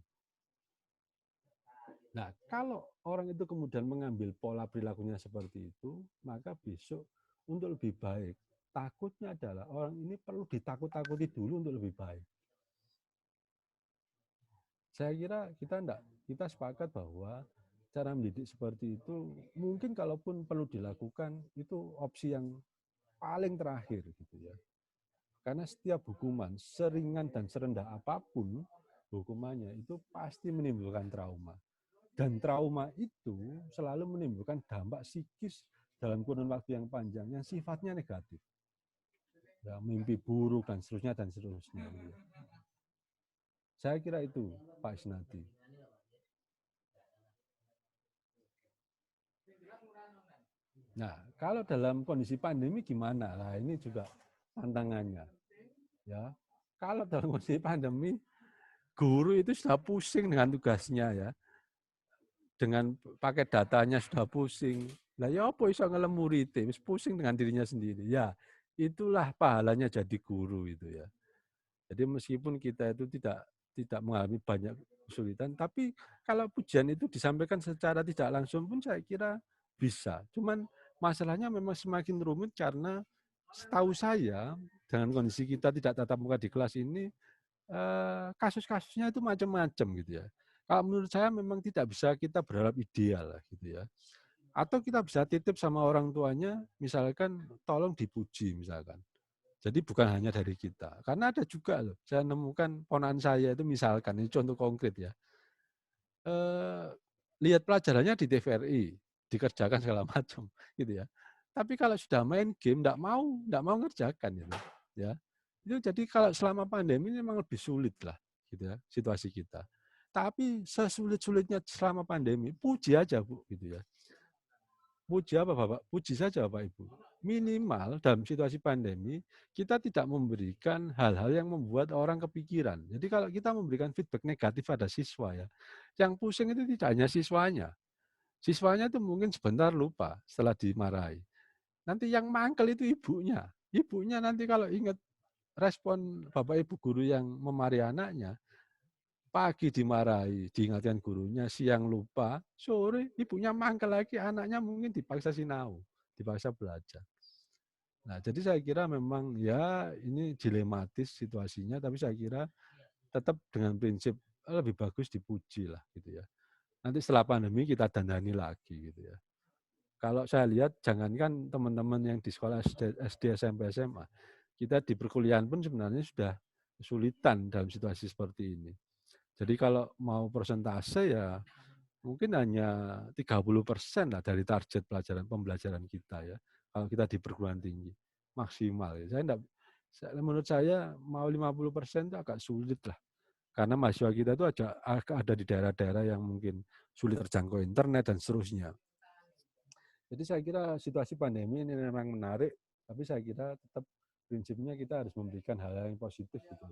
[SPEAKER 1] Nah, kalau orang itu kemudian mengambil pola perilakunya seperti itu, maka besok untuk lebih baik, takutnya adalah orang ini perlu ditakut-takuti dulu untuk lebih baik. Saya kira kita sepakat bahwa cara mendidik seperti itu mungkin kalaupun perlu dilakukan itu opsi yang paling terakhir gitu ya. Karena setiap hukuman seringan dan serendah apapun hukumannya itu pasti menimbulkan trauma. Dan trauma itu selalu menimbulkan dampak psikis dalam kurun waktu yang panjang yang sifatnya negatif. Ya, mimpi buruk dan seterusnya dan seterusnya. Saya kira itu Pak Isnadi. Nah, kalau dalam kondisi pandemi gimana? Nah, ini juga tantangannya. Ya, kalau dalam kondisi pandemi, guru itu sudah pusing dengan tugasnya ya, dengan pakai datanya sudah pusing. Lah ya apa iso ngelemuri itu, pusing dengan dirinya sendiri. Ya, itulah pahalanya jadi guru itu ya. Jadi meskipun kita itu tidak mengalami banyak kesulitan, tapi kalau pujian itu disampaikan secara tidak langsung pun saya kira bisa. Cuman masalahnya memang semakin rumit karena setahu saya dengan kondisi kita tidak tatap muka di kelas ini, kasus-kasusnya itu macam-macam gitu ya. Kalau menurut saya memang tidak bisa kita berharap ideal gitu ya. Atau kita bisa titip sama orang tuanya, misalkan tolong dipuji misalkan. Jadi bukan hanya dari kita. Karena ada juga loh, saya nemukan ponakan saya itu misalkan, ini contoh konkret ya. Lihat pelajarannya di TVRI, dikerjakan segala macam gitu ya. Tapi kalau sudah main game enggak mau ngerjakan gitu ya. Itu jadi kalau selama pandemi ini memang lebih sulit lah gitu ya situasi kita. Tapi sesulit-sulitnya selama pandemi, puji aja Bu gitu ya. Puji apa Bapak? Puji saja Bapak Ibu. Minimal dalam situasi pandemi, kita tidak memberikan hal-hal yang membuat orang kepikiran. Jadi kalau kita memberikan feedback negatif pada siswa ya, yang pusing itu tidak hanya siswanya. Siswanya itu mungkin sebentar lupa setelah dimarahi. Nanti yang mangkel itu ibunya. Ibunya nanti kalau ingat respon Bapak Ibu guru yang memarahi anaknya, pagi dimarahi, diingatkan gurunya, siang lupa, sore ibunya mangkel lagi, anaknya mungkin dipaksa sinau, dipaksa belajar. Nah, jadi saya kira memang ya ini dilematis situasinya, tapi saya kira tetap dengan prinsip lebih bagus dipuji lah gitu ya. Nanti setelah pandemi kita dandani lagi gitu ya. Kalau saya lihat jangankan teman-teman yang di sekolah SD, SMP, SMA, kita di perkuliahan pun sebenarnya sudah kesulitan dalam situasi seperti ini. Jadi kalau mau persentase ya mungkin hanya 30% lah dari target pembelajaran kita ya. Kalau kita di perguruan tinggi maksimal. Ya. Menurut saya mau 50% itu agak sulit lah. Karena mahasiswa kita itu ada di daerah-daerah yang mungkin sulit terjangkau internet dan seterusnya. Jadi saya kira situasi pandemi ini memang menarik, tapi saya kira tetap prinsipnya kita harus memberikan hal-hal yang positif gitu.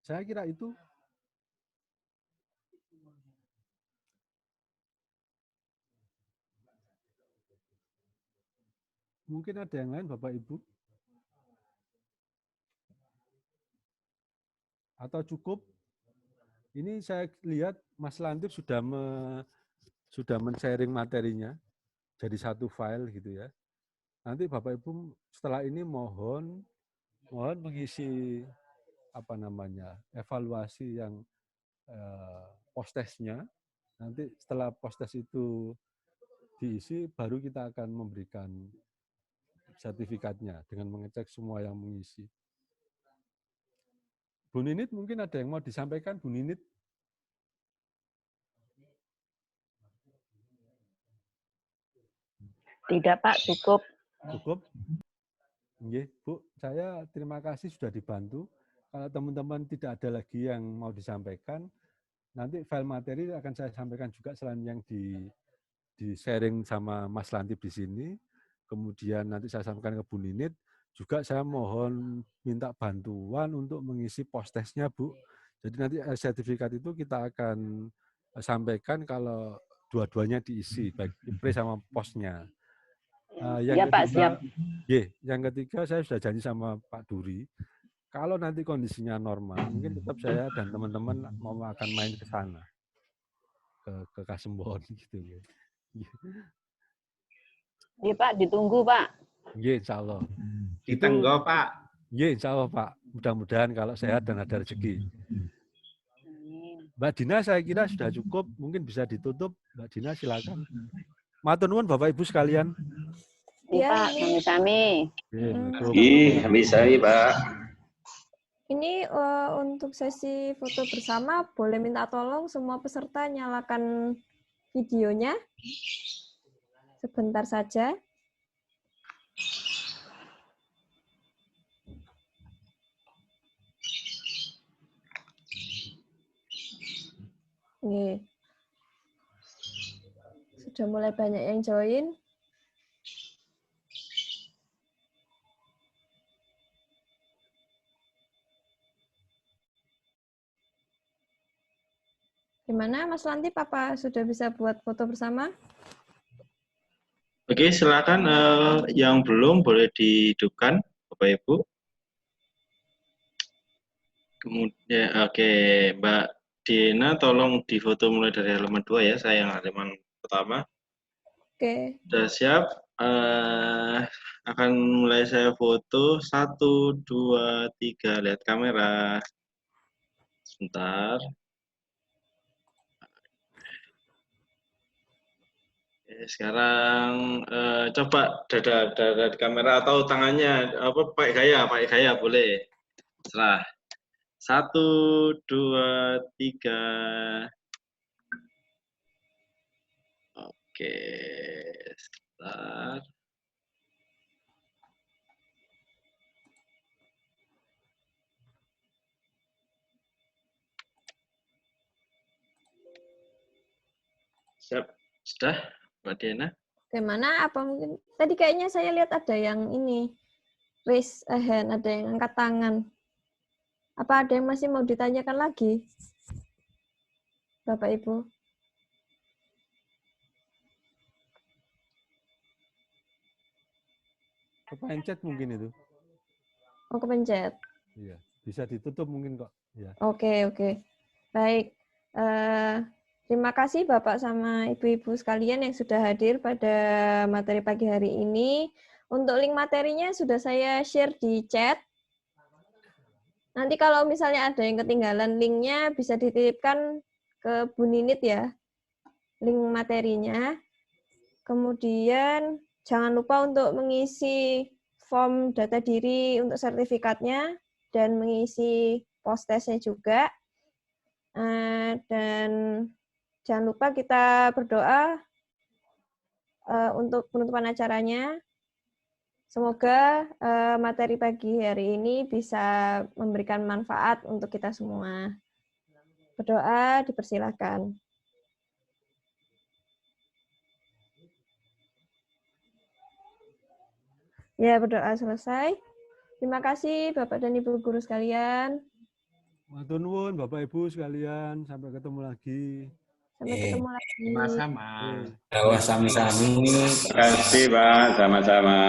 [SPEAKER 1] Saya kira itu. Mungkin ada yang lain Bapak Ibu? Atau cukup? Ini saya lihat Mas Lantip sudah men-sharing materinya jadi satu file gitu ya. Nanti Bapak Ibu setelah ini mohon mengisi evaluasi yang post-testnya. Nanti setelah post-test itu diisi baru kita akan memberikan sertifikatnya dengan mengecek semua yang mengisi. Bu Ninit mungkin ada yang mau disampaikan, Bu Ninit?
[SPEAKER 6] Tidak Pak, cukup.
[SPEAKER 1] Cukup? Nggih, Bu, saya terima kasih sudah dibantu. Kalau teman-teman tidak ada lagi yang mau disampaikan, nanti file materi akan saya sampaikan juga selain yang di-sharing sama Mas Lantip di sini. Kemudian nanti saya sampaikan ke Bu Ninit. Juga saya mohon minta bantuan untuk mengisi post-testnya, Bu. Jadi nanti sertifikat itu kita akan sampaikan kalau dua-duanya diisi, baik IPRI sama POS-nya. Yang
[SPEAKER 6] Pak, siap.
[SPEAKER 1] Yang ketiga saya sudah janji sama Pak Duri, kalau nanti kondisinya normal, mungkin tetap saya dan teman-teman mau akan main ke sana, ke Kasembon gitu.
[SPEAKER 6] Iya Pak, ditunggu Pak.
[SPEAKER 1] Iya, insya Allah.
[SPEAKER 2] Ditenggo Pak.
[SPEAKER 1] Iya, insya Allah Pak. Mudah-mudahan kalau sehat dan ada rezeki. Mbak Dina saya kira sudah cukup, mungkin bisa ditutup. Mbak Dina silakan. Matur nuwun Bapak Ibu sekalian.
[SPEAKER 6] Iya Pak, sami-sami.
[SPEAKER 7] Bisa nih Pak.
[SPEAKER 4] Ini untuk sesi foto bersama, boleh minta tolong semua peserta nyalakan videonya. Sebentar saja. Nih. Sudah mulai banyak yang join. Gimana Mas Lantip, apa sudah bisa buat foto bersama?
[SPEAKER 7] Oke, silakan yang belum boleh dihidupkan, Bapak Ibu. Kemudian, oke, Mbak Dina, tolong difoto mulai dari halaman 2 ya, saya yang halaman pertama.
[SPEAKER 4] Oke.
[SPEAKER 7] Sudah siap? Akan mulai saya foto 1, 2, 3, lihat kamera. Sebentar. Sekarang coba dada di kamera atau tangannya apa pakai gaya boleh. Serah. 1, 2, 3. Oke. Sebentar. Siap. Sudah, Mbak Diana?
[SPEAKER 4] Gimana? Apa mungkin tadi kayaknya saya lihat ada yang ini raise a hand, ada yang angkat tangan. Apa ada yang masih mau ditanyakan lagi, Bapak Ibu?
[SPEAKER 1] Kepencet mungkin itu.
[SPEAKER 4] Oh, kepencet.
[SPEAKER 1] Iya, bisa ditutup mungkin kok. Ya.
[SPEAKER 4] Oke. Baik. Terima kasih Bapak sama Ibu-Ibu sekalian yang sudah hadir pada materi pagi hari ini. Untuk link materinya sudah saya share di chat. Nanti kalau misalnya ada yang ketinggalan linknya bisa dititipkan ke Bu Ninit ya, link materinya. Kemudian jangan lupa untuk mengisi form data diri untuk sertifikatnya dan mengisi post testnya juga. Dan jangan lupa kita berdoa untuk penutupan acaranya. Semoga materi pagi hari ini bisa memberikan manfaat untuk kita semua. Berdoa dipersilakan. Ya, berdoa selesai. Terima kasih Bapak dan Ibu guru sekalian.
[SPEAKER 1] Matur nuwun Bapak Ibu sekalian, sampai ketemu lagi.
[SPEAKER 4] Sampai ketemu lagi.
[SPEAKER 2] Sama-sama.
[SPEAKER 8] Sami-sami.
[SPEAKER 7] Terima kasih, Pak. Sama-sama.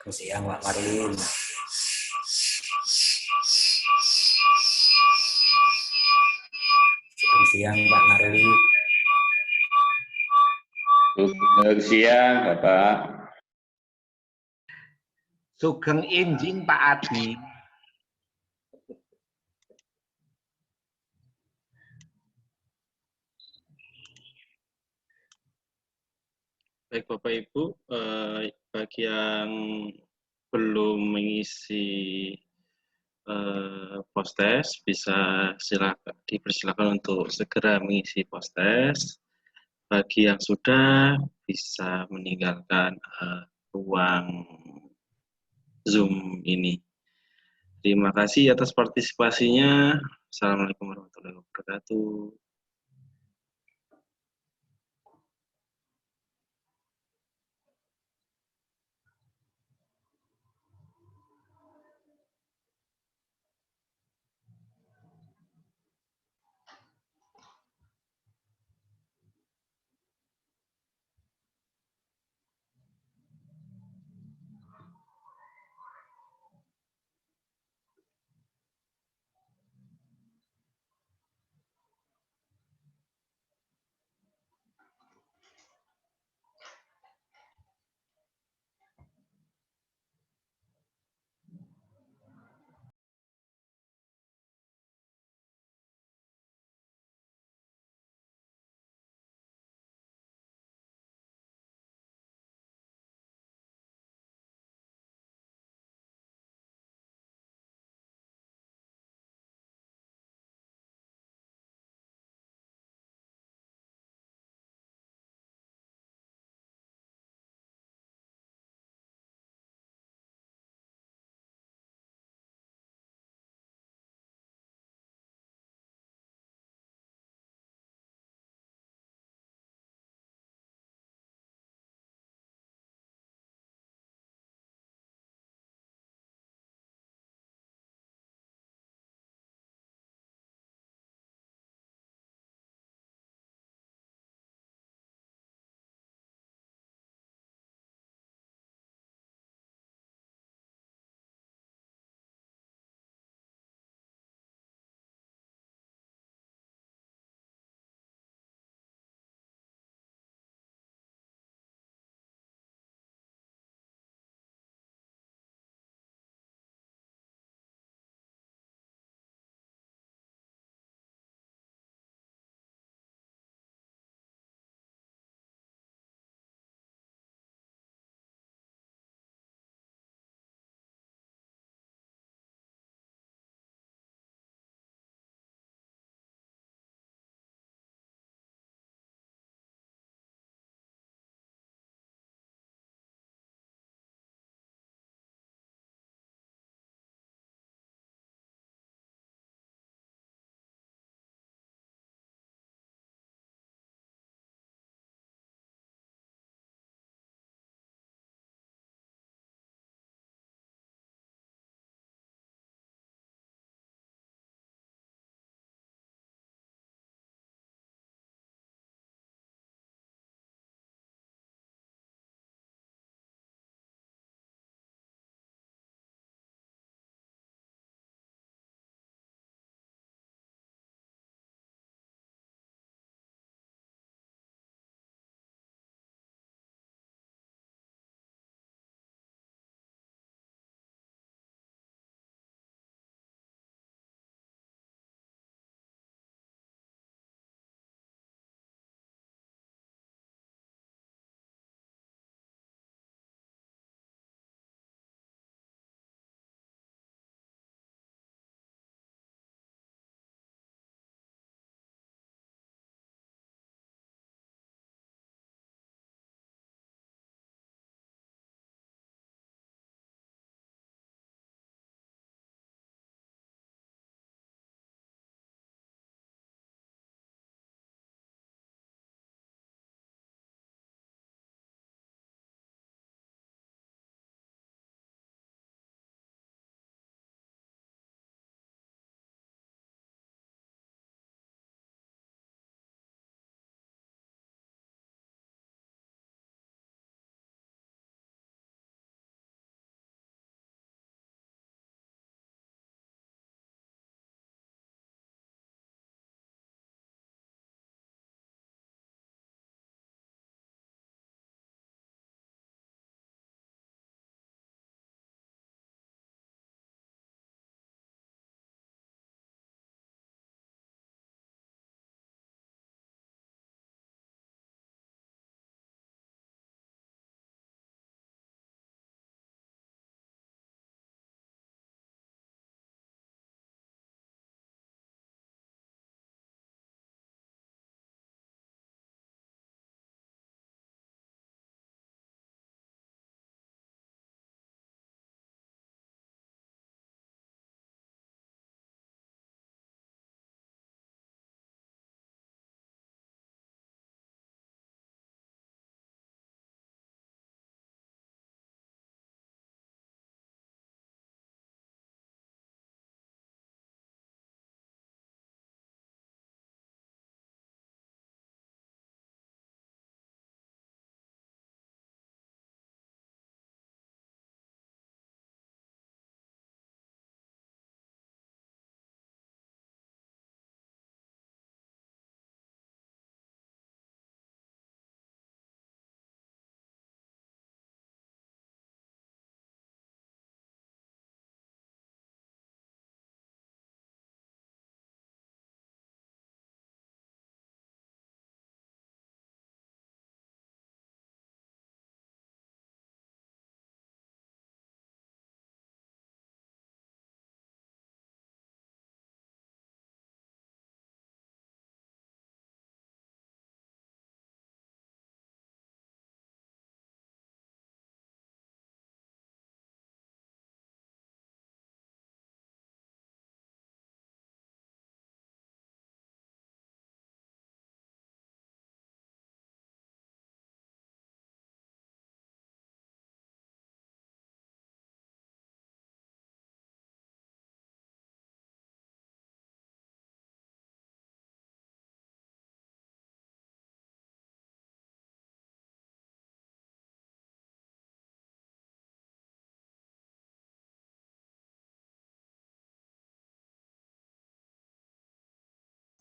[SPEAKER 8] Siang, Pak Marin. Siang, Pak Marin.
[SPEAKER 7] Selamat siang, Bapak.
[SPEAKER 2] Sugeng Enjing Pak Adi.
[SPEAKER 7] Baik Bapak Ibu, bagi yang belum mengisi post test bisa dipersilakan untuk segera mengisi post test. Bagi yang sudah bisa meninggalkan ruang Zoom ini. Terima kasih atas partisipasinya. Assalamualaikum warahmatullahi wabarakatuh.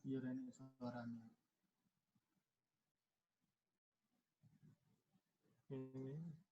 [SPEAKER 9] Iya, ini suaranya. Ini